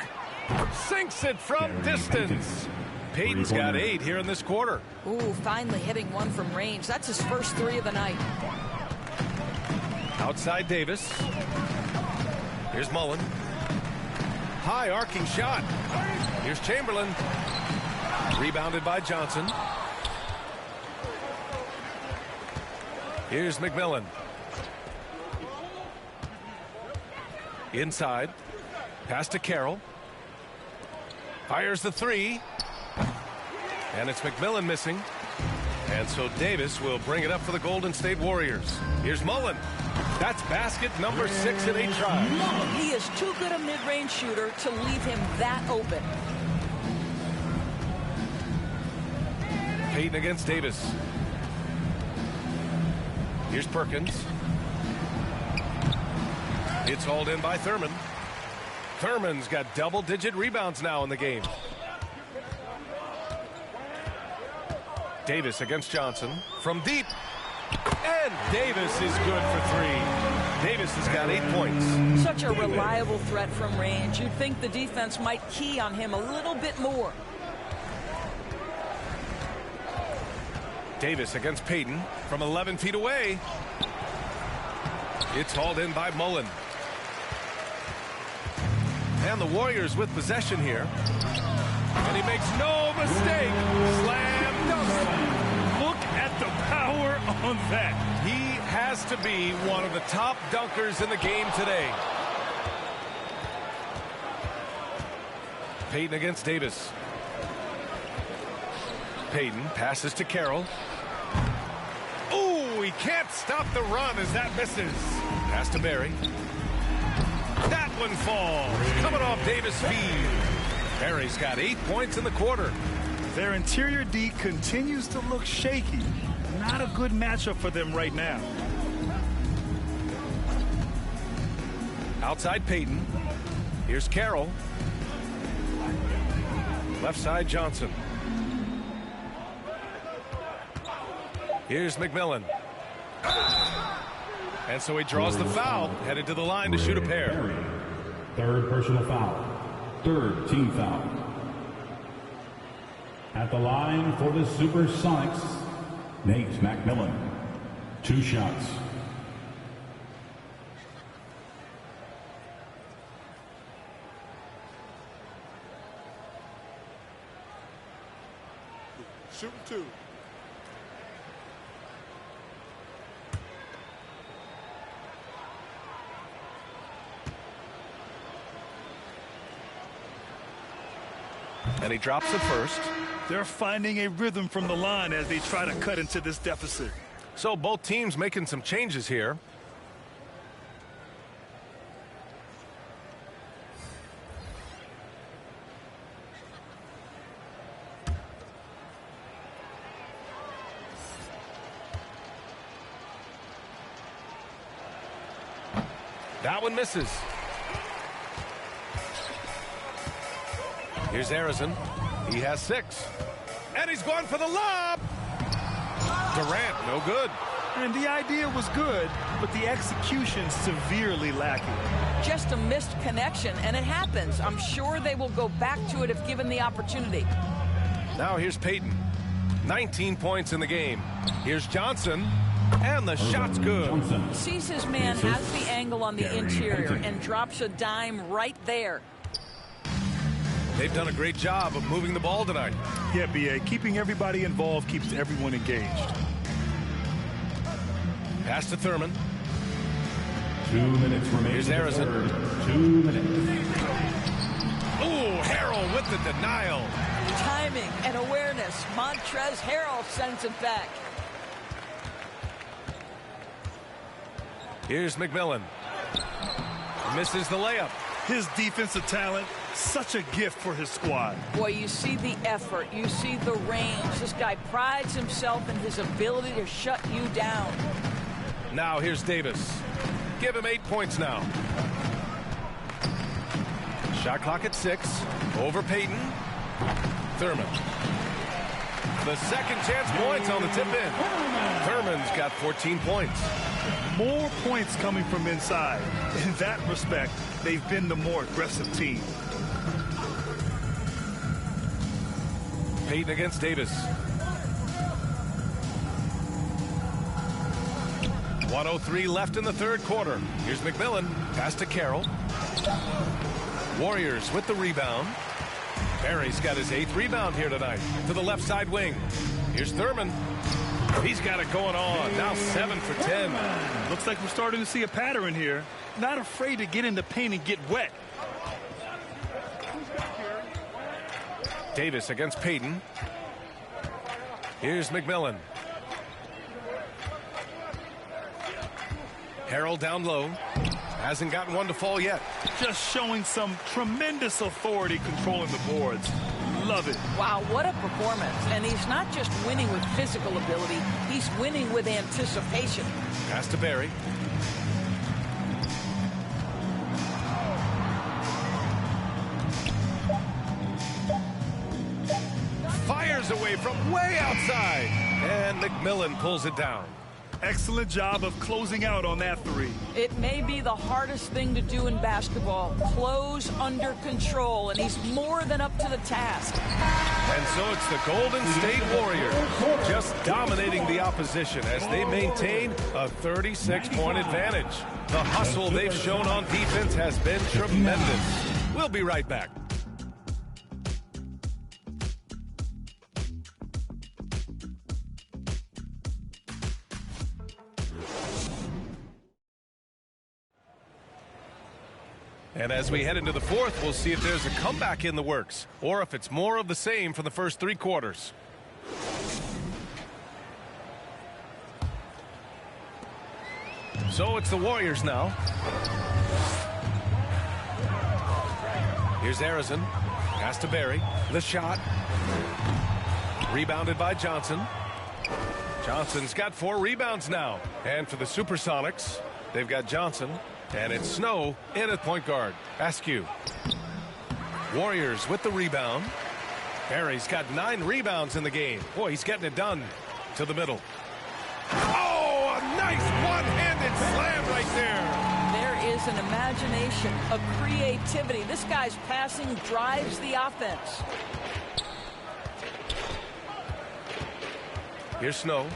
Sinks it from distance. Payton's got 8 here in this quarter. Ooh, finally hitting one from range. That's his first 3 of the night. Outside Davis. Here's Mullen. High arcing shot. Here's Chamberlain. Rebounded by Johnson. Here's McMillan. Inside. Pass to Carroll. Fires the 3. And it's McMillan missing. And so Davis will bring it up for the Golden State Warriors. Here's Mullen. That's basket number 6 in 8 tries. He is too good a mid-range shooter to leave him that open. Payton against Davis. Here's Perkins. It's hauled in by Thurman. Thurman's got double-digit rebounds now in the game. Davis against Johnson. From deep. And Davis is good for 3. Davis has got 8 points. Such a reliable threat from range. You'd think the defense might key on him a little bit more. Davis against Payton from 11 feet away. It's hauled in by Mullen. And the Warriors with possession here. And he makes no mistake. Slam dunk. Look at the power on that. He has to be one of the top dunkers in the game today. Payton against Davis. Payton passes to Carroll. Ooh, he can't stop the run as that misses. Pass to Barry. That one falls. Coming off Davis' feed. Barry's got 8 points in the quarter. Their interior D continues to look shaky. Not a good matchup for them right now. Outside Payton. Here's Carroll. Left side Johnson. Here's McMillan. And so he draws the foul, headed to the line to shoot a pair. Third personal foul. Third team foul. At the line for the Supersonics, Nate McMillan. 2 shots. Shooting 2. And he drops it first. They're finding a rhythm from the line as they try to cut into this deficit. So both teams making some changes here. That one misses. Here's Arizon. He has 6. And he's going for the lob. Durant, no good. And the idea was good, but the execution severely lacking. Just a missed connection, and it happens. I'm sure they will go back to it if given the opportunity. Now here's Payton. 19 points in the game. Here's Johnson. And the shot's good. Sees his man has the angle on the interior and drops a dime right there. They've done a great job of moving the ball tonight. Yeah, B.A. Keeping everybody involved keeps everyone engaged. Pass to Thurman. 2 minutes remaining. Here's Arizon. 2 minutes. Oh, Harrell with the denial. Timing and awareness. Montrezl Harrell sends it back. Here's McMillan. Misses the layup. His defensive talent, such a gift for his squad. Boy, you see the effort. You see the range. This guy prides himself in his ability to shut you down. Now here's Davis. Give him 8 points now. Shot clock at 6. Over Payton. Thurman. The second chance points on the tip in. Thurman's got 14 points. More points coming from inside. In that respect, they've been the more aggressive team. Payton against Davis. 1:03 left in the third quarter. Here's McMillan. Pass to Carroll. Warriors with the rebound. Barry's got his 8th rebound here tonight. To the left side wing. Here's Thurman. He's got it going on. Now 7 for 10. Looks like we're starting to see a pattern here. Not afraid to get in the paint and get wet. Davis against Payton. Here's McMillan. Harrell down low. Hasn't gotten one to fall yet. Just showing some tremendous authority controlling the boards. Love it. Wow, what a performance. And he's not just winning with physical ability, he's winning with anticipation. Pass to Barry. Fires away from way outside. And McMillan pulls it down. Excellent job of closing out on that 3. It may be the hardest thing to do in basketball. Close under control, and he's more than up to the task. And so it's the Golden State Warriors just dominating the opposition as they maintain a 36-point advantage. The hustle they've shown on defense has been tremendous. We'll be right back. And as we head into the fourth, we'll see if there's a comeback in the works or if it's more of the same from the first 3 quarters. So it's the Warriors now. Here's Arizon. Pass to Barry. The shot. Rebounded by Johnson. Johnson's got 4 rebounds now. And for the Supersonics, they've got Johnson And it's Snow in at point guard. Askew. Warriors with the rebound. Barry's got 9 rebounds in the game. Boy, he's getting it done. To the middle. Oh, a nice one-handed slam right there. There is an imagination, a creativity. This guy's passing drives the offense. Here's Snow.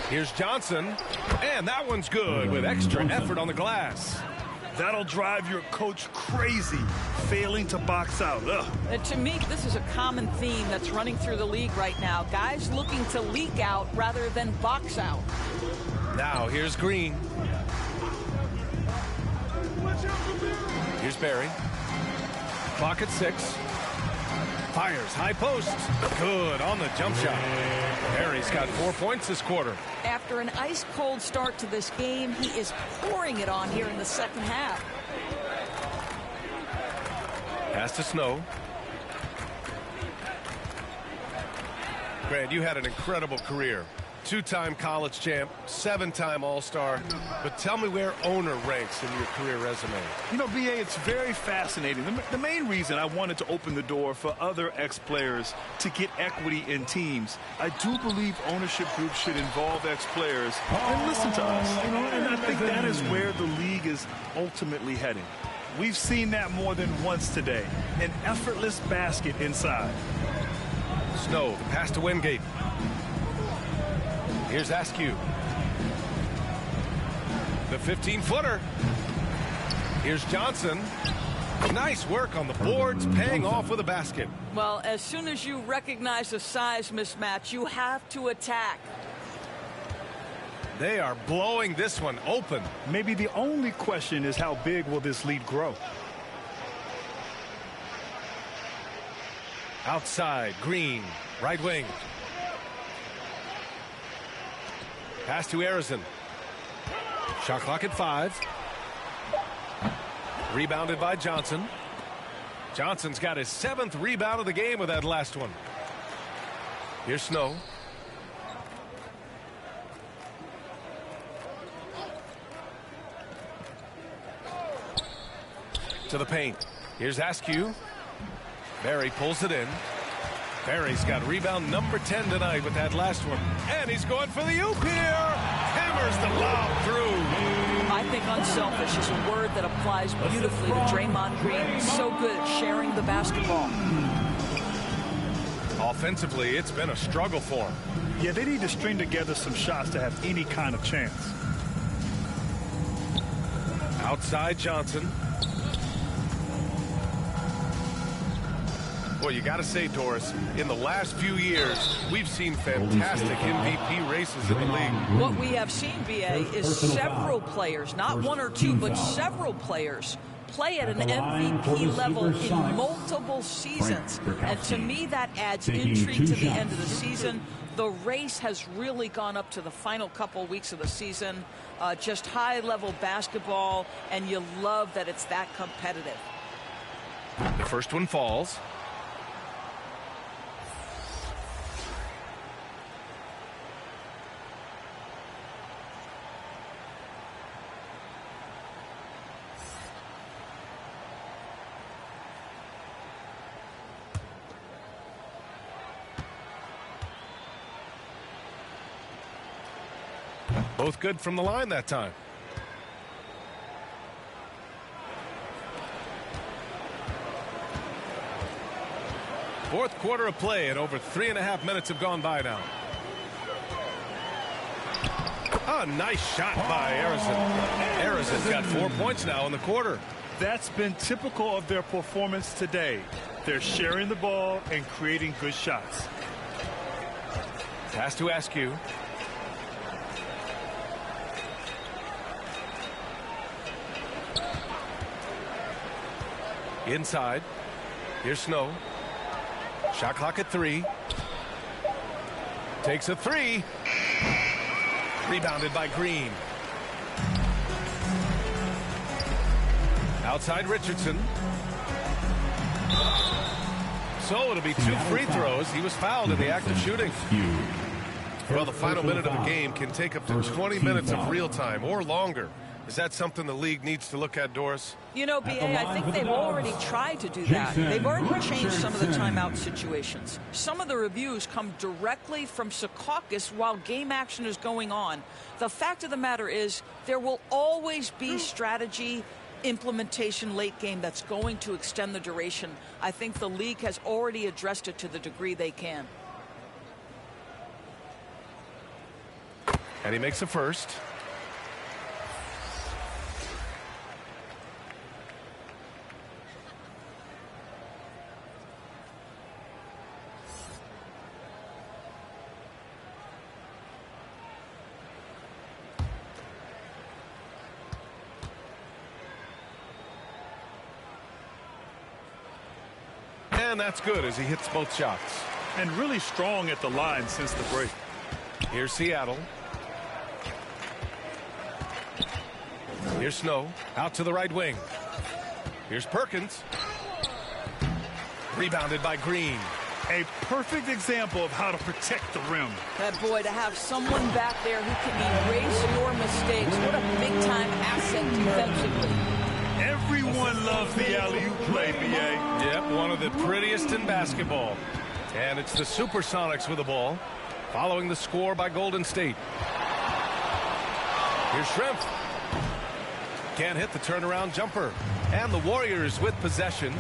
Here's Johnson. And that one's good with extra effort on the glass. That'll drive your coach crazy, failing to box out. To me, this is a common theme that's running through the league right now. Guys looking to leak out rather than box out. Now here's Green. Here's Barry. Clock at 6. Fires high post. Good on the jump shot. Barry's got 4 points this quarter. After an ice-cold start to this game, he is pouring it on here in the second half. Pass to Snow. Grant, you had an incredible career. 2-time college champ, 7-time All-Star. But tell me where owner ranks in your career resume. You know, B.A., it's very fascinating. The main reason I wanted to open the door for other ex-players to get equity in teams, I do believe ownership groups should involve ex-players and listen to us. You know, and I think that is where the league is ultimately heading. We've seen that more than once today. An effortless basket inside. Snow, the pass to Wingate. Here's Askew. The 15-footer. Here's Johnson. Nice work on the boards, paying off with a basket. Well, as soon as you recognize a size mismatch, you have to attack. They are blowing this one open. Maybe the only question is how big will this lead grow? Outside, Green, right wing. Pass to Arizin. Shot clock at 5. Rebounded by Johnson. Johnson's got his 7th rebound of the game with that last one. Here's Snow. To the paint. Here's Askew. Barry pulls it in. Barry's got rebound number 10 tonight with that last one. And he's going for the oop here. Hammers the lob through. I think unselfish is a word that applies beautifully to Draymond Green. He's so good at sharing the basketball. Offensively, it's been a struggle for him. Yeah, they need to string together some shots to have any kind of chance. Outside Johnson. Well, you got to say, Doris, in the last few years, we've seen fantastic MVP races in the league. What we have seen, B.A., is several players, not one or two, but several players play at an MVP level in multiple seasons. And to me, that adds intrigue to the end of the season. The race has really gone up to the final couple weeks of the season. Just high-level basketball, and you love that it's that competitive. The first one falls. Both good from the line that time. Fourth quarter of play, and over 3.5 minutes have gone by now. A nice shot by Arizin. Arizin's got 4 points now in the quarter. That's been typical of their performance today. They're sharing the ball and creating good shots. Pass to Askew. Inside. Here's Snow. Shot clock at 3. Takes a 3. Rebounded by Green. Outside Richardson. So it'll be 2 free throws. He was fouled in the act of shooting. Well, the final minute of a game can take up to 20 minutes of real time or longer. Is that something the league needs to look at, Doris? You know, BA, I think they've already tried to do that. They've already changed some of the timeout situations. Some of the reviews come directly from Secaucus while game action is going on. The fact of the matter is there will always be strategy implementation late game that's going to extend the duration. I think the league has already addressed it to the degree they can. And he makes a first. And that's good as he hits both shots. And really strong at the line since the break. Here's Seattle. Here's Snow out to the right wing. Here's Perkins. Rebounded by Green. A perfect example of how to protect the rim. That boy, to have someone back there who can erase your mistakes. What a big-time asset defensively. Everyone loves the alley-oop play, BA. Yep, one of the prettiest in basketball. And it's the Supersonics with the ball, following the score by Golden State. Here's Shrimp. Can't hit the turnaround jumper. And the Warriors with possession.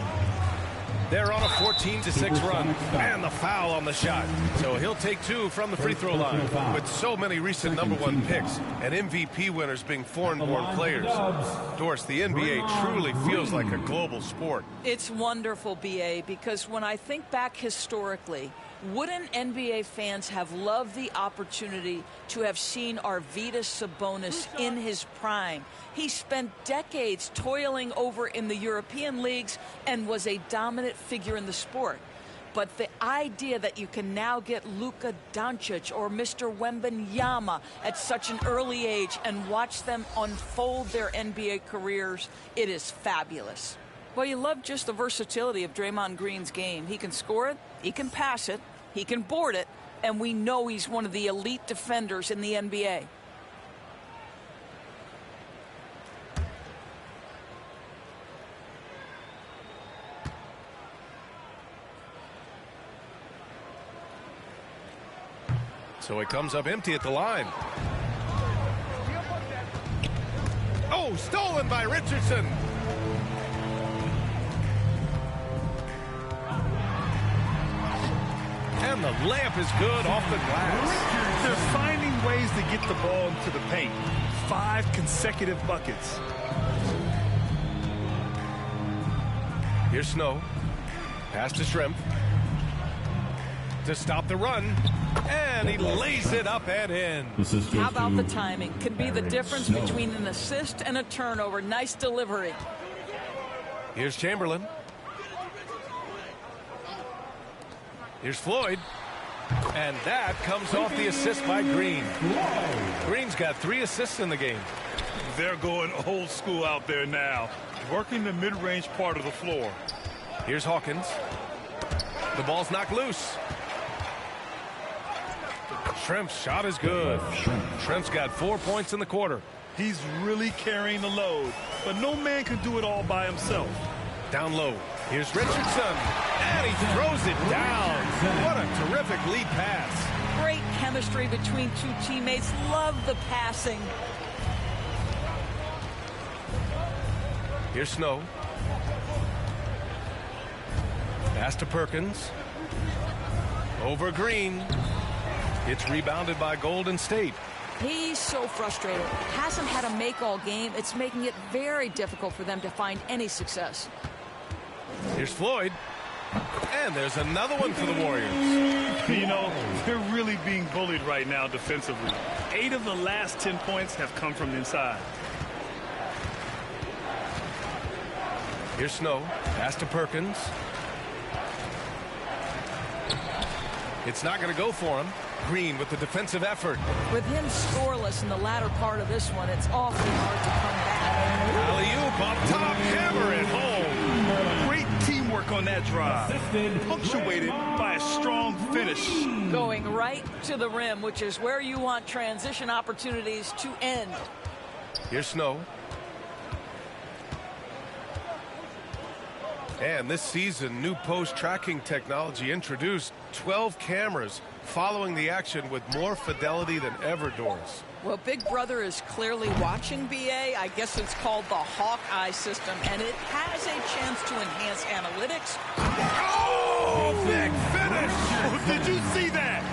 They're on a 14-6 run. And the foul on the shot. So he'll take two from the free throw line. With so many recent #1 picks and MVP winners being foreign-born players, Doris, the NBA truly feels like a global sport. It's wonderful, BA, because when I think back historically, wouldn't NBA fans have loved the opportunity to have seen Arvydas Sabonis in his prime? He spent decades toiling over in the European leagues and was a dominant figure in the sport. But the idea that you can now get Luka Doncic or Mr. Wembanyama at such an early age and watch them unfold their NBA careers, it is fabulous. Well, you love just the versatility of Draymond Green's game. He can score it, he can pass it, he can board it, and we know he's one of the elite defenders in the NBA. So it comes up empty at the line. Oh, stolen by Richardson. And the layup is good off the glass. They're finding ways to get the ball into the paint. 5 consecutive buckets. Here's Snow. Pass to Shrimp. To stop the run. And he lays it up and in. How about the timing? Could be the difference between an assist and a turnover. Nice delivery. Here's Chamberlain. Here's Floyd. And that comes off the assist by Green. Green's got 3 assists in the game. They're going old school out there now, working the mid-range part of the floor. Here's Hawkins. The ball's knocked loose. Shrimp's shot is good. Shrimp's got 4 points in the quarter. He's really carrying the load, but no man can do it all by himself. Down low. Here's Richardson. And he throws it down. What a terrific lead pass. Great chemistry between two teammates. Love the passing. Here's Snow. Pass to Perkins. Over Green. It's rebounded by Golden State. He's so frustrated. Hasn't had a make-all game. It's making it very difficult for them to find any success. Here's Floyd. And there's another one for the Warriors. You know, they're really being bullied right now defensively. 8 of the last 10 points have come from inside. Here's Snow. Pass to Perkins. It's not going to go for him. Green with the defensive effort. With him scoreless in the latter part of this one, it's awfully hard to come back. Alley-oop up top, hammer it home. Great teamwork work on that drive, punctuated by a strong finish. Going right to the rim, which is where you want transition opportunities to end. Here's Snow. And this season, new post tracking technology introduced 12 cameras following the action with more fidelity than ever, Doris. Well, Big Brother is clearly watching, BA. I guess it's called the Hawkeye system, and it has a chance to enhance analytics. Oh, big finish! Did you see that?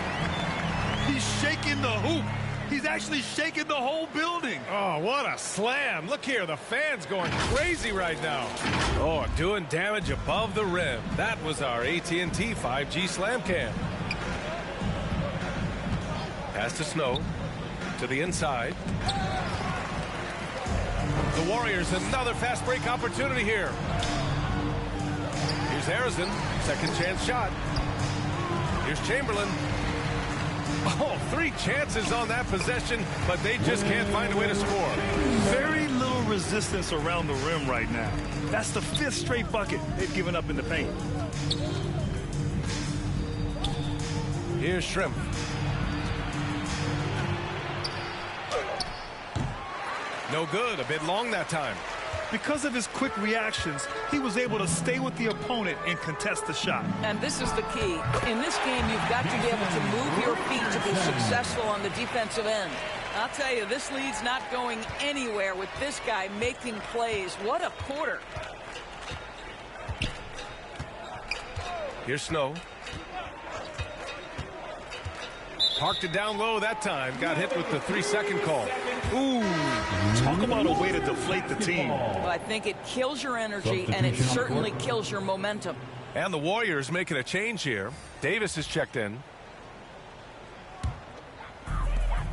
He's shaking the hoop. He's actually shaking the whole building. Oh, what a slam. Look here, the fans going crazy right now. Oh, doing damage above the rim. That was our AT&T 5G Slam Cam. Pass to Snow. To the inside. The Warriors, another fast break opportunity here. Here's Harrison. Second chance shot. Here's Chamberlain. Oh, 3 chances on that possession, but they just can't find a way to score. Very little resistance around the rim right now. That's the 5th straight bucket they've given up in the paint. Here's Shrimp. No good. A bit long that time. Because of his quick reactions, he was able to stay with the opponent and contest the shot. And this is the key. In this game, you've got to be able to move your feet to be successful on the defensive end. I'll tell you, this lead's not going anywhere with this guy making plays. What a quarter. Here's Snow. Parked it down low that time. Got hit with the 3-second call. Ooh, talk about a way to deflate the team. Well, I think it kills your energy, and it certainly kills your momentum. And the Warriors making a change here. Davis is checked in.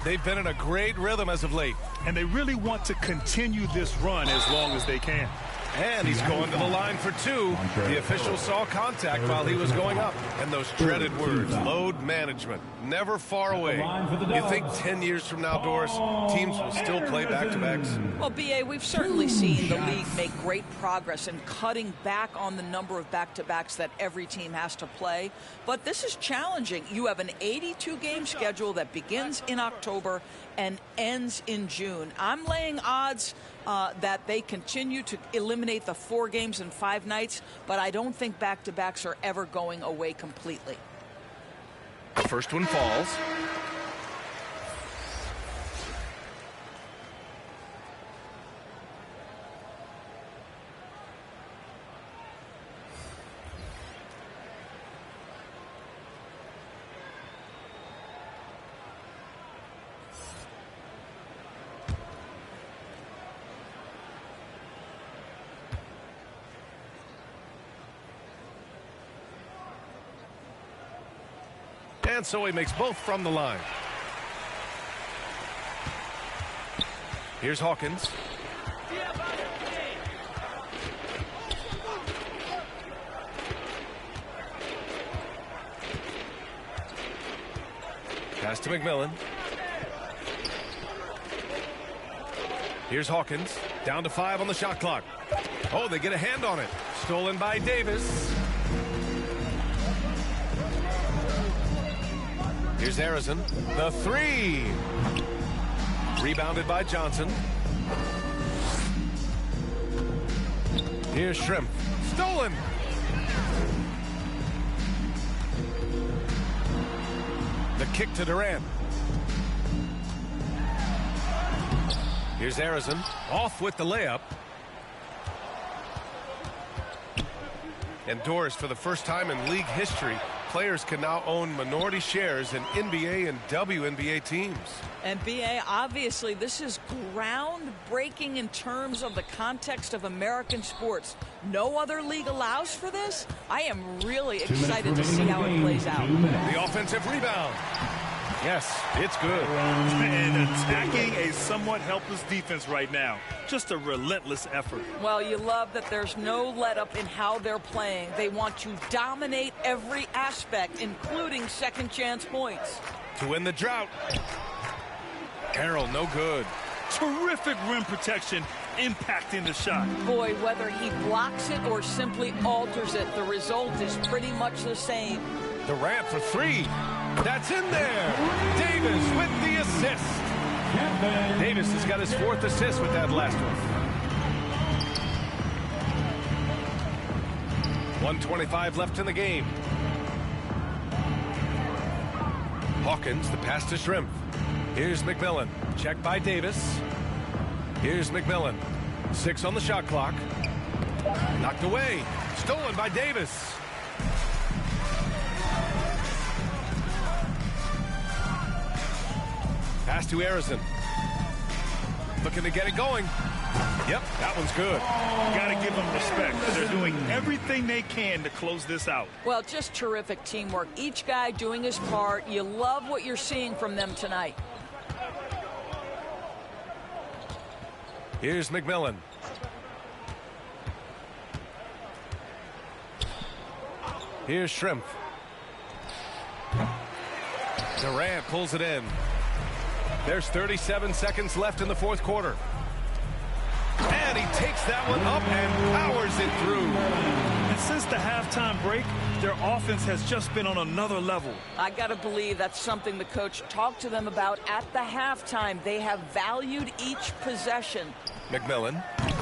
They've been in a great rhythm as of late. And they really want to continue this run as long as they can. And he's going to the line for 2. The official saw contact while he was going up. And those dreaded words, load management, never far away. You think 10 years from now, Doris, teams will still play back-to-backs? Well, BA, we've certainly seen the league make great progress in cutting back on the number of back-to-backs that every team has to play. But this is challenging. You have an 82-game schedule that begins in October and ends in June. I'm laying odds that they continue to eliminate the 4 games in 5 nights, but I don't think back-to-backs are ever going away completely. First one falls. And so he makes both from the line. Here's Hawkins. Pass to McMillan. Here's Hawkins. Down to 5 on the shot clock. Oh, they get a hand on it. Stolen by Davis. Here's Harrison. The 3. Rebounded by Johnson. Here's Shrimp. Stolen. The kick to Durant. Here's Harrison. Off with the layup. And Doris, for the first time in league history, players can now own minority shares in NBA and WNBA teams. And BA, obviously, this is groundbreaking in terms of the context of American sports. No other league allows for this. I am really excited to see how it plays out. The offensive rebound. Yes, it's good. And attacking a somewhat helpless defense right now. Just a relentless effort. Well, you love that there's no let-up in how they're playing. They want to dominate every aspect, including second chance points. To win the drought. Carroll, no good. Terrific rim protection impacting the shot. Boy, whether he blocks it or simply alters it, the result is pretty much the same. Durant for three. That's in there. Davis with the assist. Davis has got his 4th assist with that last one. 1:25 left in the game. Hawkins, the pass to Shrimp. Here's McMillan. Check by Davis. Here's McMillan. 6 on the shot clock. Knocked away. Stolen by Davis. Pass to Harrison. Looking to get it going. Yep, that one's good. Got to give them respect. They're doing everything they can to close this out. Well, just terrific teamwork. Each guy doing his part. You love what you're seeing from them tonight. Here's McMillan. Here's Shrimp. Durant pulls it in. There's 37 seconds left in the 4th quarter. And he takes that one up and powers it through. And since the halftime break, their offense has just been on another level. I got to believe that's something the coach talked to them about at the halftime. They have valued each possession. McMillan.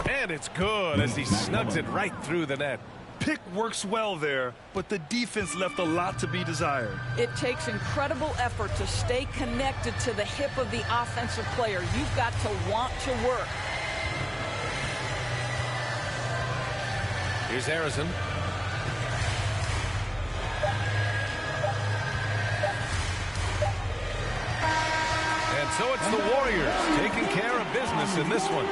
And it's good as he snugs it right through the net. Pick works well there, but the defense left a lot to be desired. It takes incredible effort to stay connected to the hip of the offensive player. You've got to want to work. Here's Harrison. And so it's the Warriors taking care of business in this one.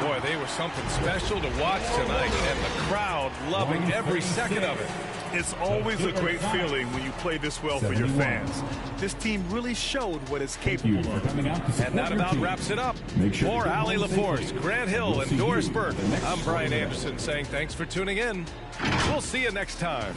Boy, they were something special to watch tonight, and the crowd loving every second of it. It's always a great feeling when you play this well for your fans. This team really showed what it's capable of. And that about wraps it up. For Allie LaForce, Grant Hill, and Doris Burke, I'm Brian Anderson saying thanks for tuning in. We'll see you next time.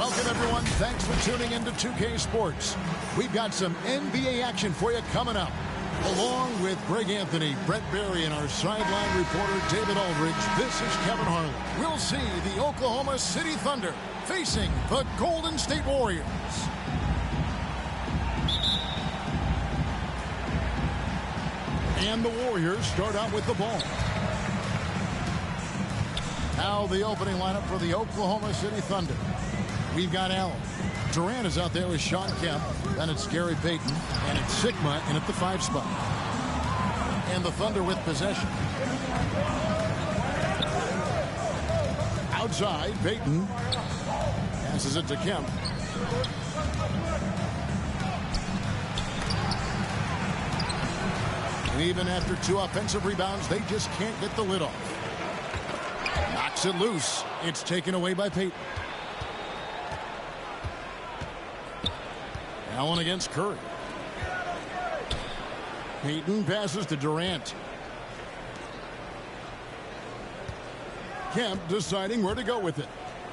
Welcome, everyone. Thanks for tuning into 2K Sports. We've got some NBA action for you coming up. Along with Greg Anthony, Brett Berry, and our sideline reporter, David Aldridge, this is Kevin Harlan. We'll see the Oklahoma City Thunder facing the Golden State Warriors. And the Warriors start out with the ball. Now the opening lineup for the Oklahoma City Thunder. We've got Allen. Durant is out there with Sean Kemp. Then it's Gary Payton. And it's Sigma in at the 5 spot. And the Thunder with possession. Outside, Payton passes it to Kemp. And even after 2 offensive rebounds, they just can't get the lid off. Knocks it loose. It's taken away by Payton. Allen against Curry. Payton passes to Durant. Kemp deciding where to go with it.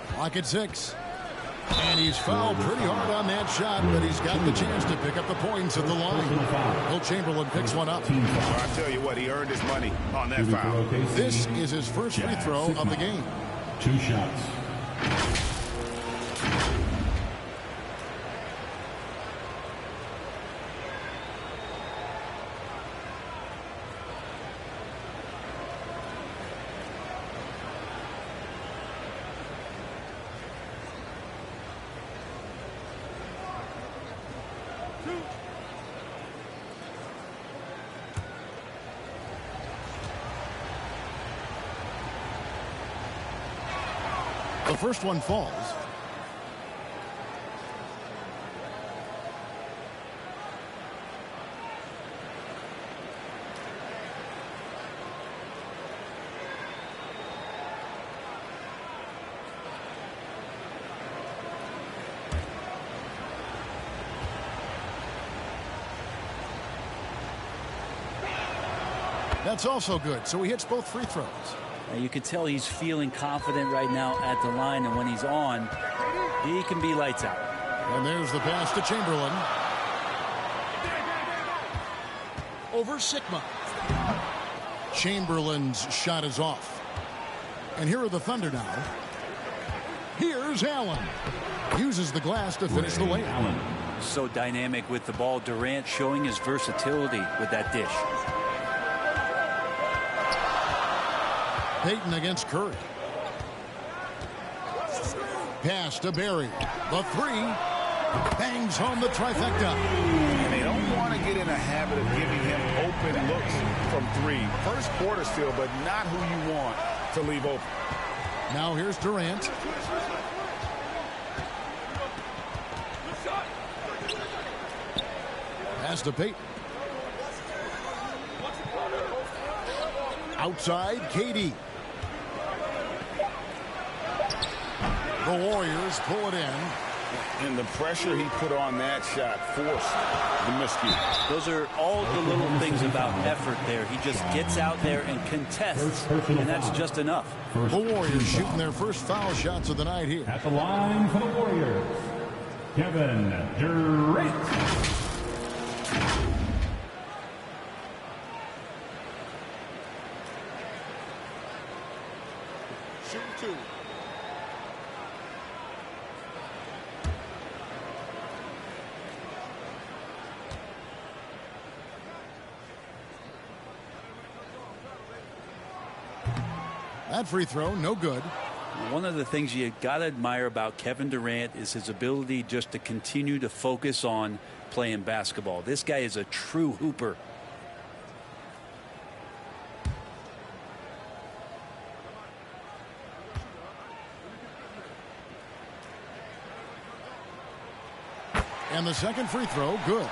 Clock at 6. And he's fouled pretty hard on that shot, but he's got the chance to pick up the points at the line. Will Chamberlain picks one up. Well, I tell you what, he earned his money on that foul. This is his first free throw of the game. 2 shots. The first one falls. That's also good, so he hits both free throws. You can tell he's feeling confident right now at the line, and when he's on, he can be lights out. And there's the pass to Chamberlain. Over Sigma. Chamberlain's shot is off. And here are the Thunder now. Here's Allen. Uses the glass to finish the layup. So dynamic with the ball. Durant showing his versatility with that dish. Payton against Curry. Pass to Berry. The 3. Bangs home the trifecta. And they don't want to get in a habit of giving him open looks from 3. First quarter still, but not who you want to leave open. Now here's Durant. Pass to Payton. Outside, KD. The Warriors pull it in. And the pressure he put on that shot forced the miscue. Those are all the little things about effort there. He just gets out there and contests, and that's just enough. The Warriors shooting their first foul shots of the night here. At the line for the Warriors, Kevin Durant. Shoot 2. That free throw, no good. One of the things you got to admire about Kevin Durant is his ability just to continue to focus on playing basketball. This guy is a true hooper. And the second free throw, good.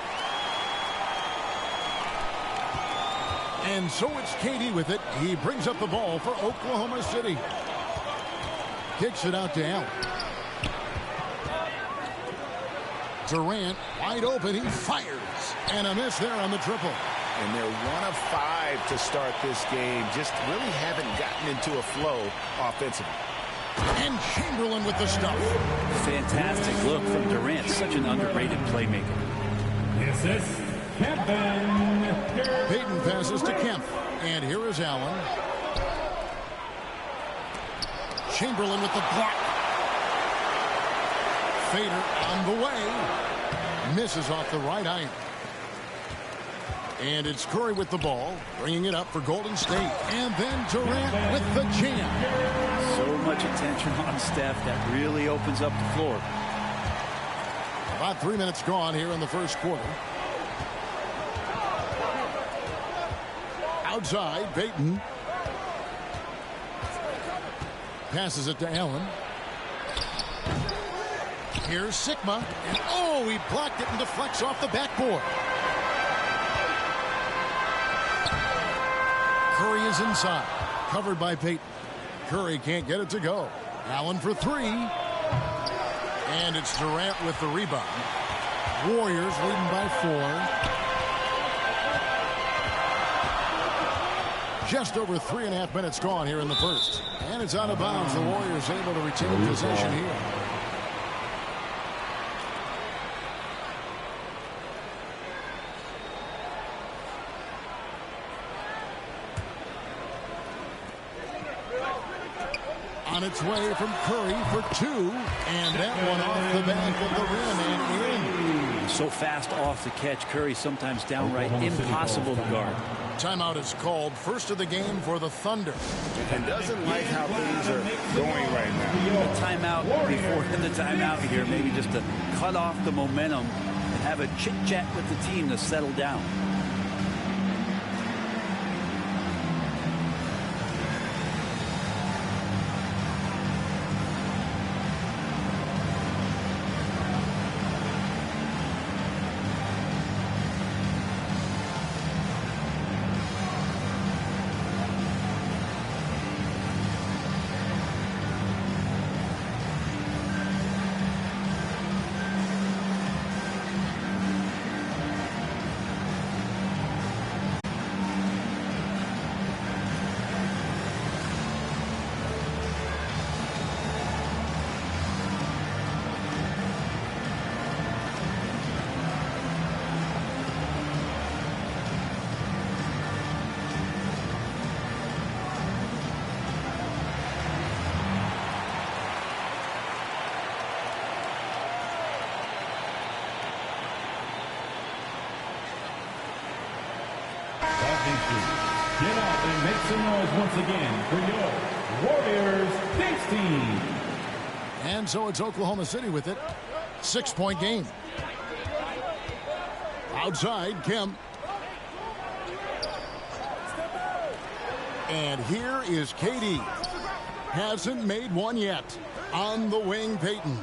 And so it's KD with it. He brings up the ball for Oklahoma City. Kicks it out to Allen. Durant wide open. He fires. And a miss there on the triple. And they're 1 of 5 to start this game. Just really haven't gotten into a flow offensively. And Chamberlain with the stuff. Fantastic look from Durant. Such an underrated playmaker. This is Kevin. Payton passes to Kemp. And here is Allen. Chamberlain with the block. Fader on the way. Misses off the right iron. And it's Curry with the ball, bringing it up for Golden State. And then Durant with the jam. So much attention on Steph. That really opens up the floor. About 3 minutes gone here in the first quarter. Outside, Payton. Passes it to Allen. Here's Sigma. And oh, he blocked it and deflects off the backboard. Curry is inside. Covered by Payton. Curry can't get it to go. Allen for three. And it's Durant with the rebound. Warriors leading by 4. Just over 3.5 minutes gone here in the first. And it's out of bounds. The Warriors able to retain possession here. On its way from Curry for 2. And that one off the back of the rim and in. So fast off the catch. Curry sometimes downright impossible to guard. Timeout is called. First of the game for the Thunder. And doesn't like how things are going right now. A timeout before the timeout here. Maybe just to cut off the momentum and have a chit-chat with the team to settle down. Get out and make some noise once again for your Warriors Knicks team. And so it's Oklahoma City with it. 6-point game. Outside, Kemp. And here is KD. Hasn't made one yet. On the wing, Payton.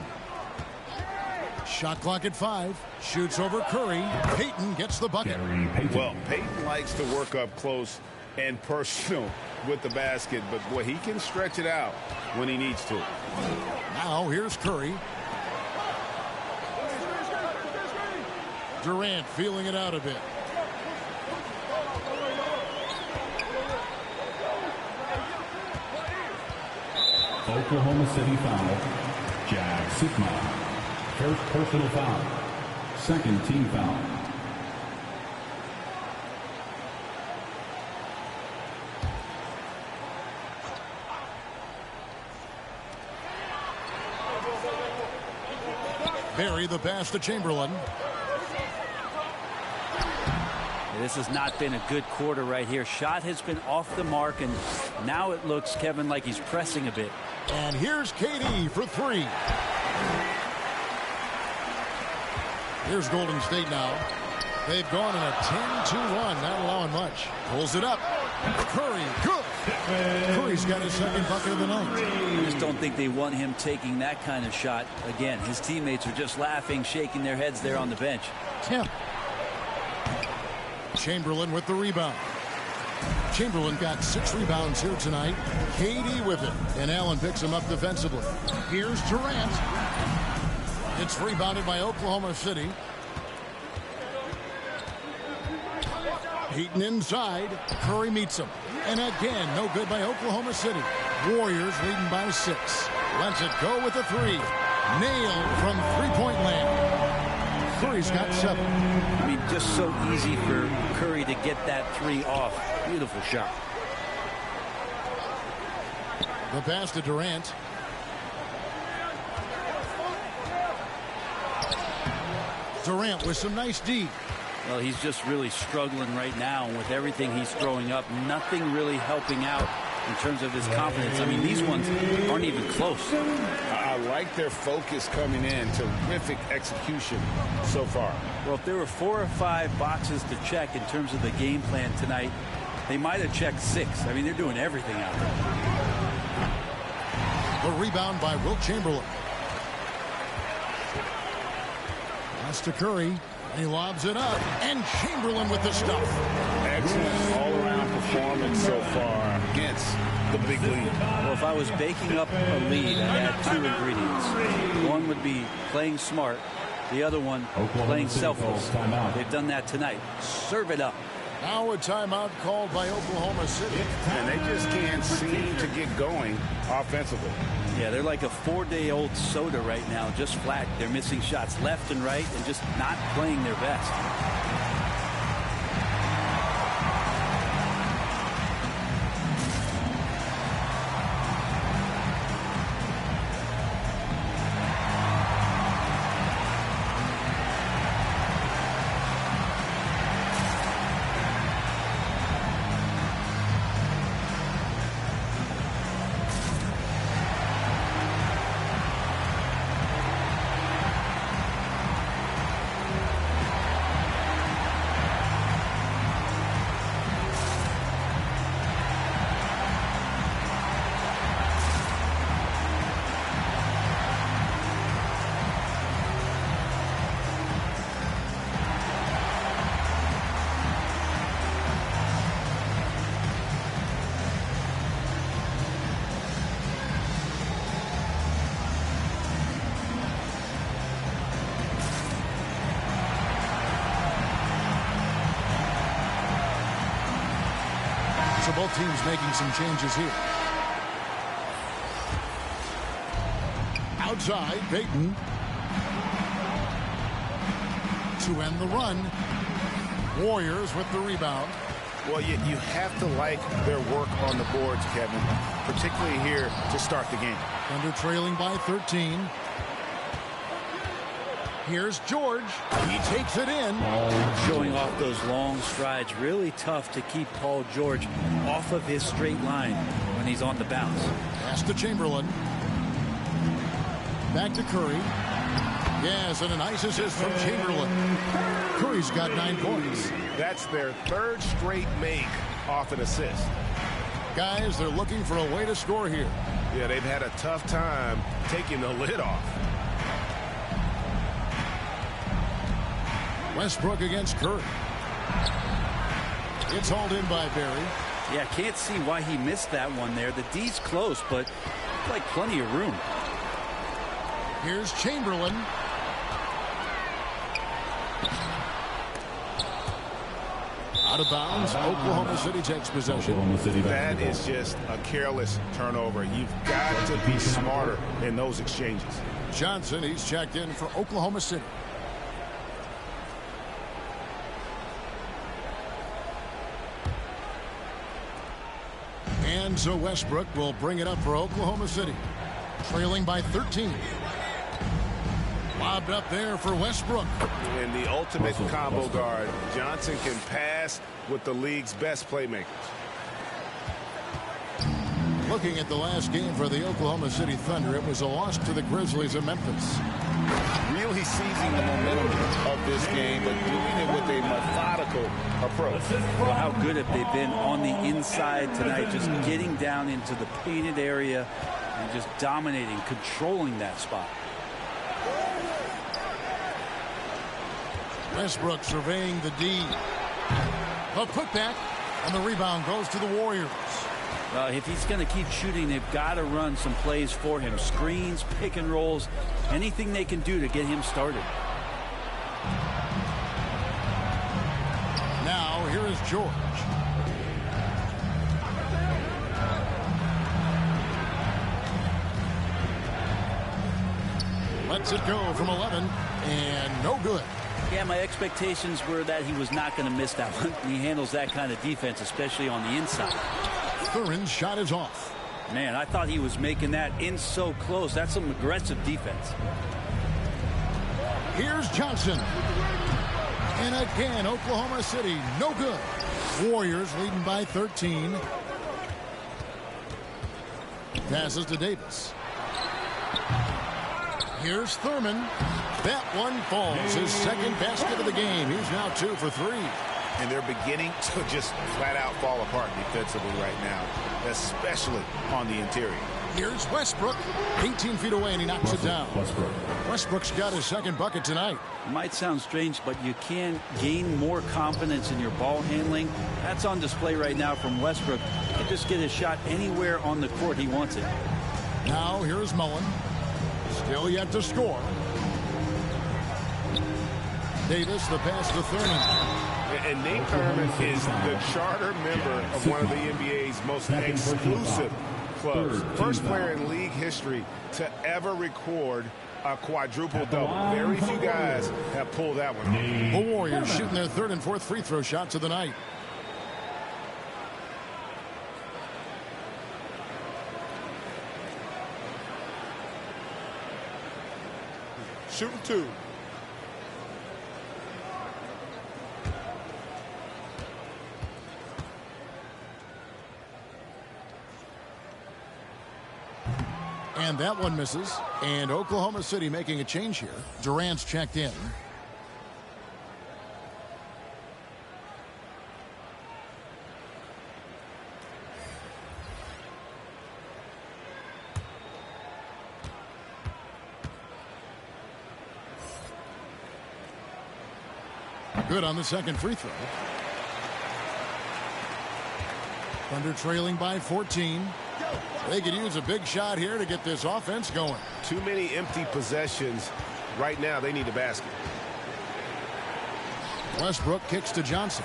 Shot clock at 5. Shoots over Curry. Payton gets the bucket. Well, Payton likes to work up close and personal with the basket, but boy, he can stretch it out when he needs to. Now here's Curry. Durant feeling it out a bit. Oklahoma City foul. Jag Sigma. First personal foul. Second team foul. Barry the pass to Chamberlain. This has not been a good quarter right here. Shot has been off the mark, and now it looks, Kevin, like he's pressing a bit. And here's KD for 3. Here's Golden State now. They've gone in a 10-2 run, not allowing much. Pulls it up. Curry, good. Curry's got his second bucket of the night. I just don't think they want him taking that kind of shot. Again, his teammates are just laughing, shaking their heads there on the bench. Kemp. Chamberlain with the rebound. Chamberlain got 6 rebounds here tonight. KD with it. And Allen picks him up defensively. Here's Durant. It's rebounded by Oklahoma City. Payton inside. Curry meets him. And again, no good by Oklahoma City. Warriors leading by 6. Lets it go with a three. Nailed from three-point land. Curry's got 7. I mean, just so easy for Curry to get that 3 off. Beautiful shot. The pass to Durant. Durant with some nice D. Well, he's just really struggling right now with everything he's throwing up. Nothing really helping out in terms of his confidence. I mean, these ones aren't even close. I like their focus coming in. Terrific execution so far. Well, if there were 4 or 5 boxes to check in terms of the game plan tonight, they might have checked 6. I mean, they're doing everything out there. The rebound by Wilt Chamberlain. Pass to Curry. He lobs it up. And Chamberlain with the stuff. Excellent all-around performance so far against the big lead. Well, if I was baking up a lead, I'd add 2 ingredients. One would be playing smart. The other one, playing selfless. They've done that tonight. Serve it up. Now a timeout called by Oklahoma City. And they just can't seem to get going offensively. Yeah, they're like a 4-day-old soda right now, just flat. They're missing shots left and right and just not playing their best. So both teams making some changes here. Outside, Payton. To end the run. Warriors with the rebound. Well, you have to like their work on the boards, Kevin, particularly here to start the game. Thunder trailing by 13. Here's George. He takes it in. Showing off those long strides. Really tough to keep Paul George off of his straight line when he's on the bounce. Pass to Chamberlain. Back to Curry. Yes, and a nice assist from Chamberlain. Curry's got 9 points. That's their 3rd straight make off an assist. Guys, they're looking for a way to score here. Yeah, they've had a tough time taking the lid off. Westbrook against Curry. It's hauled in by Barry. Yeah, can't see why he missed that one there. The D's close, but like plenty of room. Here's Chamberlain. Out of bounds. Oklahoma City takes possession. That is just a careless turnover. You've got to be smarter in those exchanges. Johnson, he's checked in for Oklahoma City. And so Westbrook will bring it up for Oklahoma City. Trailing by 13. Lobbed up there for Westbrook. And the ultimate combo guard. Johnson can pass with the league's best playmakers. Looking at the last game for the Oklahoma City Thunder, it was a loss to the Grizzlies of Memphis. Really seizing the momentum of this game, but doing it with a methodical approach. Well, how good have they been on the inside tonight, just getting down into the painted area and just dominating, controlling that spot. Westbrook surveying the D. A putback, and the rebound goes to the Warriors. Well, if he's going to keep shooting, they've got to run some plays for him. Screens, pick and rolls, anything they can do to get him started. Now, here is George. Lets it go from 11, and no good. Yeah, my expectations were that he was not going to miss that one. He handles that kind of defense, especially on the inside. Thurin's shot is off. Man, I thought he was making that in so close. That's some aggressive defense. Here's Johnson. And again, Oklahoma City, no good. Warriors leading by 13. Passes to Davis. Here's Thurman. That one falls. His second basket of the game. He's now 2 for 3. And they're beginning to just flat out fall apart defensively right now, especially on the interior. Here's Westbrook, 18 feet away, and he knocks it down. Westbrook's got his second bucket tonight. It might sound strange, but you can gain more confidence in your ball handling. That's on display right now from Westbrook. He can just get his shot anywhere on the court he wants it. Now here's Mullen. Still yet to score. Davis, the pass to Thurman. And Nate Thurman is the charter member of one of the NBA's most exclusive clubs. First player in league history to ever record a quadruple-double. Very few guys have pulled that one off. The Warriors shooting their third and fourth free throw shots of the night. Shooting 2. And that one misses. And Oklahoma City making a change here. Durant's checked in. Good on the second free throw. Thunder trailing by 14. They could use a big shot here to get this offense going. Too many empty possessions. Right now, they need a basket. Westbrook kicks to Johnson.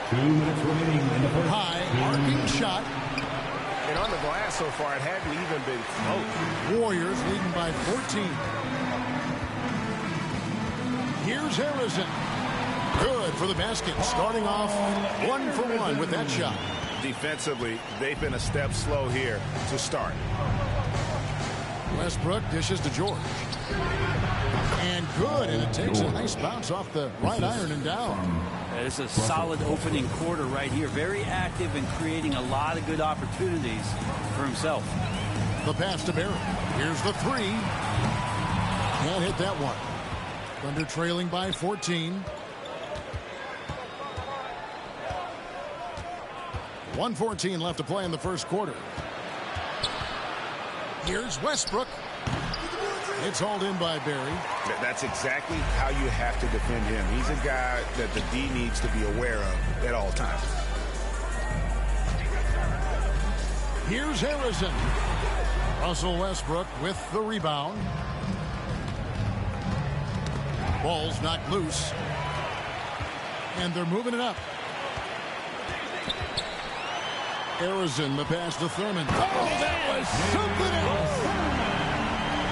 2 minutes remaining in the first. High, arcing shot. And on the glass so far, it hadn't even been close. Warriors leading by 14. Here's Harrison. Good for the basket. Starting off 1 for 1 with that shot. Defensively, they've been a step slow here to start. Westbrook dishes to George. And good, and it takes a nice bounce off the right iron and down. It's a solid opening quarter right here. Very active and creating a lot of good opportunities for himself. The pass to Barry. Here's the three. Can't hit that one. Thunder trailing by 14. 1:14 left to play in the first quarter. Here's Westbrook. It's hauled in by Barry. That's exactly how you have to defend him. He's a guy that the D needs to be aware of at all times. Here's Harrison. Russell Westbrook with the rebound. Ball's knocked loose. And they're moving it up. Harrison, the pass to Thurman. Oh, that was something else.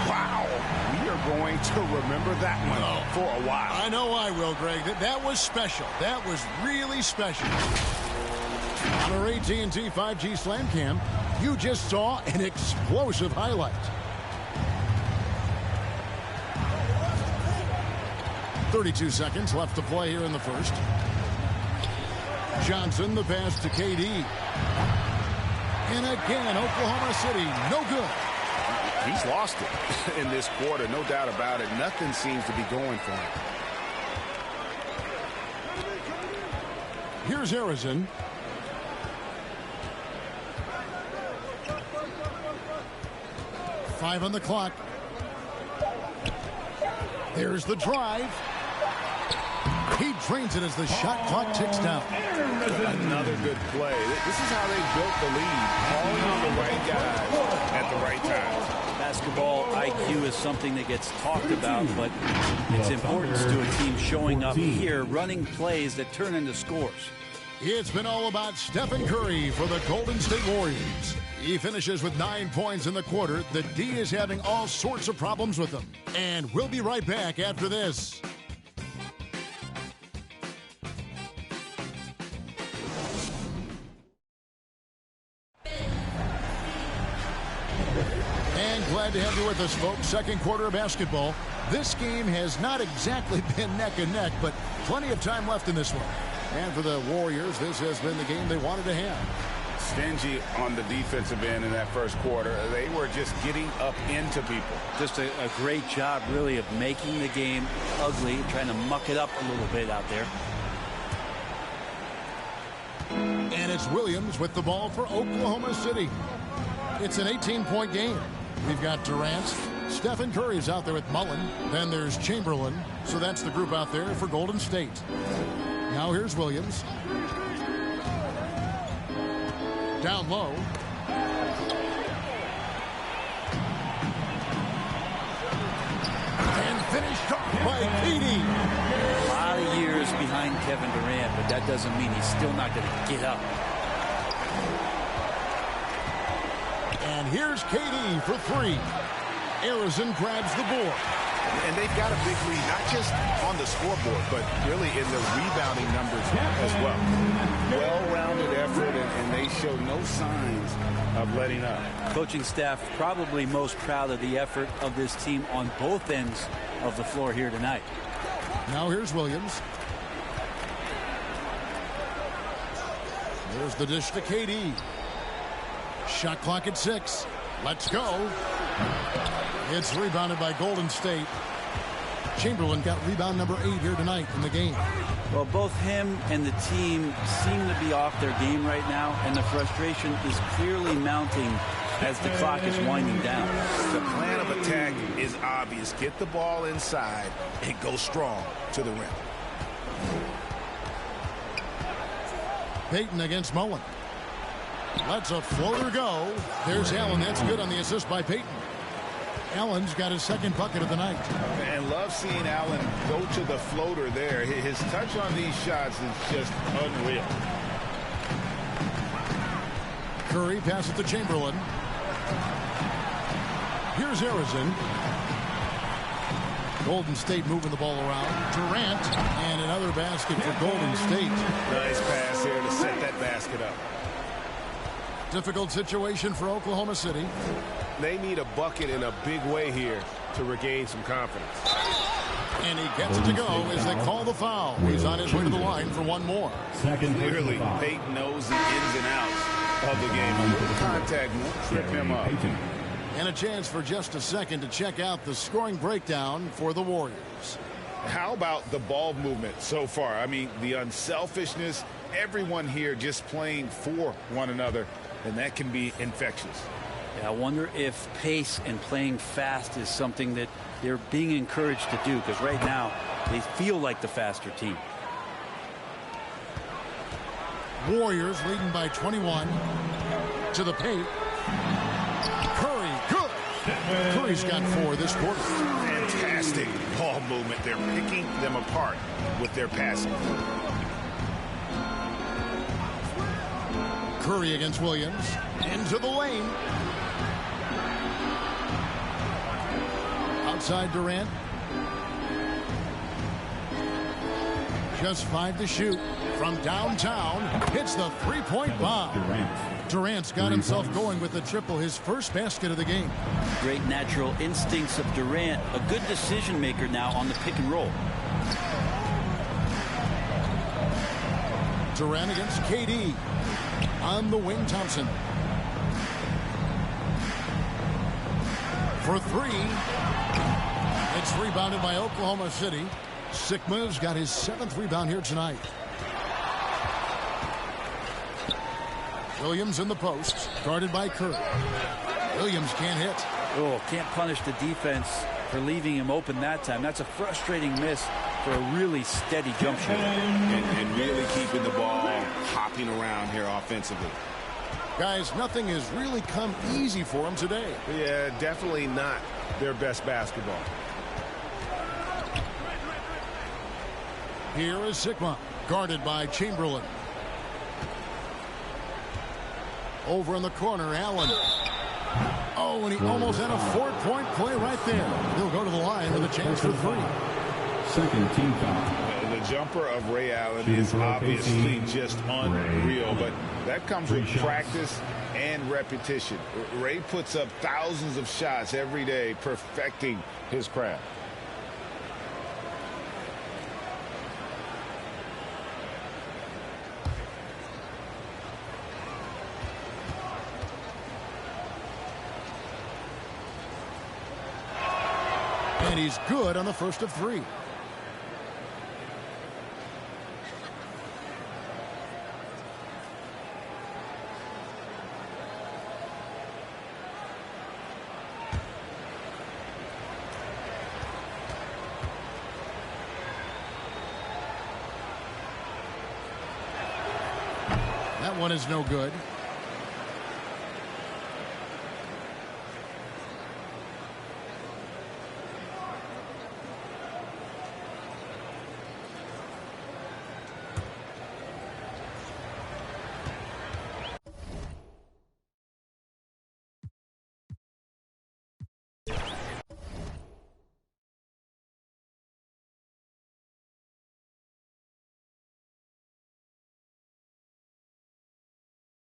Wow. We are going to remember that one for a while. I know I will, Greg. That was special. That was really special. On our AT&T 5G Slam Cam, you just saw an explosive highlight. 32 seconds left to play here in the first. Johnson, the pass to KD. And again, Oklahoma City, no good. He's lost it in this quarter, no doubt about it. Nothing seems to be going for him. Here's Harrison. Five on the clock. There's the drive. He drains it as the shot clock ticks down. Another good play. This is how they built the lead. Calling on the right guys at the right time. Basketball IQ is something that gets talked about, but its importance to a team showing up here, running plays that turn into scores. It's been all about Stephen Curry for the Golden State Warriors. He finishes with 9 points in the quarter. The D is having all sorts of problems with him. And we'll be right back after this. And glad to have you with us, folks. Second quarter of basketball. This game has not exactly been neck and neck, but plenty of time left in this one. And for the Warriors, this has been the game they wanted to have. Stingy on the defensive end in that first quarter. They were just getting up into people. Just a great job, really, of making the game ugly, trying to muck it up a little bit out there. And it's Williams with the ball for Oklahoma City. It's an 18-point game. We've got Durant. Stephen Curry's out there with Mullen. Then there's Chamberlain. So that's the group out there for Golden State. Now here's Williams. Down low. And finished off by KD. A lot of years behind Kevin Durant, but that doesn't mean he's still not going to get up. And here's KD for three. Arizon grabs the board. And they've got a big lead, not just on the scoreboard, but really in the rebounding numbers as well. Well-rounded effort, and they show no signs of letting up. Coaching staff probably most proud of the effort of this team on both ends of the floor here tonight. Now here's Williams. There's the dish to KD. Shot clock at 6. Let's go. It's rebounded by Golden State. Chamberlain got rebound number 8 here tonight in the game. Well, both him and the team seem to be off their game right now, and the frustration is clearly mounting as the clock is winding down. The plan of attack is obvious. Get the ball inside and go strong to the rim. Payton against Mullen. Lets a floater go. There's Allen. That's good on the assist by Payton. Allen's got his second bucket of the night. And love seeing Allen go to the floater there. His touch on these shots is just unreal. Curry passes to Chamberlain. Here's Arizon. Golden State moving the ball around. Durant, and another basket for Golden State. Nice pass here to set that basket up. Difficult situation for Oklahoma City. They need a bucket in a big way here to regain some confidence. And he gets it to go as they call the foul. He's on his way to the line for one more. Clearly, Payton knows the ins and outs of the game. A little contact won't trip him up. And a chance for just a second to check out the scoring breakdown for the Warriors. How about the ball movement so far? I mean, the unselfishness, everyone here just playing for one another, and that can be infectious. Yeah, I wonder if pace and playing fast is something that they're being encouraged to do, because right now they feel like the faster team. Warriors leading by 21 to the paint. Curry, good. Curry's got 4 this quarter. Fantastic ball movement. They're picking them apart with their passing. Curry against Williams. Into the lane. Outside Durant. Just 5 to shoot. From downtown, hits the three-point bomb. Durant's got himself going with the triple, his first basket of the game. Great natural instincts of Durant. A good decision maker now on the pick and roll. Durant against KD. On the wing, Thompson. For 3. It's rebounded by Oklahoma City. Sikma's got his 7th rebound here tonight. Williams in the post, guarded by Curry. Williams can't hit. Oh, can't punish the defense for leaving him open that time. That's a frustrating miss for a really steady jump shot. And really keeping the ball hopping around here offensively. Guys, nothing has really come easy for him today. Yeah, definitely not their best basketball. Here is Sikma, guarded by Chamberlain. Over in the corner, Allen. Oh, and he almost had a 4-point play right there. He'll go to the line with a chance for 3. Second team foul. The jumper of Ray Allen is obviously just unreal, but that comes with practice and repetition. Ray puts up thousands of shots every day, perfecting his craft. And he's good on the first of 3. That one is no good.